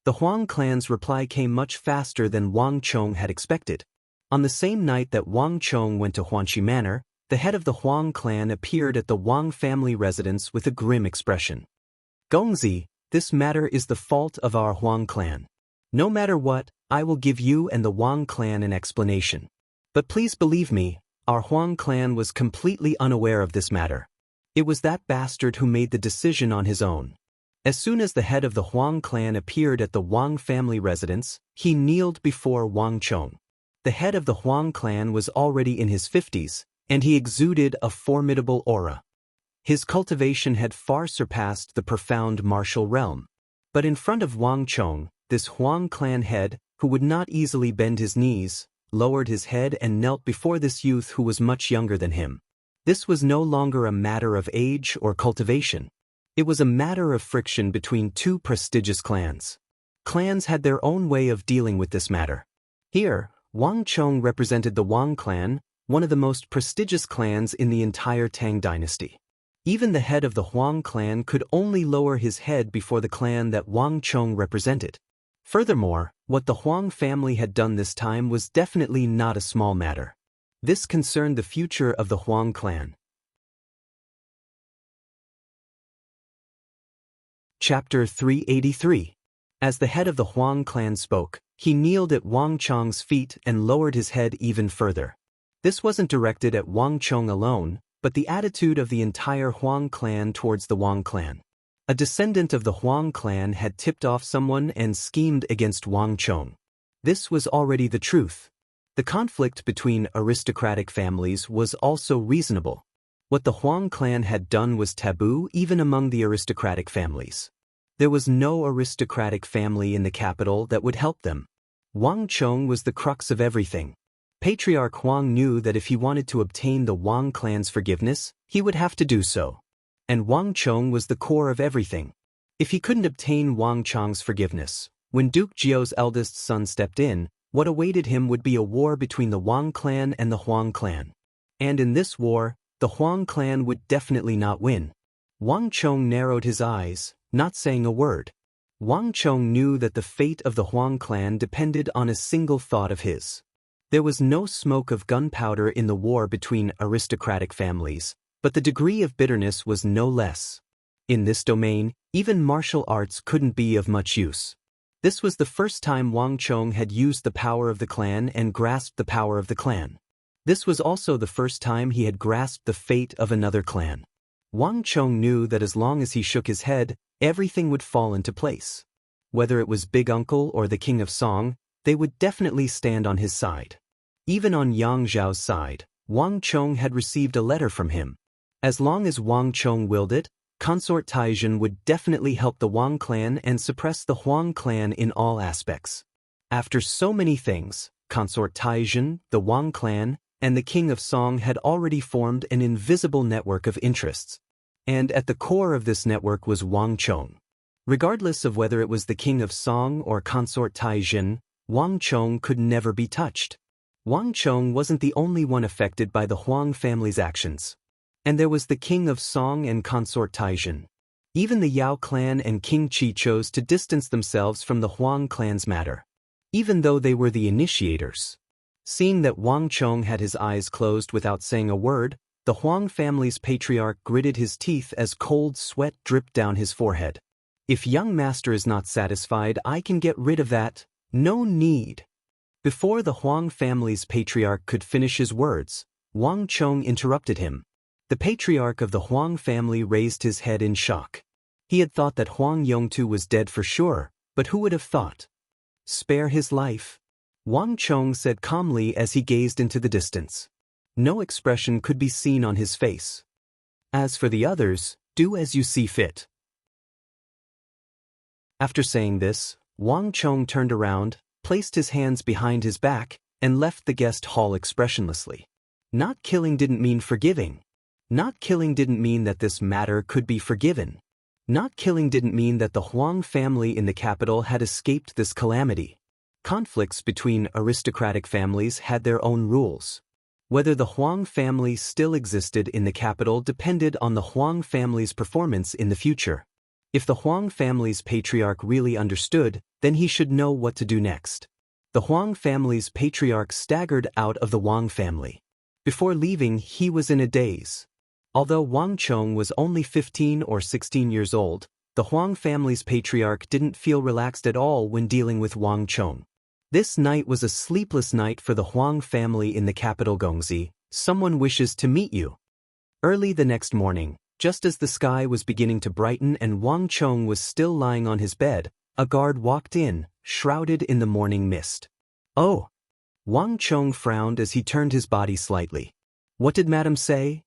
The Huang clan's reply came much faster than Wang Chong had expected. On the same night that Wang Chong went to Huanxi Manor, the head of the Huang clan appeared at the Wang family residence with a grim expression. Gongzi, this matter is the fault of our Huang clan. No matter what, I will give you and the Wang clan an explanation. But please believe me, our Huang clan was completely unaware of this matter. It was that bastard who made the decision on his own. As soon as the head of the Huang clan appeared at the Wang family residence, he kneeled before Wang Chong. The head of the Huang clan was already in his 50s, and he exuded a formidable aura. His cultivation had far surpassed the profound martial realm. But in front of Wang Chong, this Huang clan head, who would not easily bend his knees, lowered his head and knelt before this youth who was much younger than him. This was no longer a matter of age or cultivation. It was a matter of friction between two prestigious clans. Clans had their own way of dealing with this matter. Here, Wang Chong represented the Wang clan, one of the most prestigious clans in the entire Tang dynasty. Even the head of the Huang clan could only lower his head before the clan that Wang Chong represented. Furthermore, what the Huang family had done this time was definitely not a small matter. This concerned the future of the Huang clan. Chapter 383. As the head of the Huang clan spoke, he kneeled at Wang Chong's feet and lowered his head even further. This wasn't directed at Wang Chong alone, but the attitude of the entire Huang clan towards the Wang clan. A descendant of the Huang clan had tipped off someone and schemed against Wang Chong. This was already the truth. The conflict between aristocratic families was also reasonable. What the Huang clan had done was taboo even among the aristocratic families. There was no aristocratic family in the capital that would help them. Wang Chong was the crux of everything. Patriarch Huang knew that if he wanted to obtain the Wang clan's forgiveness, he would have to do so. And Wang Chong was the core of everything. If he couldn't obtain Wang Chong's forgiveness, when Duke Jiao's eldest son stepped in, what awaited him would be a war between the Wang clan and the Huang clan. And in this war, the Huang clan would definitely not win. Wang Chong narrowed his eyes, not saying a word. Wang Chong knew that the fate of the Huang clan depended on a single thought of his. There was no smoke of gunpowder in the war between aristocratic families, but the degree of bitterness was no less. In this domain, even martial arts couldn't be of much use. This was the first time Wang Chong had used the power of the clan and grasped the power of the clan. This was also the first time he had grasped the fate of another clan. Wang Chong knew that as long as he shook his head, everything would fall into place. Whether it was Big Uncle or the King of Song, they would definitely stand on his side. Even on Yang Zhao's side, Wang Chong had received a letter from him. As long as Wang Chong willed it, Consort Taizhen would definitely help the Wang clan and suppress the Huang clan in all aspects. After so many things, Consort Taizhen, the Wang clan, and the King of Song had already formed an invisible network of interests. And at the core of this network was Wang Chong. Regardless of whether it was the King of Song or Consort Taizhen, Wang Chong could never be touched. Wang Chong wasn't the only one affected by the Huang family's actions. And there was the King of Song and Consort Taizhen. Even the Yao clan and King Qi chose to distance themselves from the Huang clan's matter, even though they were the initiators. Seeing that Wang Chong had his eyes closed without saying a word, the Huang family's patriarch gritted his teeth as cold sweat dripped down his forehead. If young master is not satisfied, I can get rid of that. No need. Before the Huang family's patriarch could finish his words, Wang Chong interrupted him. The patriarch of the Huang family raised his head in shock. He had thought that Huang Yongtu was dead for sure, but who would have thought? Spare his life? Wang Chong said calmly as he gazed into the distance. No expression could be seen on his face. As for the others, do as you see fit. After saying this, Wang Chong turned around, placed his hands behind his back, and left the guest hall expressionlessly. Not killing didn't mean forgiving. Not killing didn't mean that this matter could be forgiven. Not killing didn't mean that the Huang family in the capital had escaped this calamity. Conflicts between aristocratic families had their own rules. Whether the Huang family still existed in the capital depended on the Huang family's performance in the future. If the Huang family's patriarch really understood, then he should know what to do next. The Huang family's patriarch staggered out of the Wang family. Before leaving, he was in a daze. Although Wang Chong was only 15 or 16 years old, the Huang family's patriarch didn't feel relaxed at all when dealing with Wang Chong. This night was a sleepless night for the Huang family in the capital Gongzi. Someone wishes to meet you. Early the next morning, just as the sky was beginning to brighten and Wang Chong was still lying on his bed, a guard walked in, shrouded in the morning mist. Oh! Wang Chong frowned as he turned his body slightly. What did Madam say?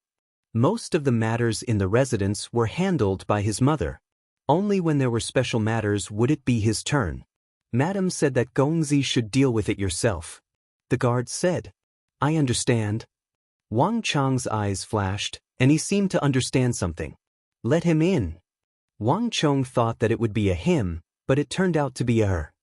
Most of the matters in the residence were handled by his mother. Only when there were special matters would it be his turn. Madam said that Gongzi should deal with it yourself. The guard said. I understand. Wang Chong's eyes flashed, and he seemed to understand something. Let him in. Wang Chong thought that it would be a him, but it turned out to be a her.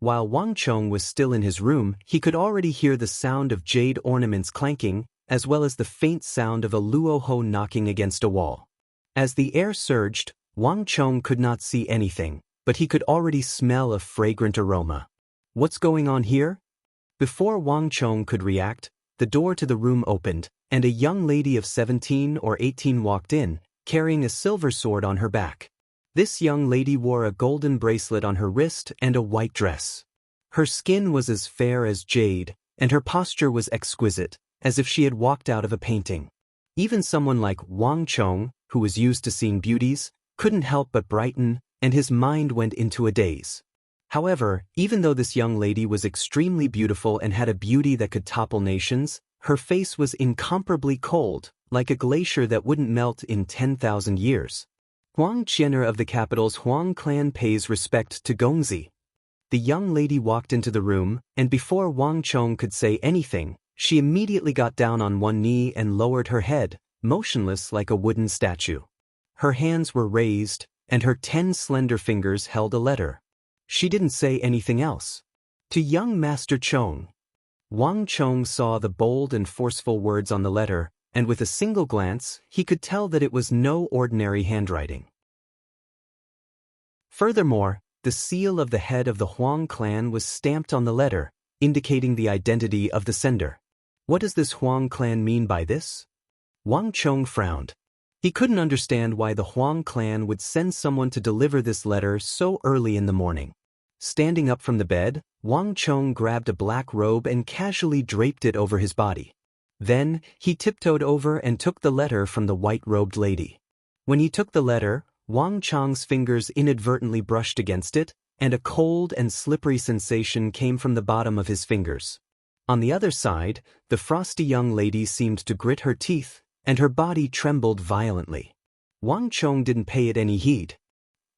While Wang Chong was still in his room, he could already hear the sound of jade ornaments clanking, as well as the faint sound of a luoho knocking against a wall. As the air surged, Wang Chong could not see anything, but he could already smell a fragrant aroma. What's going on here? Before Wang Chong could react, the door to the room opened, and a young lady of 17 or 18 walked in, carrying a silver sword on her back. This young lady wore a golden bracelet on her wrist and a white dress. Her skin was as fair as jade, and her posture was exquisite, as if she had walked out of a painting. Even someone like Wang Chong, who was used to seeing beauties, couldn't help but brighten, and his mind went into a daze. However, even though this young lady was extremely beautiful and had a beauty that could topple nations, her face was incomparably cold, like a glacier that wouldn't melt in 10,000 years. Huang Qianer of the capital's Huang clan pays respect to Gongzi. The young lady walked into the room, and before Wang Chong could say anything, she immediately got down on one knee and lowered her head, motionless like a wooden statue. Her hands were raised, and her 10 slender fingers held a letter. She didn't say anything else. To young Master Chong. Wang Chong saw the bold and forceful words on the letter, and with a single glance, he could tell that it was no ordinary handwriting. Furthermore, the seal of the head of the Huang clan was stamped on the letter, indicating the identity of the sender. What does this Huang clan mean by this? Wang Chong frowned. He couldn't understand why the Huang clan would send someone to deliver this letter so early in the morning. Standing up from the bed, Wang Chong grabbed a black robe and casually draped it over his body. Then, he tiptoed over and took the letter from the white-robed lady. When he took the letter, Wang Chong's fingers inadvertently brushed against it, and a cold and slippery sensation came from the bottom of his fingers. On the other side, the frosty young lady seemed to grit her teeth, and her body trembled violently. Wang Chong didn't pay it any heed.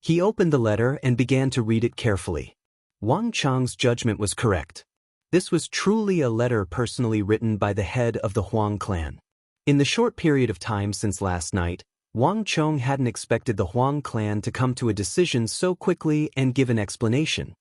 He opened the letter and began to read it carefully. Wang Chong's judgment was correct. This was truly a letter personally written by the head of the Huang clan. In the short period of time since last night, Wang Chong hadn't expected the Huang clan to come to a decision so quickly and give an explanation.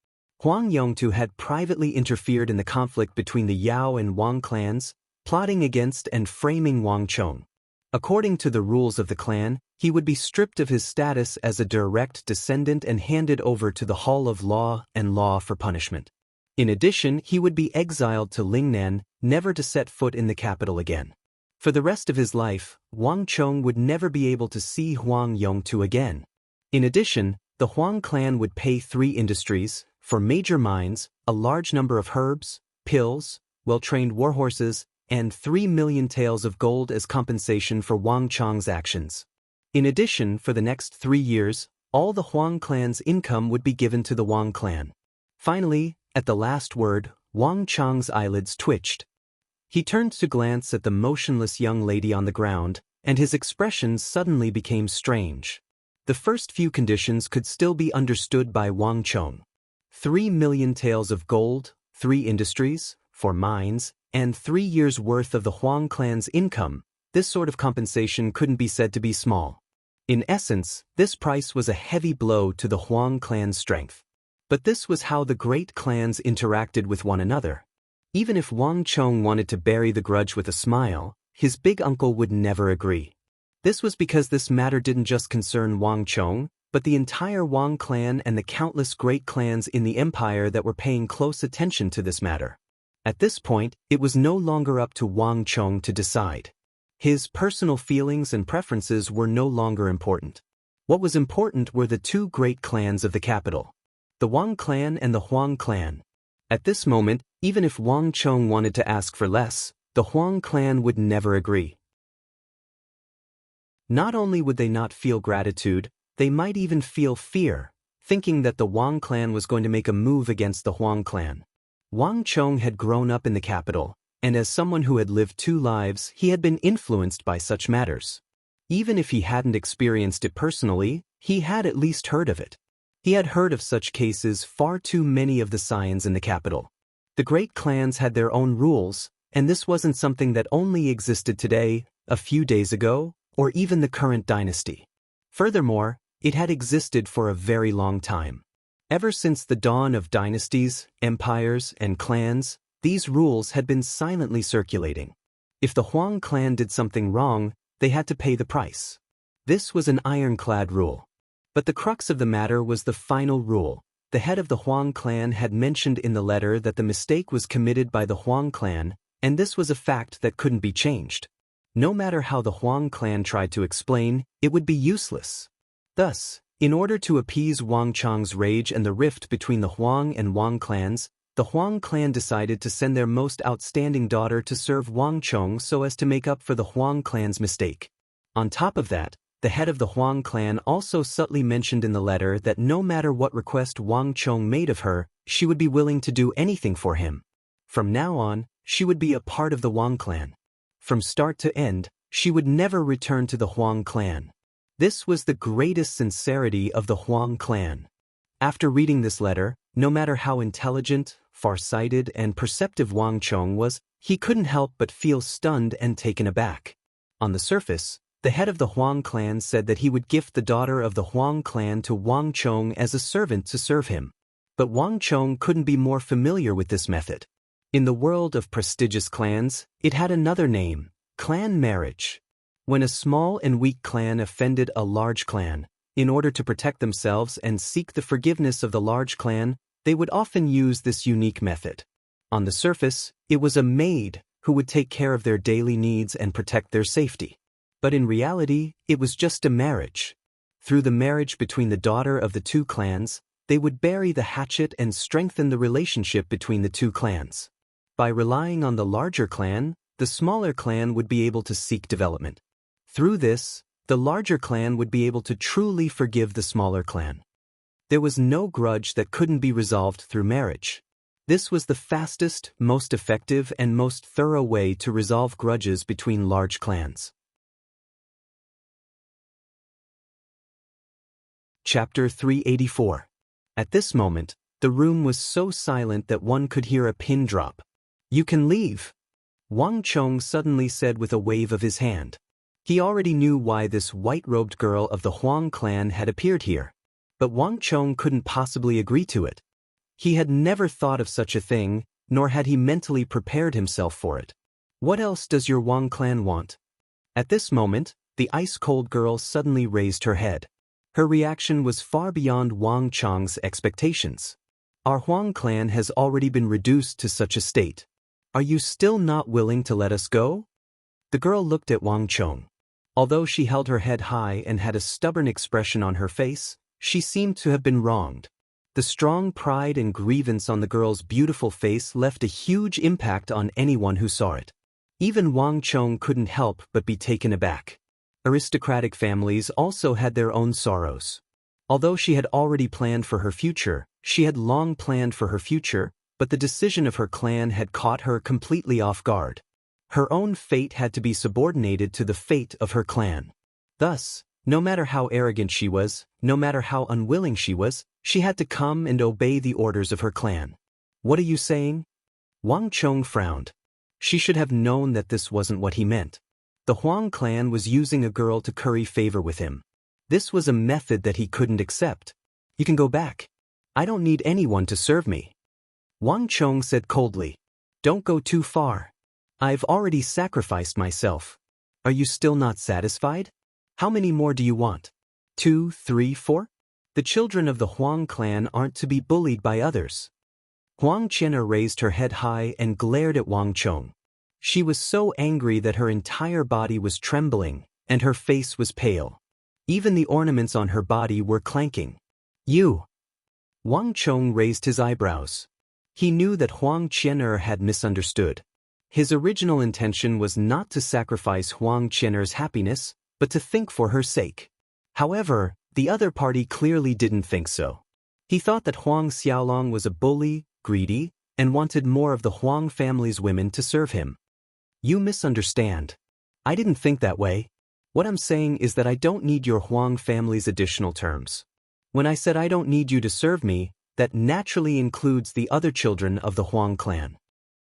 Huang Yongtu had privately interfered in the conflict between the Yao and Wang clans, plotting against and framing Wang Chong. According to the rules of the clan, he would be stripped of his status as a direct descendant and handed over to the Hall of Law and Law for punishment. In addition, he would be exiled to Lingnan, never to set foot in the capital again. For the rest of his life, Wang Chong would never be able to see Huang Yongtu again. In addition, the Huang clan would pay 3 industries, for major mines, a large number of herbs, pills, well-trained warhorses, and 3 million taels of gold as compensation for Wang Chong's actions. In addition, for the next 3 years, all the Huang clan's income would be given to the Wang clan. Finally, at the last word, Wang Chong's eyelids twitched. He turned to glance at the motionless young lady on the ground, and his expression suddenly became strange. The first few conditions could still be understood by Wang Chong. 3 million taels of gold, 3 industries, 4 mines, and 3 years' worth of the Huang clan's income. This sort of compensation couldn't be said to be small. In essence, this price was a heavy blow to the Huang clan's strength. But this was how the great clans interacted with one another. Even if Wang Chong wanted to bury the grudge with a smile, his big uncle would never agree. This was because this matter didn't just concern Wang Chong, but the entire Wang clan and the countless great clans in the empire that were paying close attention to this matter. At this point, it was no longer up to Wang Chong to decide. His personal feelings and preferences were no longer important. What was important were the 2 great clans of the capital, the Wang clan and the Huang clan. At this moment, even if Wang Chong wanted to ask for less, the Huang clan would never agree. Not only would they not feel gratitude, they might even feel fear, thinking that the Wang clan was going to make a move against the Huang clan. Wang Chong had grown up in the capital, and as someone who had lived 2 lives, he had been influenced by such matters. Even if he hadn't experienced it personally, he had at least heard of it. He had heard of such cases far too many of the scions in the capital. The great clans had their own rules, and this wasn't something that only existed today, a few days ago, or even the current dynasty. Furthermore, it had existed for a very long time. Ever since the dawn of dynasties, empires, and clans, these rules had been silently circulating. If the Huang clan did something wrong, they had to pay the price. This was an ironclad rule. But the crux of the matter was the final rule. The head of the Huang clan had mentioned in the letter that the mistake was committed by the Huang clan, and this was a fact that couldn't be changed. No matter how the Huang clan tried to explain, it would be useless. Thus, in order to appease Wang Chong's rage and the rift between the Huang and Wang clans, the Huang clan decided to send their most outstanding daughter to serve Wang Chong so as to make up for the Huang clan's mistake. On top of that, the head of the Huang clan also subtly mentioned in the letter that no matter what request Wang Chong made of her, she would be willing to do anything for him. From now on, she would be a part of the Wang clan. From start to end, she would never return to the Huang clan. This was the greatest sincerity of the Huang clan. After reading this letter, no matter how intelligent, far-sighted, and perceptive Wang Chong was, he couldn't help but feel stunned and taken aback. On the surface, the head of the Huang clan said that he would gift the daughter of the Huang clan to Wang Chong as a servant to serve him. But Wang Chong couldn't be more familiar with this method. In the world of prestigious clans, it had another name: clan marriage. When a small and weak clan offended a large clan, in order to protect themselves and seek the forgiveness of the large clan, they would often use this unique method. On the surface, it was a maid who would take care of their daily needs and protect their safety. But in reality, it was just a marriage. Through the marriage between the daughter of the two clans, they would bury the hatchet and strengthen the relationship between the two clans. By relying on the larger clan, the smaller clan would be able to seek development. Through this, the larger clan would be able to truly forgive the smaller clan. There was no grudge that couldn't be resolved through marriage. This was the fastest, most effective, and most thorough way to resolve grudges between large clans. Chapter 384. At this moment, the room was so silent that one could hear a pin drop. "You can leave," Wang Chong suddenly said with a wave of his hand. He already knew why this white-robed girl of the Huang clan had appeared here. But Wang Chong couldn't possibly agree to it. He had never thought of such a thing, nor had he mentally prepared himself for it. "What else does your Wang clan want?" At this moment, the ice-cold girl suddenly raised her head. Her reaction was far beyond Wang Chong's expectations. "Our Huang clan has already been reduced to such a state. Are you still not willing to let us go?" The girl looked at Wang Chong. Although she held her head high and had a stubborn expression on her face, she seemed to have been wronged. The strong pride and grievance on the girl's beautiful face left a huge impact on anyone who saw it. Even Wang Chong couldn't help but be taken aback. Aristocratic families also had their own sorrows. Although she had already planned for her future, but the decision of her clan had caught her completely off guard. Her own fate had to be subordinated to the fate of her clan. Thus, no matter how arrogant she was, no matter how unwilling she had to come and obey the orders of her clan. "What are you saying?" Wang Chong frowned. She should have known that this wasn't what he meant. The Huang clan was using a girl to curry favor with him. This was a method that he couldn't accept. "You can go back. I don't need anyone to serve me," Wang Chong said coldly. "Don't go too far. I've already sacrificed myself. Are you still not satisfied? How many more do you want? 2, 3, 4? The children of the Huang clan aren't to be bullied by others." Huang Qian'er raised her head high and glared at Wang Chong. She was so angry that her entire body was trembling, and her face was pale. Even the ornaments on her body were clanking. "You!" Wang Chong raised his eyebrows. He knew that Huang Qian'er had misunderstood. His original intention was not to sacrifice Huang Qian'er's happiness, but to think for her sake. However, the other party clearly didn't think so. He thought that Huang Xiaolong was a bully, greedy, and wanted more of the Huang family's women to serve him. "You misunderstand. I didn't think that way. What I'm saying is that I don't need your Huang family's additional terms. When I said I don't need you to serve me, that naturally includes the other children of the Huang clan,"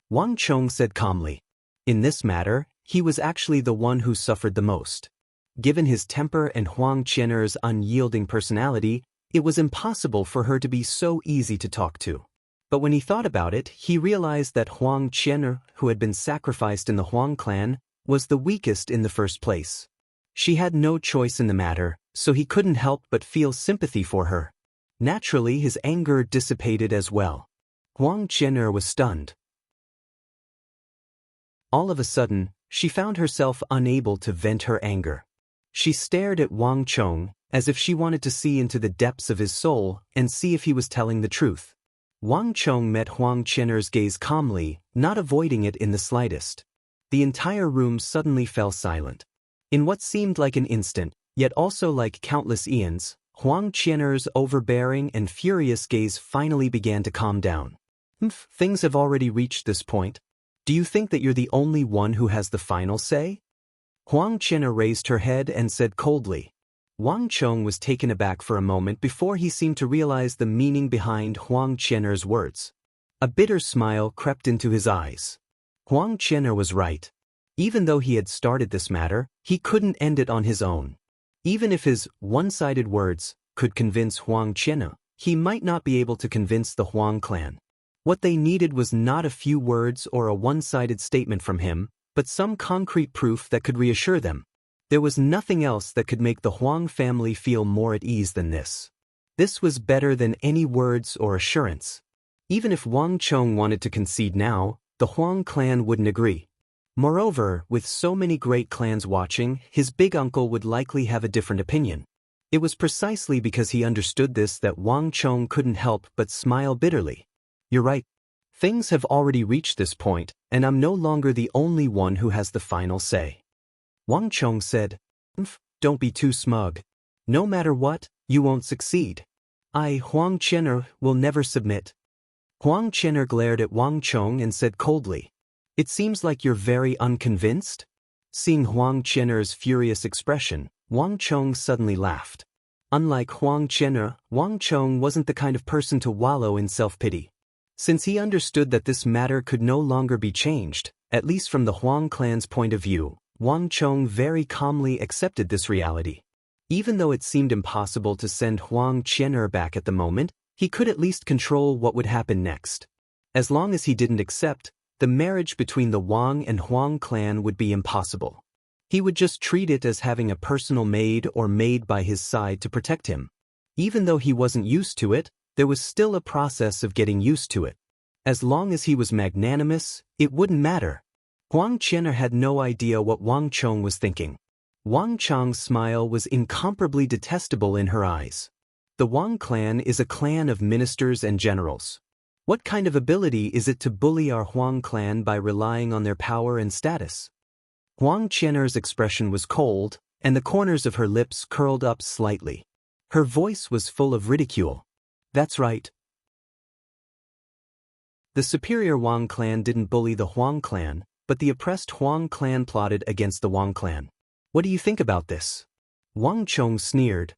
Wang Chong said calmly. In this matter, he was actually the one who suffered the most. Given his temper and Huang Qian'er's unyielding personality, It was impossible for her to be so easy to talk to. But when he thought about it, he realized that Huang Qian'er, who had been sacrificed in the Huang clan, was the weakest in the first place. She had no choice in the matter, so he couldn't help but feel sympathy for her. Naturally, his anger dissipated as well. Huang Qian'er was stunned. All of a sudden, she found herself unable to vent her anger. She stared at Wang Chong, as if she wanted to see into the depths of his soul and see if he was telling the truth. Wang Chong met Huang Qian'er's gaze calmly, not avoiding it in the slightest. The entire room suddenly fell silent. In what seemed like an instant, yet also like countless eons, Huang Qian'er's overbearing and furious gaze finally began to calm down. Things have already reached this point. Do you think that you're the only one who has the final say? Huang Qian'er raised her head and said coldly. Wang Chong was taken aback for a moment before he seemed to realize the meaning behind Huang Qian'er's words. A bitter smile crept into his eyes. Huang Qian'er was right. Even though he had started this matter, he couldn't end it on his own. Even if his one-sided words could convince Huang Qian'er, he might not be able to convince the Huang clan. What they needed was not a few words or a one-sided statement from him, but some concrete proof that could reassure them. There was nothing else that could make the Huang family feel more at ease than this. This was better than any words or assurance. Even if Wang Chong wanted to concede now, the Huang clan wouldn't agree. Moreover, with so many great clans watching, his big uncle would likely have a different opinion. It was precisely because he understood this that Wang Chong couldn't help but smile bitterly. You're right. Things have already reached this point, and I'm no longer the only one who has the final say. Wang Chong said, Don't be too smug. No matter what, you won't succeed. I, Huang Qian'er, will never submit. Huang Qian'er glared at Wang Chong and said coldly, It seems like you're very unconvinced? Seeing Huang Qian'er's furious expression, Wang Chong suddenly laughed. Unlike Huang Qian'er, Wang Chong wasn't the kind of person to wallow in self-pity. Since he understood that this matter could no longer be changed, at least from the Huang clan's point of view, Wang Chong very calmly accepted this reality. Even though it seemed impossible to send Huang Qian'er back at the moment, he could at least control what would happen next. As long as he didn't accept, the marriage between the Wang and Huang clan would be impossible. He would just treat it as having a personal maid or maid by his side to protect him. Even though he wasn't used to it, there was still a process of getting used to it. As long as he was magnanimous, it wouldn't matter. Huang Qian'er had no idea what Wang Chong was thinking. Wang Chong's smile was incomparably detestable in her eyes. The Wang clan is a clan of ministers and generals. What kind of ability is it to bully our Huang clan by relying on their power and status? Huang Qian'er's expression was cold, and the corners of her lips curled up slightly. Her voice was full of ridicule. That's right. The superior Wang clan didn't bully the Huang clan, but the oppressed Huang clan plotted against the Wang clan. What do you think about this? Wang Chong sneered.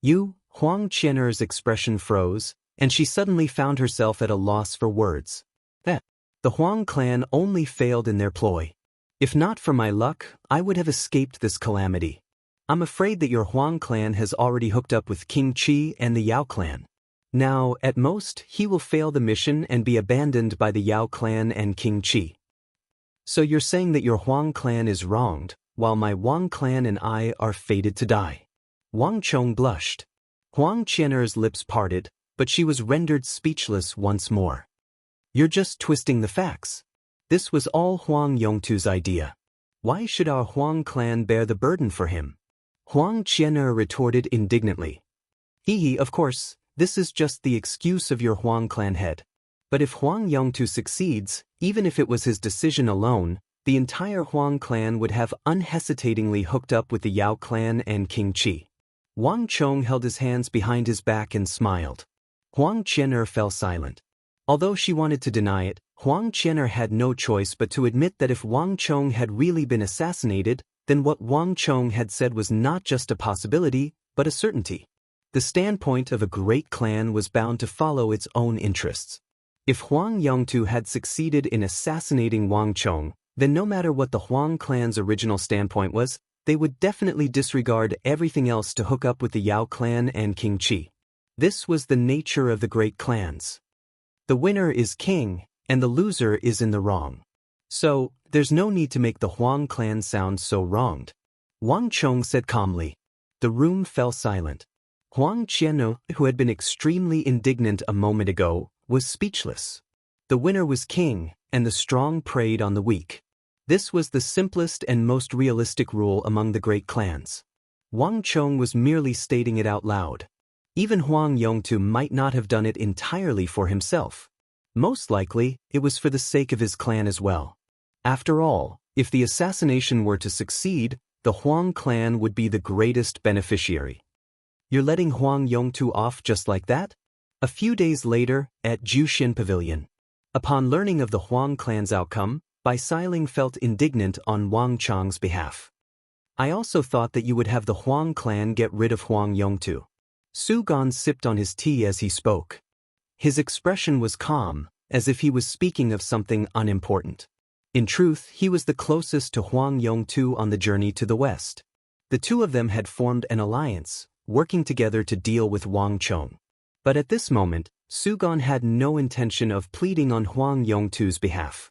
Huang Qian'er's expression froze, and she suddenly found herself at a loss for words. The Huang clan only failed in their ploy. If not for my luck, I would have escaped this calamity. I'm afraid that your Huang clan has already hooked up with King Qi and the Yao clan. Now, at most, he will fail the mission and be abandoned by the Yao clan and King Qi. So you're saying that your Huang clan is wronged, while my Wang clan and I are fated to die. Wang Chong blushed. Huang Qian'er's lips parted, but she was rendered speechless once more. You're just twisting the facts. This was all Huang Yongtu's idea. Why should our Huang clan bear the burden for him? Huang Qian'er retorted indignantly. Of course, this is just the excuse of your Huang clan head. But if Huang Yongtu succeeds, even if it was his decision alone, the entire Huang clan would have unhesitatingly hooked up with the Yao clan and King Qi. Wang Chong held his hands behind his back and smiled. Huang Qian'er fell silent. Although she wanted to deny it, Huang Qian'er had no choice but to admit that if Wang Chong had really been assassinated, then what Wang Chong had said was not just a possibility, but a certainty. The standpoint of a great clan was bound to follow its own interests. If Huang Yongtu had succeeded in assassinating Wang Chong, then no matter what the Huang clan's original standpoint was, they would definitely disregard everything else to hook up with the Yao clan and King Qi. This was the nature of the great clans. The winner is king, and the loser is in the wrong. So, there's no need to make the Huang clan sound so wronged. Wang Chong said calmly. The room fell silent. Huang Qiannu, who had been extremely indignant a moment ago, was speechless. The winner was king, and the strong preyed on the weak. This was the simplest and most realistic rule among the great clans. Wang Chong was merely stating it out loud. Even Huang Yongtu might not have done it entirely for himself. Most likely, it was for the sake of his clan as well. After all, if the assassination were to succeed, the Huang clan would be the greatest beneficiary. You're letting Huang Yongtu off just like that? A few days later, at Jushin Pavilion. Upon learning of the Huang clan's outcome, Bai Xiling felt indignant on Wang Chong's behalf. I also thought that you would have the Huang clan get rid of Huang Yongtu. Su Gan sipped on his tea as he spoke. His expression was calm, as if he was speaking of something unimportant. In truth, he was the closest to Huang Yongtu on the journey to the west. The two of them had formed an alliance, working together to deal with Wang Chong. But at this moment, Su Gan had no intention of pleading on Huang Yongtu's behalf.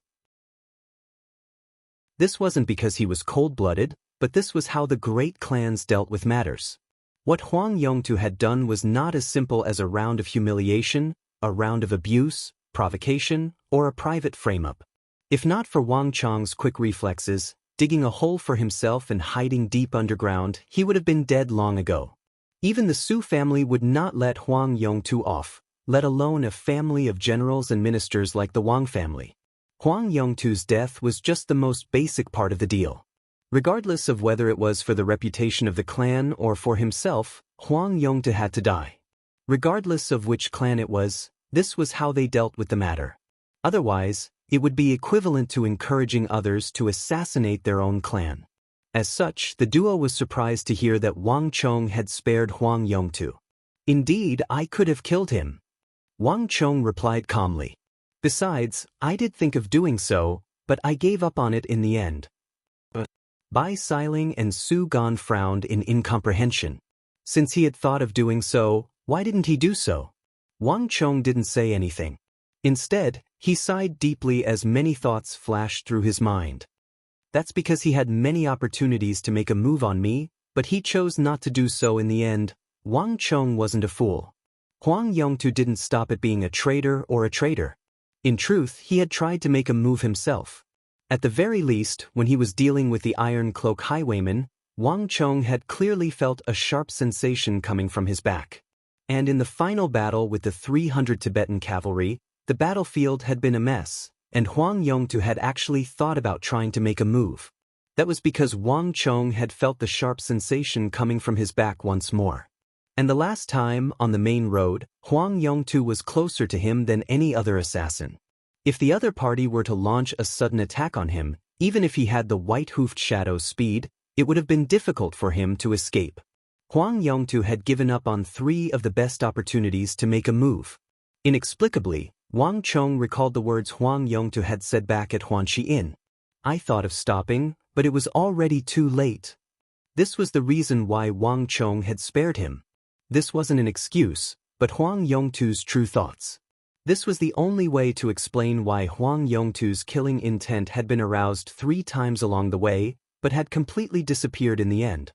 This wasn't because he was cold-blooded, but this was how the great clans dealt with matters. What Huang Yongtu had done was not as simple as a round of humiliation, a round of abuse, provocation, or a private frame-up. If not for Wang Chong's quick reflexes, digging a hole for himself and hiding deep underground, he would have been dead long ago. Even the Su family would not let Huang Yongtu off, let alone a family of generals and ministers like the Wang family. Huang Yongtu's death was just the most basic part of the deal. Regardless of whether it was for the reputation of the clan or for himself, Huang Yongtu had to die. Regardless of which clan it was, this was how they dealt with the matter. Otherwise, it would be equivalent to encouraging others to assassinate their own clan. As such, the duo was surprised to hear that Wang Chong had spared Huang Yongtu. Indeed, I could have killed him. Wang Chong replied calmly. Besides, I did think of doing so, but I gave up on it in the end. Bai Xiling and Su Gan frowned in incomprehension. Since he had thought of doing so, why didn't he do so? Wang Chong didn't say anything. Instead, he sighed deeply as many thoughts flashed through his mind. That's because he had many opportunities to make a move on me, but he chose not to do so in the end. Wang Chong wasn't a fool. Huang Yongtu didn't stop at being a traitor or a traitor. In truth, he had tried to make a move himself. At the very least, when he was dealing with the Iron Cloak highwayman, Wang Chong had clearly felt a sharp sensation coming from his back. And in the final battle with the 300 Tibetan cavalry, the battlefield had been a mess, and Huang Yongtu had actually thought about trying to make a move. That was because Wang Chong had felt the sharp sensation coming from his back once more. And the last time, on the main road, Huang Yongtu was closer to him than any other assassin. If the other party were to launch a sudden attack on him, even if he had the white-hoofed shadow's speed, it would have been difficult for him to escape. Huang Yongtu had given up on 3 of the best opportunities to make a move. Inexplicably, Wang Chong recalled the words Huang Yongtu had said back at Huanxi Inn. I thought of stopping, but it was already too late. This was the reason why Wang Chong had spared him. This wasn't an excuse, but Huang Yongtu's true thoughts. This was the only way to explain why Huang Yongtu's killing intent had been aroused 3 times along the way, but had completely disappeared in the end.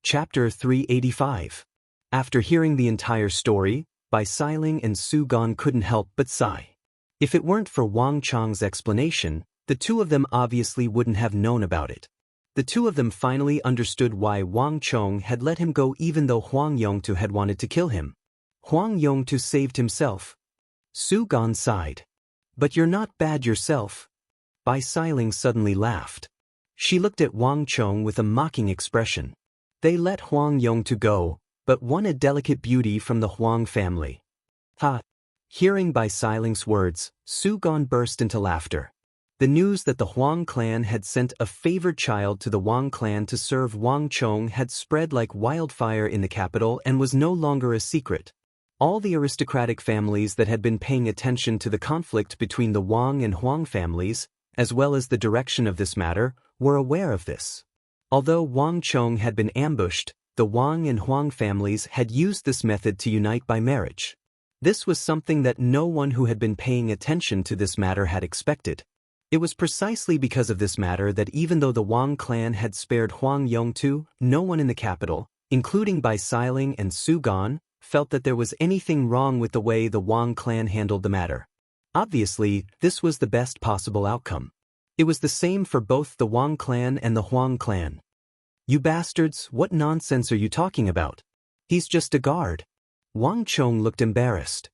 Chapter 385. After hearing the entire story, Bai Xiling and Su Gan couldn't help but sigh. If it weren't for Wang Chong's explanation, the two of them obviously wouldn't have known about it. The two of them finally understood why Wang Chong had let him go even though Huang Yongtu had wanted to kill him. Huang Yongtu saved himself. Su Gan sighed. But you're not bad yourself. Bai Xiling suddenly laughed. She looked at Wang Chong with a mocking expression. They let Huang Yongtu go, but won a delicate beauty from the Huang family. Ha! Hearing Bai Xiling's words, Su Gan burst into laughter. The news that the Huang clan had sent a favored child to the Wang clan to serve Wang Chong had spread like wildfire in the capital and was no longer a secret. All the aristocratic families that had been paying attention to the conflict between the Wang and Huang families, as well as the direction of this matter, were aware of this. Although Wang Chong had been ambushed, the Wang and Huang families had used this method to unite by marriage. This was something that no one who had been paying attention to this matter had expected. It was precisely because of this matter that even though the Wang clan had spared Huang Yongtu, no one in the capital, including Bai Xiling and Su Gan, felt that there was anything wrong with the way the Wang clan handled the matter. Obviously, this was the best possible outcome. It was the same for both the Wang clan and the Huang clan. "You bastards, what nonsense are you talking about? He's just a guard." Wang Chong looked embarrassed.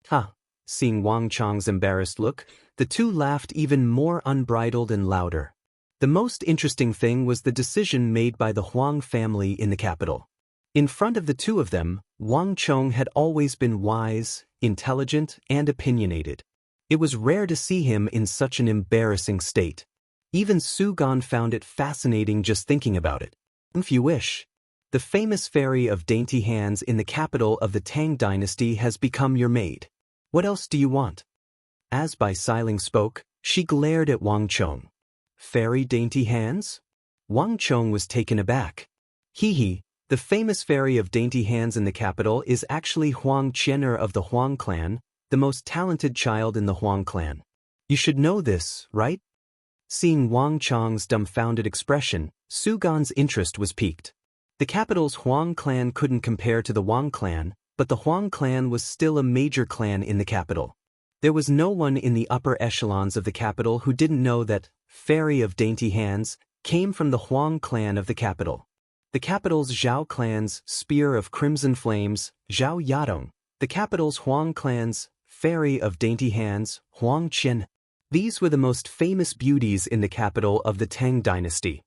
"Huh." Seeing Wang Chong's embarrassed look, the two laughed even more unbridled and louder. The most interesting thing was the decision made by the Huang family in the capital. In front of the two of them, Wang Chong had always been wise, intelligent, and opinionated. It was rare to see him in such an embarrassing state. Even Su Gan found it fascinating just thinking about it. "If you wish. The famous fairy of dainty hands in the capital of the Tang dynasty has become your maid. What else do you want?" As Bai Xiling spoke, she glared at Wang Chong. "Fairy dainty hands?" Wang Chong was taken aback. "Hee, the famous fairy of dainty hands in the capital is actually Huang Qianer of the Huang clan, the most talented child in the Huang clan. You should know this, right?" Seeing Wang Chong's dumbfounded expression, Su Gan's interest was piqued. The capital's Huang clan couldn't compare to the Wang clan, but the Huang clan was still a major clan in the capital. There was no one in the upper echelons of the capital who didn't know that Fairy of Dainty Hands came from the Huang clan of the capital. The capital's Zhao clan's Spear of Crimson Flames, Zhao Yadong. The capital's Huang clan's Fairy of Dainty Hands, Huang Qian. These were the most famous beauties in the capital of the Tang dynasty.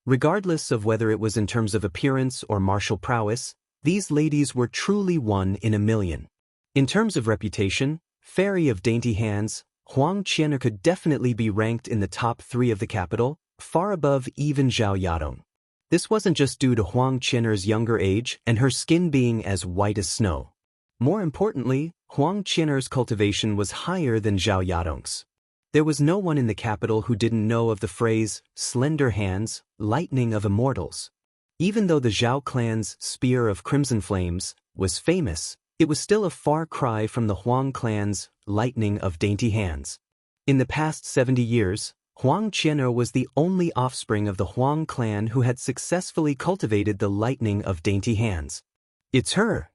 Regardless of whether it was in terms of appearance or martial prowess, these ladies were truly one in a million. In terms of reputation, Fairy of Dainty Hands, Huang Qianer could definitely be ranked in the top 3 of the capital, far above even Zhao Yadong. This wasn't just due to Huang Qianer's younger age and her skin being as white as snow. More importantly, Huang Qianer's cultivation was higher than Zhao Yadong's. There was no one in the capital who didn't know of the phrase, slender hands, lightning of immortals. Even though the Zhao clan's Spear of Crimson Flames was famous, it was still a far cry from the Huang clan's lightning of dainty hands. In the past 70 years, Huang Qianer was the only offspring of the Huang clan who had successfully cultivated the lightning of dainty hands. "It's her!"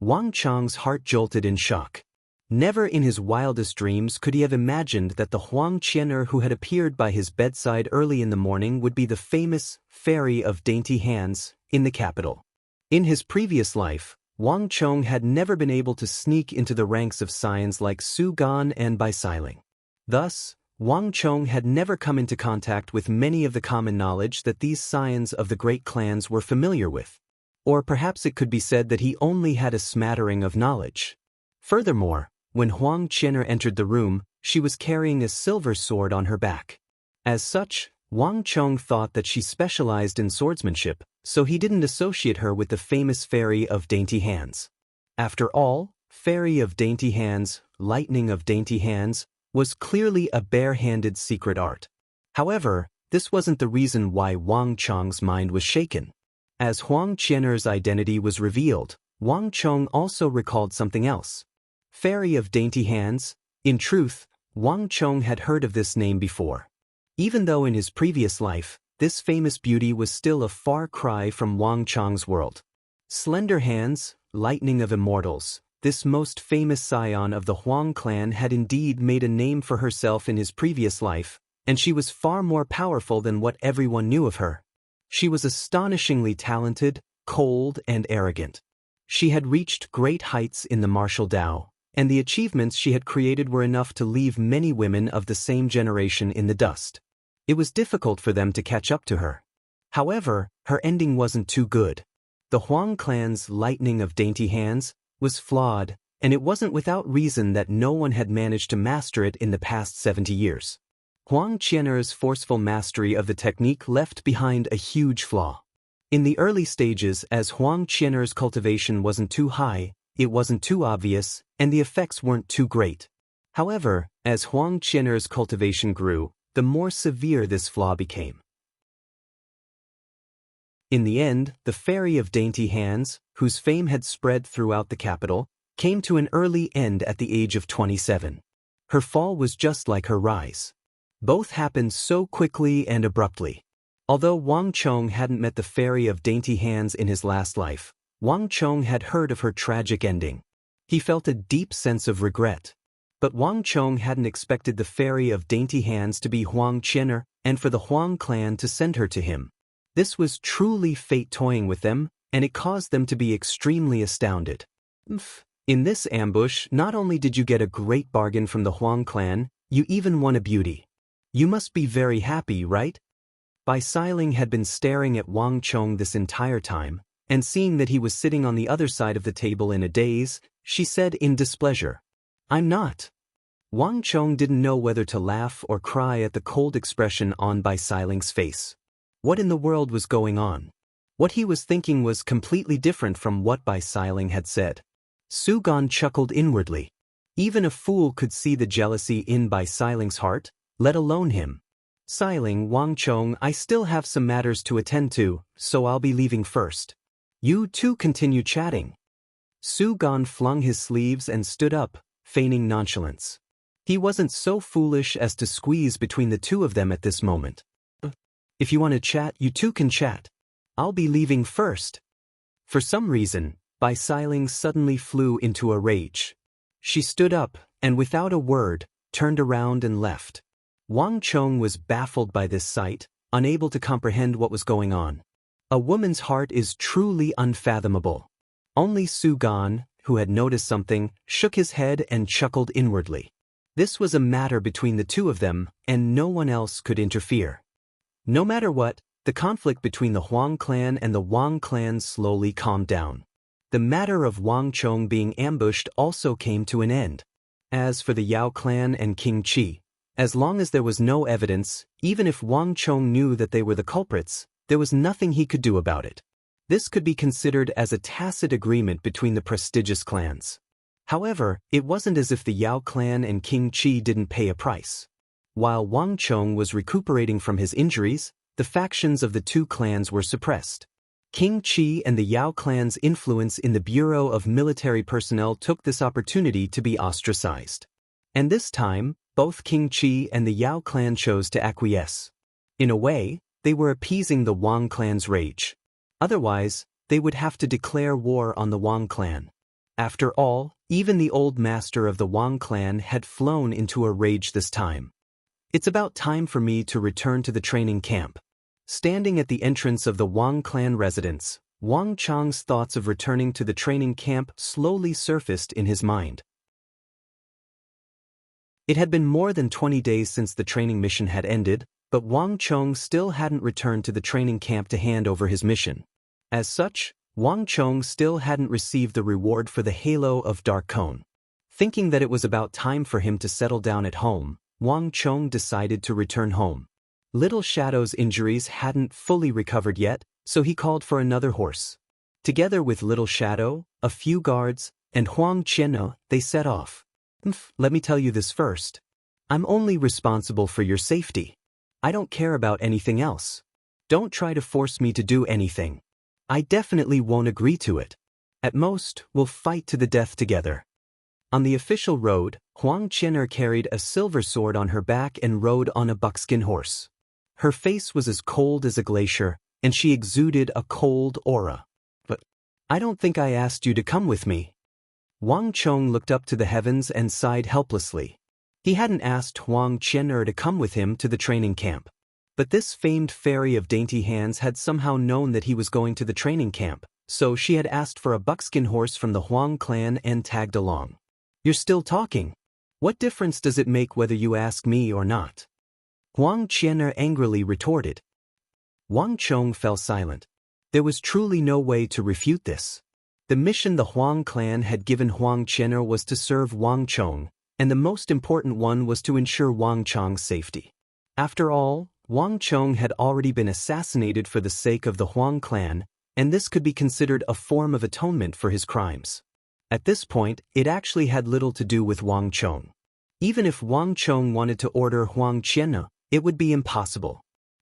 Wang Chong's heart jolted in shock. Never in his wildest dreams could he have imagined that the Huang Qianer who had appeared by his bedside early in the morning would be the famous Fairy of Dainty Hands in the capital. In his previous life, Wang Chong had never been able to sneak into the ranks of scions like Su Gan and Bai Xiling. Thus, Wang Chong had never come into contact with many of the common knowledge that these scions of the great clans were familiar with. Or perhaps it could be said that he only had a smattering of knowledge. Furthermore, when Huang Qianer entered the room, she was carrying a silver sword on her back. As such, Wang Chong thought that she specialized in swordsmanship, so he didn't associate her with the famous Fairy of Dainty Hands. After all, Fairy of Dainty Hands, Lightning of Dainty Hands, was clearly a bare-handed secret art. However, this wasn't the reason why Wang Chong's mind was shaken. As Huang Qianer's identity was revealed, Wang Chong also recalled something else. Fairy of Dainty Hands. In truth, Wang Chong had heard of this name before. Even though in his previous life, this famous beauty was still a far cry from Wang Chong's world. Slender Hands, Lightning of Immortals. This most famous scion of the Huang clan had indeed made a name for herself in his previous life, and she was far more powerful than what everyone knew of her. She was astonishingly talented, cold, and arrogant. She had reached great heights in the martial Tao, and the achievements she had created were enough to leave many women of the same generation in the dust. It was difficult for them to catch up to her. However, her ending wasn't too good. The Huang clan's Lightning of Dainty Hands was flawed, and it wasn't without reason that no one had managed to master it in the past 70 years. Huang Qianer's forceful mastery of the technique left behind a huge flaw. In the early stages, as Huang Qianer's cultivation wasn't too high, it wasn't too obvious, and the effects weren't too great. However, as Huang Qianer's cultivation grew, the more severe this flaw became. In the end, the Fairy of Dainty Hands, whose fame had spread throughout the capital, came to an early end at the age of 27. Her fall was just like her rise. Both happened so quickly and abruptly. Although Wang Chong hadn't met the Fairy of Dainty Hands in his last life, Wang Chong had heard of her tragic ending. He felt a deep sense of regret. But Wang Chong hadn't expected the Fairy of Dainty Hands to be Huang Qian'er and for the Huang clan to send her to him. This was truly fate toying with them, and it caused them to be extremely astounded. In this ambush, not only did you get a great bargain from the Huang clan, you even won a beauty. You must be very happy, right? Bai Xiling had been staring at Wang Chong this entire time, and seeing that he was sitting on the other side of the table in a daze, she said in displeasure, "I'm not." Wang Chong didn't know whether to laugh or cry at the cold expression on Bai Xiling's face. What in the world was going on? What he was thinking was completely different from what Bai Xiling had said. Su Gan chuckled inwardly. Even a fool could see the jealousy in Bai Xiling's heart, let alone him. "Xiling, Wang Chong, I still have some matters to attend to, so I'll be leaving first. You two continue chatting." Su Gan flung his sleeves and stood up, feigning nonchalance. He wasn't so foolish as to squeeze between the two of them at this moment. "If you want to chat, you two can chat. I'll be leaving first." For some reason, Bai Xiling suddenly flew into a rage. She stood up, and without a word, turned around and left. Wang Chong was baffled by this sight, unable to comprehend what was going on. A woman's heart is truly unfathomable. Only Su Gan, who had noticed something, shook his head and chuckled inwardly. This was a matter between the two of them, and no one else could interfere. No matter what, the conflict between the Huang clan and the Wang clan slowly calmed down. The matter of Wang Chong being ambushed also came to an end. As for the Yao clan and King Qi, as long as there was no evidence, even if Wang Chong knew that they were the culprits, there was nothing he could do about it. This could be considered as a tacit agreement between the prestigious clans. However, it wasn't as if the Yao clan and King Qi didn't pay a price. While Wang Chong was recuperating from his injuries, the factions of the two clans were suppressed. King Qi and the Yao clan's influence in the Bureau of Military Personnel took this opportunity to be ostracized. And this time, both King Qi and the Yao clan chose to acquiesce. In a way, they were appeasing the Wang clan's rage. Otherwise, they would have to declare war on the Wang clan. After all, even the old master of the Wang clan had flown into a rage this time. "It's about time for me to return to the training camp." Standing at the entrance of the Wang clan residence, Wang Chong's thoughts of returning to the training camp slowly surfaced in his mind. It had been more than 20 days since the training mission had ended, but Wang Chong still hadn't returned to the training camp to hand over his mission. As such, Wang Chong still hadn't received the reward for the Halo of Dark Cone. Thinking that it was about time for him to settle down at home, Wang Chong decided to return home. Little Shadow's injuries hadn't fully recovered yet, so he called for another horse. Together with Little Shadow, a few guards, and Huang Qian'er, they set off. Let me tell you this first. I'm only responsible for your safety. I don't care about anything else. Don't try to force me to do anything. I definitely won't agree to it. At most, we'll fight to the death together. On the official road, Huang Qian'er carried a silver sword on her back and rode on a buckskin horse. Her face was as cold as a glacier, and she exuded a cold aura. "But I don't think I asked you to come with me." Wang Chong looked up to the heavens and sighed helplessly. He hadn't asked Huang Qian'er to come with him to the training camp. But this famed Fairy of Dainty Hands had somehow known that he was going to the training camp, so she had asked for a buckskin horse from the Huang clan and tagged along. "You're still talking. What difference does it make whether you ask me or not?" Huang Qian'er angrily retorted. Wang Chong fell silent. There was truly no way to refute this. The mission the Huang clan had given Huang Qian'er was to serve Wang Chong, and the most important one was to ensure Wang Chong's safety. After all, Wang Chong had already been assassinated for the sake of the Huang clan, and this could be considered a form of atonement for his crimes. At this point, it actually had little to do with Wang Chong. Even if Wang Chong wanted to order Huang Qian'er, It would be impossible.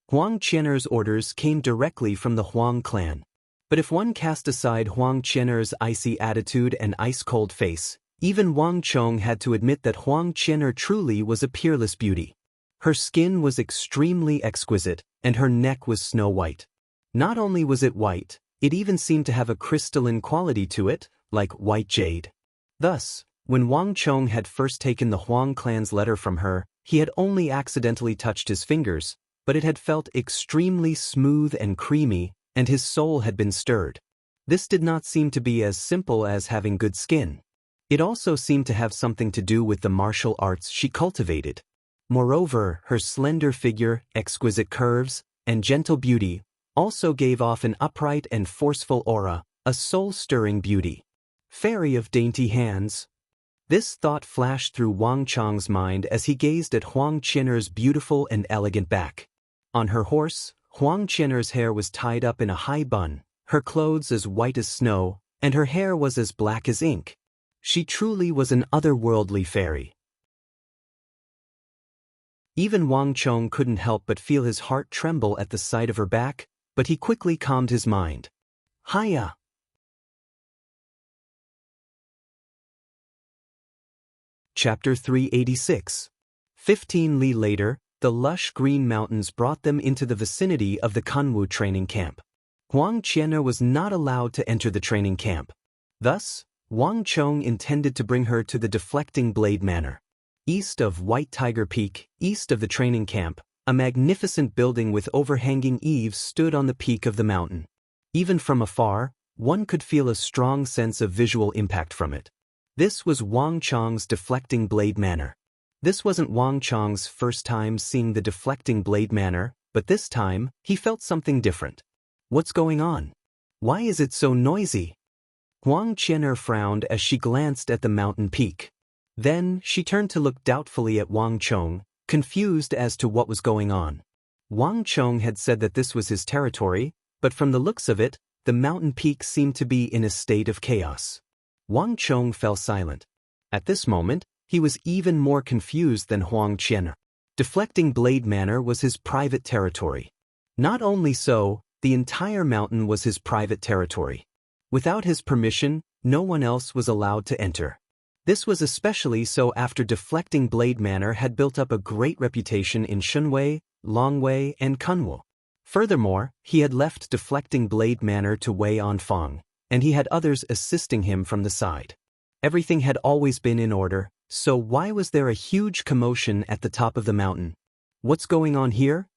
Huang Qian'er's orders came directly from the Huang clan. But if one cast aside Huang Qian'er's icy attitude and ice-cold face, even Wang Chong had to admit that Huang Qian'er truly was a peerless beauty. Her skin was extremely exquisite, and her neck was snow white. Not only was it white, it even seemed to have a crystalline quality to it, like white jade. Thus, when Wang Chong had first taken the Huang clan's letter from her, he had only accidentally touched his fingers, but it had felt extremely smooth and creamy, and his soul had been stirred. This did not seem to be as simple as having good skin. It also seemed to have something to do with the martial arts she cultivated. Moreover, her slender figure, exquisite curves, and gentle beauty also gave off an upright and forceful aura, a soul-stirring beauty. Fairy of dainty hands. This thought flashed through Wang Chong's mind as he gazed at Huang Qian'er's beautiful and elegant back. On her horse, Huang Qian'er's hair was tied up in a high bun, her clothes as white as snow, and her hair was as black as ink. She truly was an otherworldly fairy. Even Wang Chong couldn't help but feel his heart tremble at the sight of her back, but he quickly calmed his mind. Hiya! Chapter 386. 15 li later, the lush green mountains brought them into the vicinity of the Kunwu training camp. Huang Qian'er was not allowed to enter the training camp. Thus, Wang Chong intended to bring her to the Deflecting Blade Manor. East of White Tiger Peak, east of the training camp, a magnificent building with overhanging eaves stood on the peak of the mountain. Even from afar, one could feel a strong sense of visual impact from it. This was Wang Chong's Deflecting Blade Manor. This wasn't Wang Chong's first time seeing the Deflecting Blade Manor, but this time, he felt something different. What's going on? Why is it so noisy? Huang Qian'er frowned as she glanced at the mountain peak. Then, she turned to look doubtfully at Wang Chong, confused as to what was going on. Wang Chong had said that this was his territory, but from the looks of it, the mountain peak seemed to be in a state of chaos. Wang Chong fell silent. At this moment, he was even more confused than Huang Qian'er. Deflecting Blade Manor was his private territory. Not only so, the entire mountain was his private territory. Without his permission, no one else was allowed to enter. This was especially so after Deflecting Blade Manor had built up a great reputation in Shunwei, Longwei, and Kunwu. Furthermore, he had left Deflecting Blade Manor to Wei Anfang, and he had others assisting him from the side. Everything had always been in order, so why was there a huge commotion at the top of the mountain? What's going on here?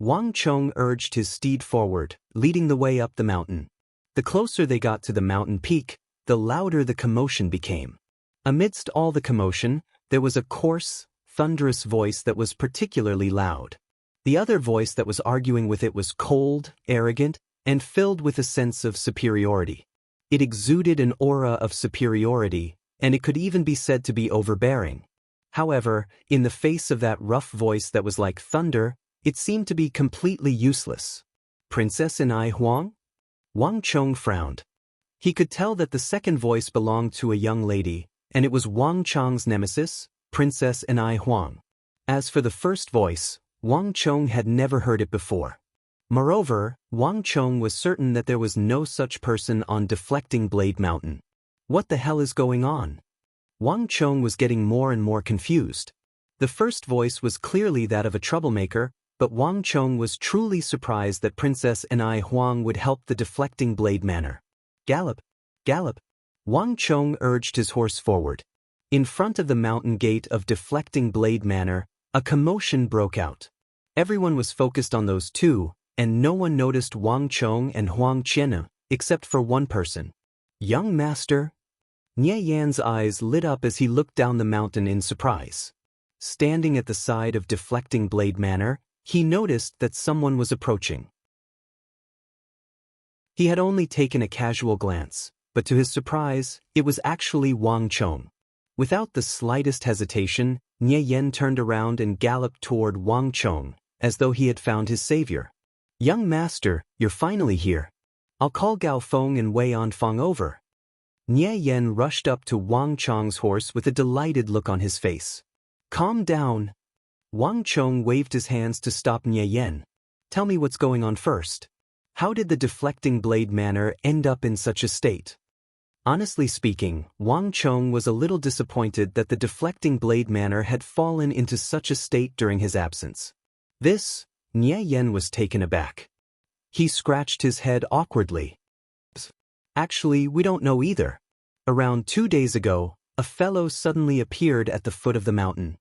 Wang Chong urged his steed forward, leading the way up the mountain. The closer they got to the mountain peak, the louder the commotion became. Amidst all the commotion, there was a coarse, thunderous voice that was particularly loud. The other voice that was arguing with it was cold, arrogant, and filled with a sense of superiority. It exuded an aura of superiority, and it could even be said to be overbearing. However, in the face of that rough voice that was like thunder, it seemed to be completely useless. Princess Enai Huang? Wang Chong frowned. He could tell that the second voice belonged to a young lady, and it was Wang Chong's nemesis, Princess Enai Huang. As for the first voice, Wang Chong had never heard it before. Moreover, Wang Chong was certain that there was no such person on Deflecting Blade Mountain. What the hell is going on? Wang Chong was getting more and more confused. The first voice was clearly that of a troublemaker, but Wang Chong was truly surprised that Princess Enai Huang would help the Deflecting Blade Manor. Gallop! Gallop! Wang Chong urged his horse forward. In front of the mountain gate of Deflecting Blade Manor, a commotion broke out. Everyone was focused on those two, and no one noticed Wang Chong and Huang Qian'er, except for one person. Young master? Nie Yan's eyes lit up as he looked down the mountain in surprise. Standing at the side of Deflecting Blade Manor, he noticed that someone was approaching. He had only taken a casual glance, but to his surprise, it was actually Wang Chong. Without the slightest hesitation, Nie Yan turned around and galloped toward Wang Chong, as though he had found his savior. Young master, you're finally here. I'll call Gao Feng and Wei Anfang over. Nie Yan rushed up to Wang Chong's horse with a delighted look on his face. Calm down. Wang Chong waved his hands to stop Nye Yen. Tell me what's going on first. How did the deflecting blade manor end up in such a state? Honestly speaking, Wang Chong was a little disappointed that the deflecting blade manor had fallen into such a state during his absence. Nye Yen was taken aback. He scratched his head awkwardly. Actually, we don't know either. Around 2 days ago, a fellow suddenly appeared at the foot of the mountain.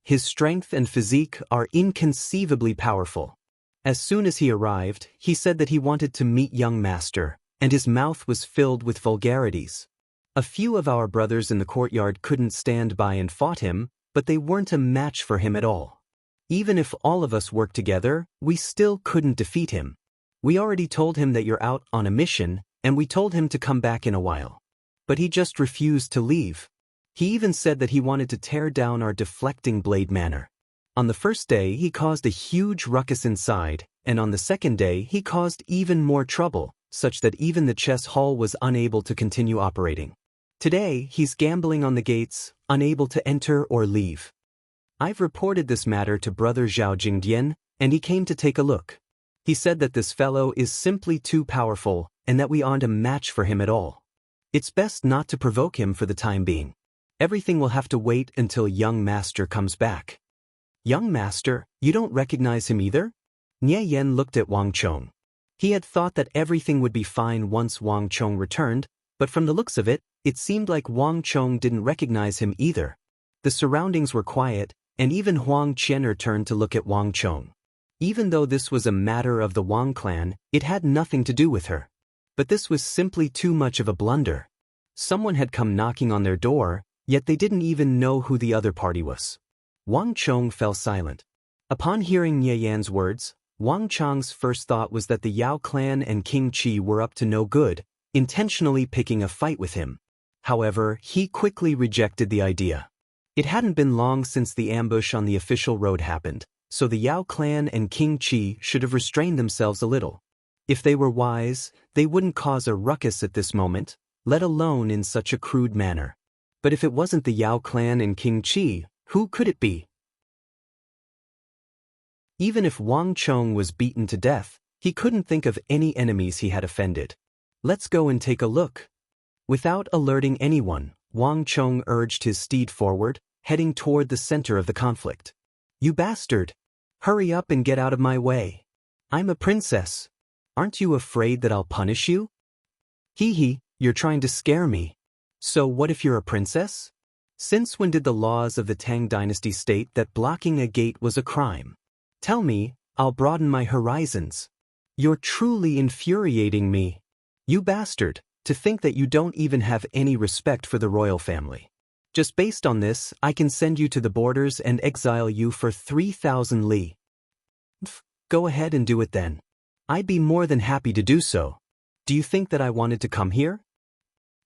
His strength and physique are inconceivably powerful. As soon as he arrived, he said that he wanted to meet young master, and his mouth was filled with vulgarities. A few of our brothers in the courtyard couldn't stand by and fought him, but they weren't a match for him at all. Even if all of us worked together, we still couldn't defeat him. We already told him that you're out on a mission, and we told him to come back in a while. But he just refused to leave. He even said that he wanted to tear down our deflecting blade manor. On the first day, he caused a huge ruckus inside, and on the second day, he caused even more trouble, such that even the chess hall was unable to continue operating. Today, he's gambling on the gates, unable to enter or leave. I've reported this matter to Brother Zhao Jingdian, and he came to take a look. He said that this fellow is simply too powerful, and that we aren't a match for him at all. It's best not to provoke him for the time being. Everything will have to wait until young master comes back. Young master, you don't recognize him either? Nye Yen looked at Wang Chong. He had thought that everything would be fine once Wang Chong returned, but from the looks of it, it seemed like Wang Chong didn't recognize him either. The surroundings were quiet, and even Huang Qianer turned to look at Wang Chong. Even though this was a matter of the Wang clan, it had nothing to do with her. But this was simply too much of a blunder. Someone had come knocking on their door, yet they didn't even know who the other party was. Wang Chong fell silent. Upon hearing Nye Yan's words, Wang Chong's first thought was that the Yao clan and King Qi were up to no good, intentionally picking a fight with him. However, he quickly rejected the idea. It hadn't been long since the ambush on the official road happened, so the Yao clan and King Qi should have restrained themselves a little. If they were wise, they wouldn't cause a ruckus at this moment, let alone in such a crude manner. But if it wasn't the Yao clan and King Qi, who could it be? Even if Wang Chong was beaten to death, he couldn't think of any enemies he had offended. Let's go and take a look. Without alerting anyone, Wang Chong urged his steed forward, heading toward the center of the conflict. You bastard! Hurry up and get out of my way. I'm a princess. Aren't you afraid that I'll punish you? Hee, you're trying to scare me. So what if you're a princess? Since when did the laws of the Tang dynasty state that blocking a gate was a crime? Tell me, I'll broaden my horizons. You're truly infuriating me. You bastard, to think that you don't even have any respect for the royal family. Just based on this, I can send you to the borders and exile you for 3,000 li. Go ahead and do it then. I'd be more than happy to do so. Do you think that I wanted to come here?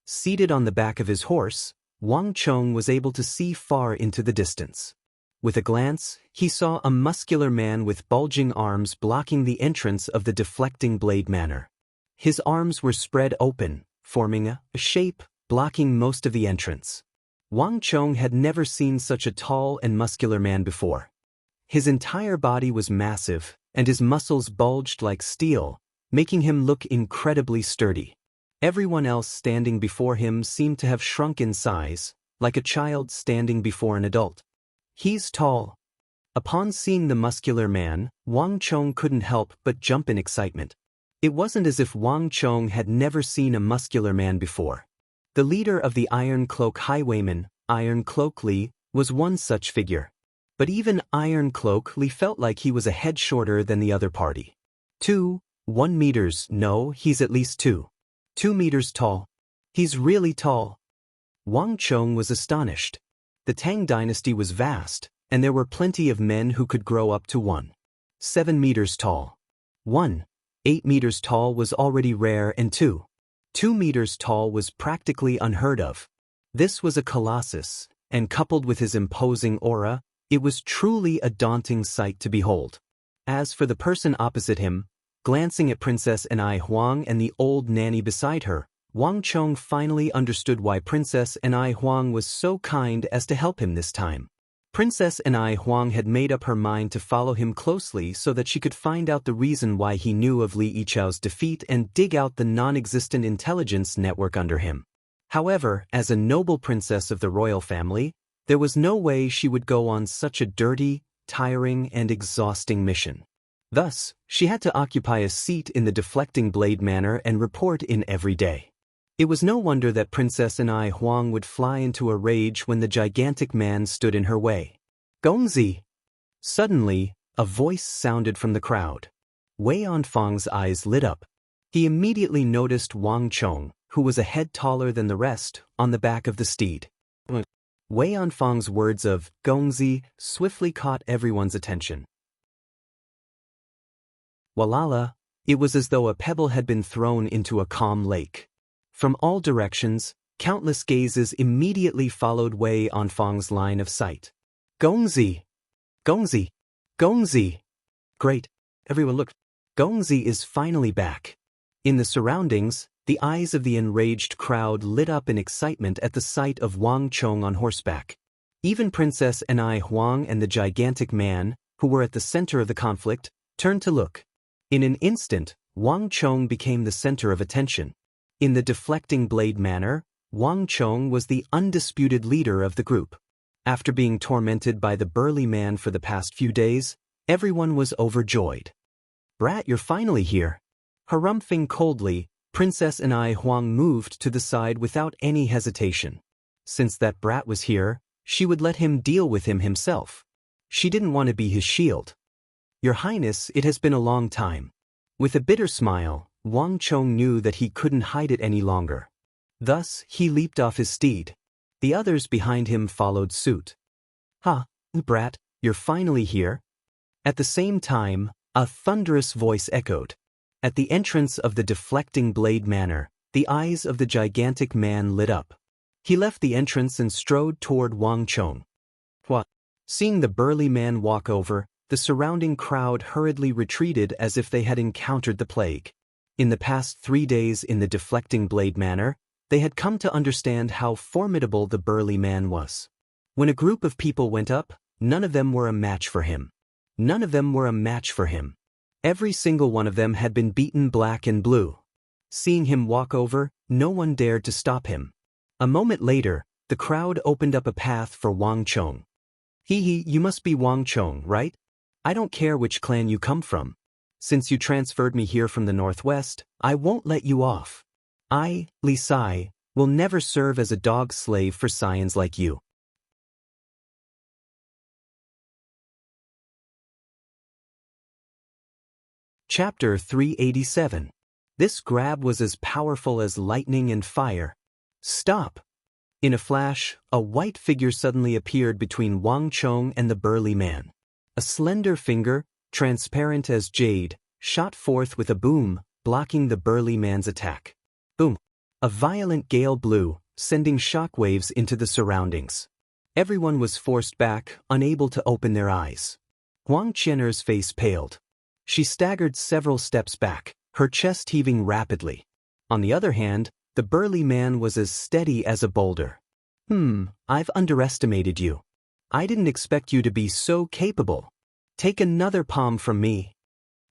Seated on the back of his horse, Wang Chong was able to see far into the distance. With a glance, he saw a muscular man with bulging arms blocking the entrance of the deflecting blade manor. His arms were spread open, forming a shape, blocking most of the entrance. Wang Chong had never seen such a tall and muscular man before. His entire body was massive, and his muscles bulged like steel, making him look incredibly sturdy. Everyone else standing before him seemed to have shrunk in size, like a child standing before an adult. He's tall. Upon seeing the muscular man, Wang Chong couldn't help but jump in excitement. It wasn't as if Wang Chong had never seen a muscular man before. The leader of the Iron Cloak Highwaymen, Iron Cloak Li, was one such figure. But even Iron Cloak Li felt like he was a head shorter than the other party. 1 meters, no, he's at least 2 meters tall. He's really tall. Wang Chong was astonished. The Tang dynasty was vast, and there were plenty of men who could grow up to 7 meters tall. 8 meters tall was already rare, and 2 meters tall was practically unheard of. This was a colossus, and coupled with his imposing aura, it was truly a daunting sight to behold. As for the person opposite him, glancing at Princess Anai Huang and the old nanny beside her, Wang Chong finally understood why Princess Anai Huang was so kind as to help him this time. Princess Anai Huang had made up her mind to follow him closely so that she could find out the reason why he knew of Li Yichao's defeat and dig out the non-existent intelligence network under him. However, as a noble princess of the royal family, there was no way she would go on such a dirty, tiring, and exhausting mission. Thus, she had to occupy a seat in the deflecting blade manor and report in every day. It was no wonder that Princess Anai Huang would fly into a rage when the gigantic man stood in her way. Gongzi! Suddenly, a voice sounded from the crowd. Wei Anfang's eyes lit up. He immediately noticed Wang Chong, who was a head taller than the rest, on the back of the steed. Wei Anfang's words of Gongzi swiftly caught everyone's attention. Walala, it was as though a pebble had been thrown into a calm lake. From all directions, countless gazes immediately followed Wei Anfang's line of sight. Gongzi! Gongzi! Gongzi! Great! Everyone looked. Gongzi is finally back. In the surroundings, the eyes of the enraged crowd lit up in excitement at the sight of Wang Chong on horseback. Even Princess Anai Huang and the gigantic man, who were at the center of the conflict, turned to look. In an instant, Wang Chong became the center of attention. In the deflecting blade manor, Wang Chong was the undisputed leader of the group. After being tormented by the burly man for the past few days, everyone was overjoyed. Brat, you're finally here. Harumphing coldly, Princess Anai Huang moved to the side without any hesitation. Since that brat was here, she would let him deal with him himself. She didn't want to be his shield. Your Highness, it has been a long time. With a bitter smile, Wang Chong knew that he couldn't hide it any longer. Thus, he leaped off his steed. The others behind him followed suit. Ha, brat, you're finally here. At the same time, a thunderous voice echoed. At the entrance of the deflecting blade manor, the eyes of the gigantic man lit up. He left the entrance and strode toward Wang Chong. What? Seeing the burly man walk over, the surrounding crowd hurriedly retreated as if they had encountered the plague. In the past 3 days in the deflecting blade manor, they had come to understand how formidable the burly man was. When a group of people went up, none of them were a match for him. None of them were a match for him. Every single one of them had been beaten black and blue. Seeing him walk over, no one dared to stop him. A moment later, the crowd opened up a path for Wang Chong. Hee, you must be Wang Chong, right? I don't care which clan you come from. Since you transferred me here from the northwest, I won't let you off. I, Li Sai, will never serve as a dog slave for scions like you. Chapter 387. This grab was as powerful as lightning and fire. Stop! In a flash, a white figure suddenly appeared between Wang Chong and the burly man. A slender finger, transparent as jade, shot forth with a boom, blocking the burly man's attack. Boom! A violent gale blew, sending shockwaves into the surroundings. Everyone was forced back, unable to open their eyes. Huang Qian'er's face paled. She staggered several steps back, her chest heaving rapidly. On the other hand, the burly man was as steady as a boulder. I've underestimated you. I didn't expect you to be so capable. Take another palm from me.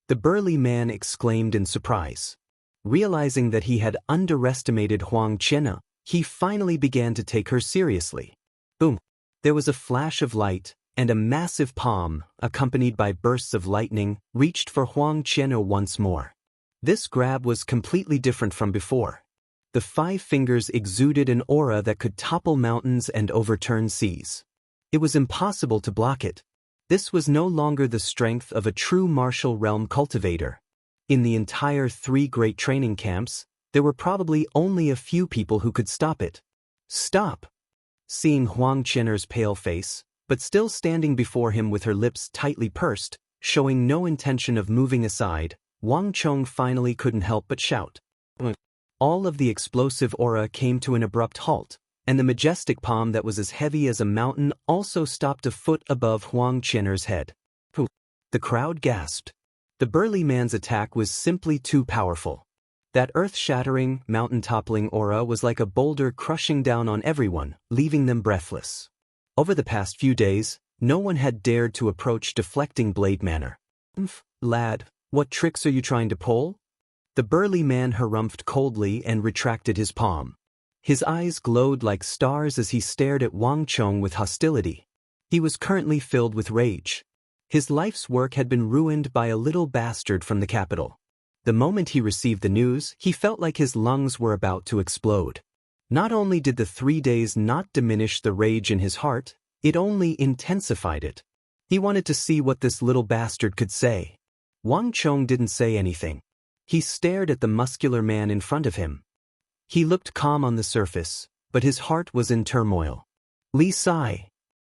The burly man exclaimed in surprise. Realizing that he had underestimated Huang Qian'er, he finally began to take her seriously. Boom! There was a flash of light, and a massive palm, accompanied by bursts of lightning, reached for Huang Qian'er once more. This grab was completely different from before. The 5 fingers exuded an aura that could topple mountains and overturn seas. It was impossible to block it. This was no longer the strength of a true martial realm cultivator. In the entire 3 great training camps, there were probably only a few people who could stop it. Stop! Seeing Huang Qian'er's pale face, but still standing before him with her lips tightly pursed, showing no intention of moving aside, Wang Chong finally couldn't help but shout. All of the explosive aura came to an abrupt halt, and the majestic palm that was as heavy as a mountain also stopped a foot above Huang Qian'er's head. The crowd gasped. The burly man's attack was simply too powerful. That earth-shattering, mountain-toppling aura was like a boulder crushing down on everyone, leaving them breathless. Over the past few days, No one had dared to approach deflecting blade manner. Lad, what tricks are you trying to pull? The burly man harumphed coldly and retracted his palm. His eyes glowed like stars as he stared at Wang Chong with hostility. He was currently filled with rage. His life's work had been ruined by a little bastard from the capital. The moment he received the news, he felt like his lungs were about to explode. Not only did the 3 days not diminish the rage in his heart, it only intensified it. He wanted to see what this little bastard could say. Wang Chong didn't say anything. He stared at the muscular man in front of him. He looked calm on the surface, but his heart was in turmoil. Li Sai.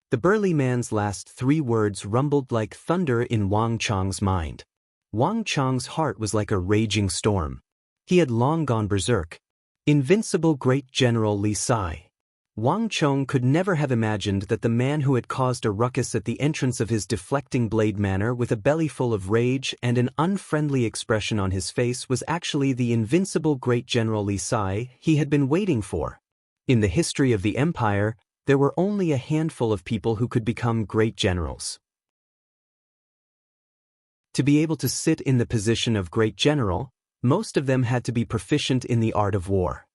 The burly man's last 3 words rumbled like thunder in Wang Chong's mind. Wang Chong's heart was like a raging storm. He had long gone berserk. Invincible great general Li Sai. Wang Chong could never have imagined that the man who had caused a ruckus at the entrance of his deflecting blade manor with a belly full of rage and an unfriendly expression on his face was actually the invincible great general Li Sai he had been waiting for. In the history of the empire, there were only a handful of people who could become great generals. To be able to sit in the position of great general, most of them had to be proficient in the art of war.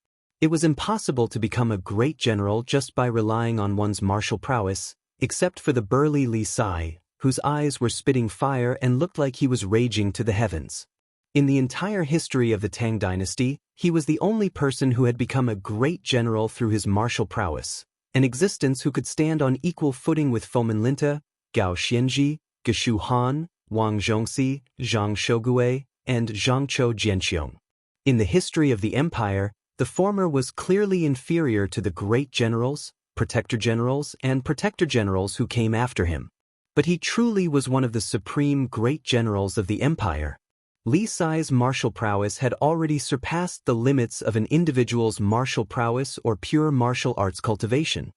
It was impossible to become a great general just by relying on one's martial prowess, except for the burly Li Sai, whose eyes were spitting fire and looked like he was raging to the heavens. In the entire history of the Tang dynasty, he was the only person who had become a great general through his martial prowess, an existence who could stand on equal footing with Fomin Linta, Gao Xianji, Geshu Han, Wang Zhongxi, Zhang Shogui, and Zhangqiu Jianqiong. In the history of the empire, the former was clearly inferior to the great generals, protector generals, and protector generals who came after him. But he truly was one of the supreme great generals of the empire. Li Sai's martial prowess had already surpassed the limits of an individual's martial prowess or pure martial arts cultivation.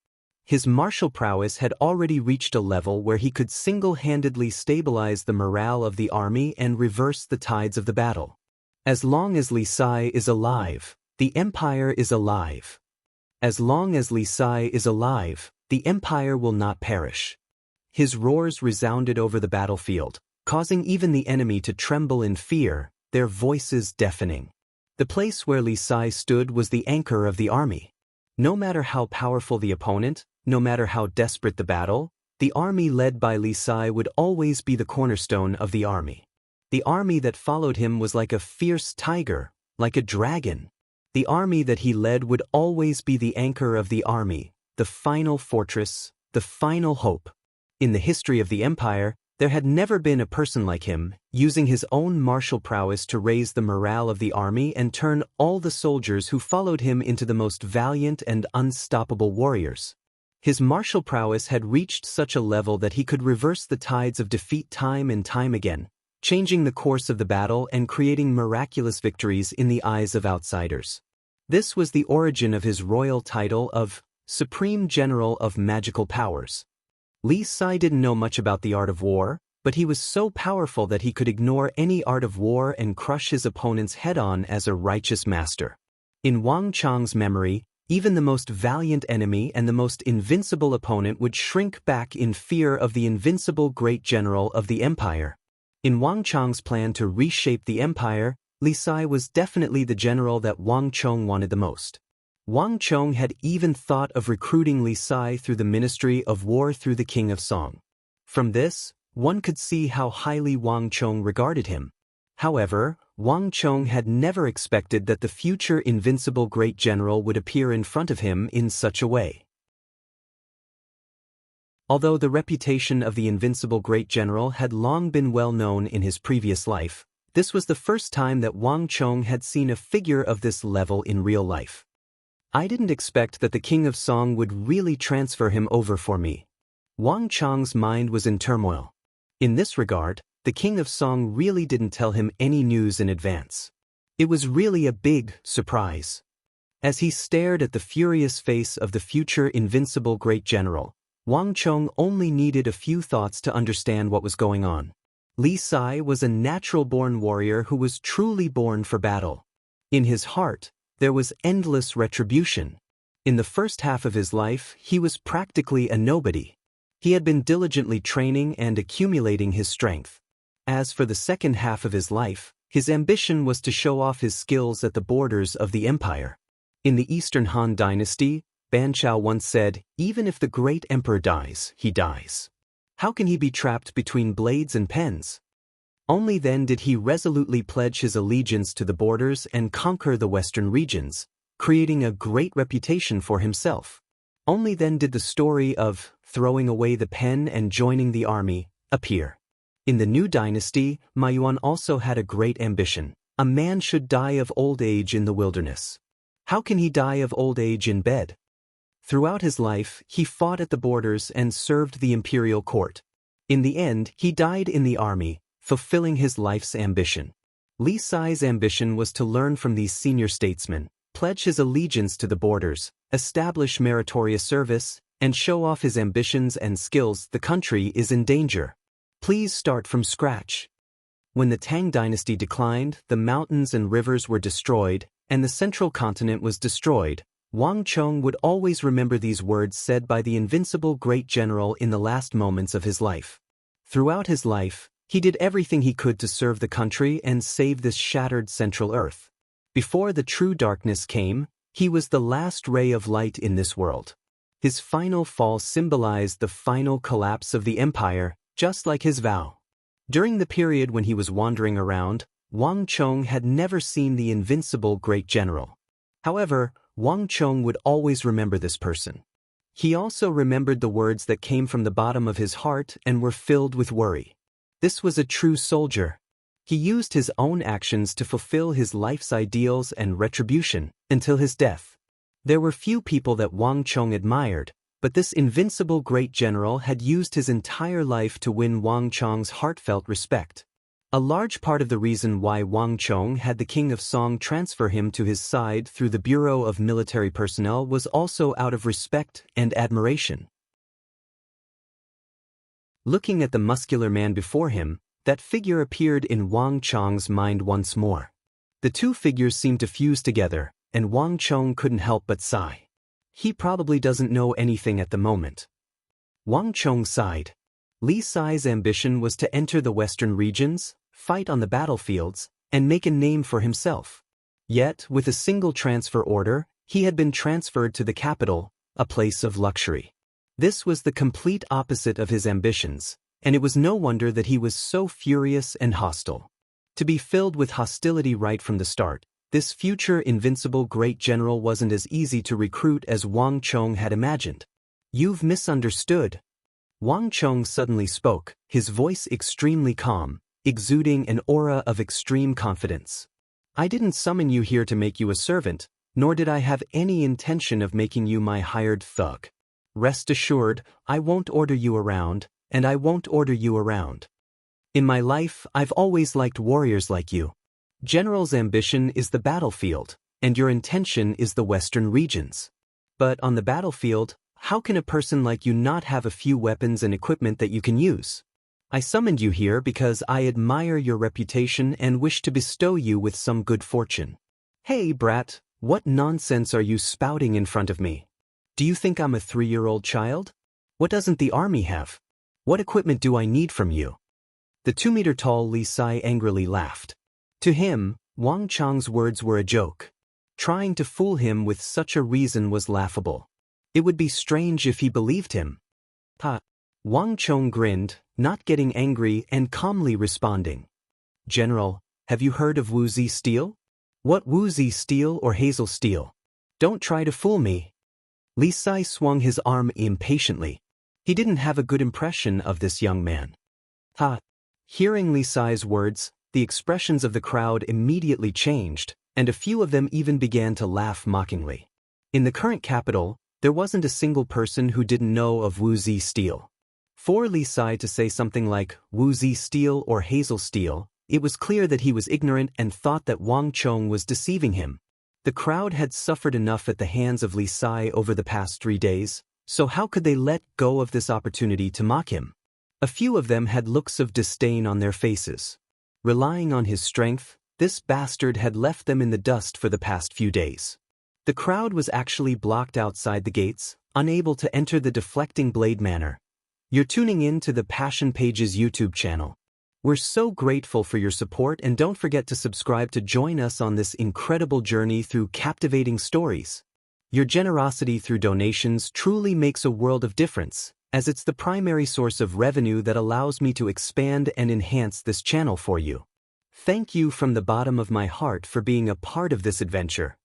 His martial prowess had already reached a level where he could single-handedly stabilize the morale of the army and reverse the tides of the battle. As long as Li Sai is alive, the empire is alive. As long as Li Sai is alive, the empire will not perish. His roars resounded over the battlefield, causing even the enemy to tremble in fear, their voices deafening. The place where Li Sai stood was the anchor of the army. No matter how powerful the opponent, no matter how desperate the battle, the army led by Li Sai would always be the cornerstone of the army. The army that followed him was like a fierce tiger, like a dragon. The army that he led would always be the anchor of the army, the final fortress, the final hope. In the history of the empire, there had never been a person like him, using his own martial prowess to raise the morale of the army and turn all the soldiers who followed him into the most valiant and unstoppable warriors. His martial prowess had reached such a level that he could reverse the tides of defeat time and time again, changing the course of the battle and creating miraculous victories in the eyes of outsiders. This was the origin of his royal title of Supreme General of Magical Powers. Li Sai didn't know much about the art of war, but he was so powerful that he could ignore any art of war and crush his opponents head-on as a righteous master. In Wang Chong's memory, even the most valiant enemy and the most invincible opponent would shrink back in fear of the invincible great general of the empire. In Wang Chong's plan to reshape the empire, Li Sai was definitely the general that Wang Chong wanted the most. Wang Chong had even thought of recruiting Li Sai through the Ministry of War through the King of Song. From this, one could see how highly Wang Chong regarded him. However, Wang Chong had never expected that the future invincible great general would appear in front of him in such a way. Although the reputation of the invincible great general had long been well known in his previous life, this was the first time that Wang Chong had seen a figure of this level in real life. I didn't expect that the King of Song would really transfer him over for me. Wang Chong's mind was in turmoil. In this regard, the King of Song really didn't tell him any news in advance. It was really a big surprise. As he stared at the furious face of the future invincible great general, Wang Chong only needed a few thoughts to understand what was going on. Li Sai was a natural-born warrior who was truly born for battle. In his heart, there was endless retribution. In the first half of his life, he was practically a nobody. He had been diligently training and accumulating his strength. As for the second half of his life, his ambition was to show off his skills at the borders of the empire. In the Eastern Han Dynasty, Ban Chao once said, "Even if the great emperor dies, he dies. How can he be trapped between blades and pens?" Only then did he resolutely pledge his allegiance to the borders and conquer the western regions, creating a great reputation for himself. Only then did the story of throwing away the pen and joining the army appear. In the new dynasty, Ma Yuan also had a great ambition. A man should die of old age in the wilderness. How can he die of old age in bed? Throughout his life, he fought at the borders and served the imperial court. In the end, he died in the army, fulfilling his life's ambition. Li Sai's ambition was to learn from these senior statesmen, pledge his allegiance to the borders, establish meritorious service, and show off his ambitions and skills. The country is in danger. Please start from scratch. When the Tang dynasty declined, the mountains and rivers were destroyed, and the central continent was destroyed. Wang Chong would always remember these words said by the invincible great general in the last moments of his life. Throughout his life, he did everything he could to serve the country and save this shattered Central Earth. Before the true darkness came, he was the last ray of light in this world. His final fall symbolized the final collapse of the empire, just like his vow. During the period when he was wandering around, Wang Chong had never seen the invincible great general. However, Wang Chong would always remember this person. He also remembered the words that came from the bottom of his heart and were filled with worry. This was a true soldier. He used his own actions to fulfill his life's ideals and retribution until his death. There were few people that Wang Chong admired, but this invincible great general had used his entire life to win Wang Chong's heartfelt respect. A large part of the reason why Wang Chong had the King of Song transfer him to his side through the Bureau of Military Personnel was also out of respect and admiration. Looking at the muscular man before him, that figure appeared in Wang Chong's mind once more. The two figures seemed to fuse together, and Wang Chong couldn't help but sigh. He probably doesn't know anything at the moment. Wang Chong sighed. Li Sai's ambition was to enter the western regions, fight on the battlefields, and make a name for himself. Yet, with a single transfer order, he had been transferred to the capital, a place of luxury. This was the complete opposite of his ambitions, and it was no wonder that he was so furious and hostile. To be filled with hostility right from the start, this future invincible great general wasn't as easy to recruit as Wang Chong had imagined. "You've misunderstood." Wang Chong suddenly spoke, his voice extremely calm, exuding an aura of extreme confidence. "I didn't summon you here to make you a servant, nor did I have any intention of making you my hired thug. Rest assured, I won't order you around, and I won't order you around. In my life, I've always liked warriors like you. General's ambition is the battlefield, and your intention is the western regions. But on the battlefield, how can a person like you not have a few weapons and equipment that you can use? I summoned you here because I admire your reputation and wish to bestow you with some good fortune." "Hey, brat, what nonsense are you spouting in front of me? Do you think I'm a 3-year-old child? What doesn't the army have? What equipment do I need from you?" The 2-meter-tall Li Sai angrily laughed. To him, Wang Chong's words were a joke. Trying to fool him with such a reason was laughable. It would be strange if he believed him. "Ha!" Wang Chong grinned, not getting angry and calmly responding. "General, have you heard of Wuzi steel? What Wuzi steel or hazel steel? Don't try to fool me." Li Sai swung his arm impatiently. He didn't have a good impression of this young man. "Ha!" Hearing Li Sai's words, the expressions of the crowd immediately changed, and a few of them even began to laugh mockingly. In the current capital, there wasn't a single person who didn't know of Wuzi steel. For Li Sai to say something like Wuzi steel or hazel steel, it was clear that he was ignorant and thought that Wang Chong was deceiving him. The crowd had suffered enough at the hands of Li Sai over the past 3 days, so how could they let go of this opportunity to mock him? A few of them had looks of disdain on their faces. Relying on his strength, this bastard had left them in the dust for the past few days. The crowd was actually blocked outside the gates, unable to enter the deflecting blade manor. You're tuning in to the Passion Pages YouTube channel. We're so grateful for your support, and don't forget to subscribe to join us on this incredible journey through captivating stories. Your generosity through donations truly makes a world of difference, as it's the primary source of revenue that allows me to expand and enhance this channel for you. Thank you from the bottom of my heart for being a part of this adventure.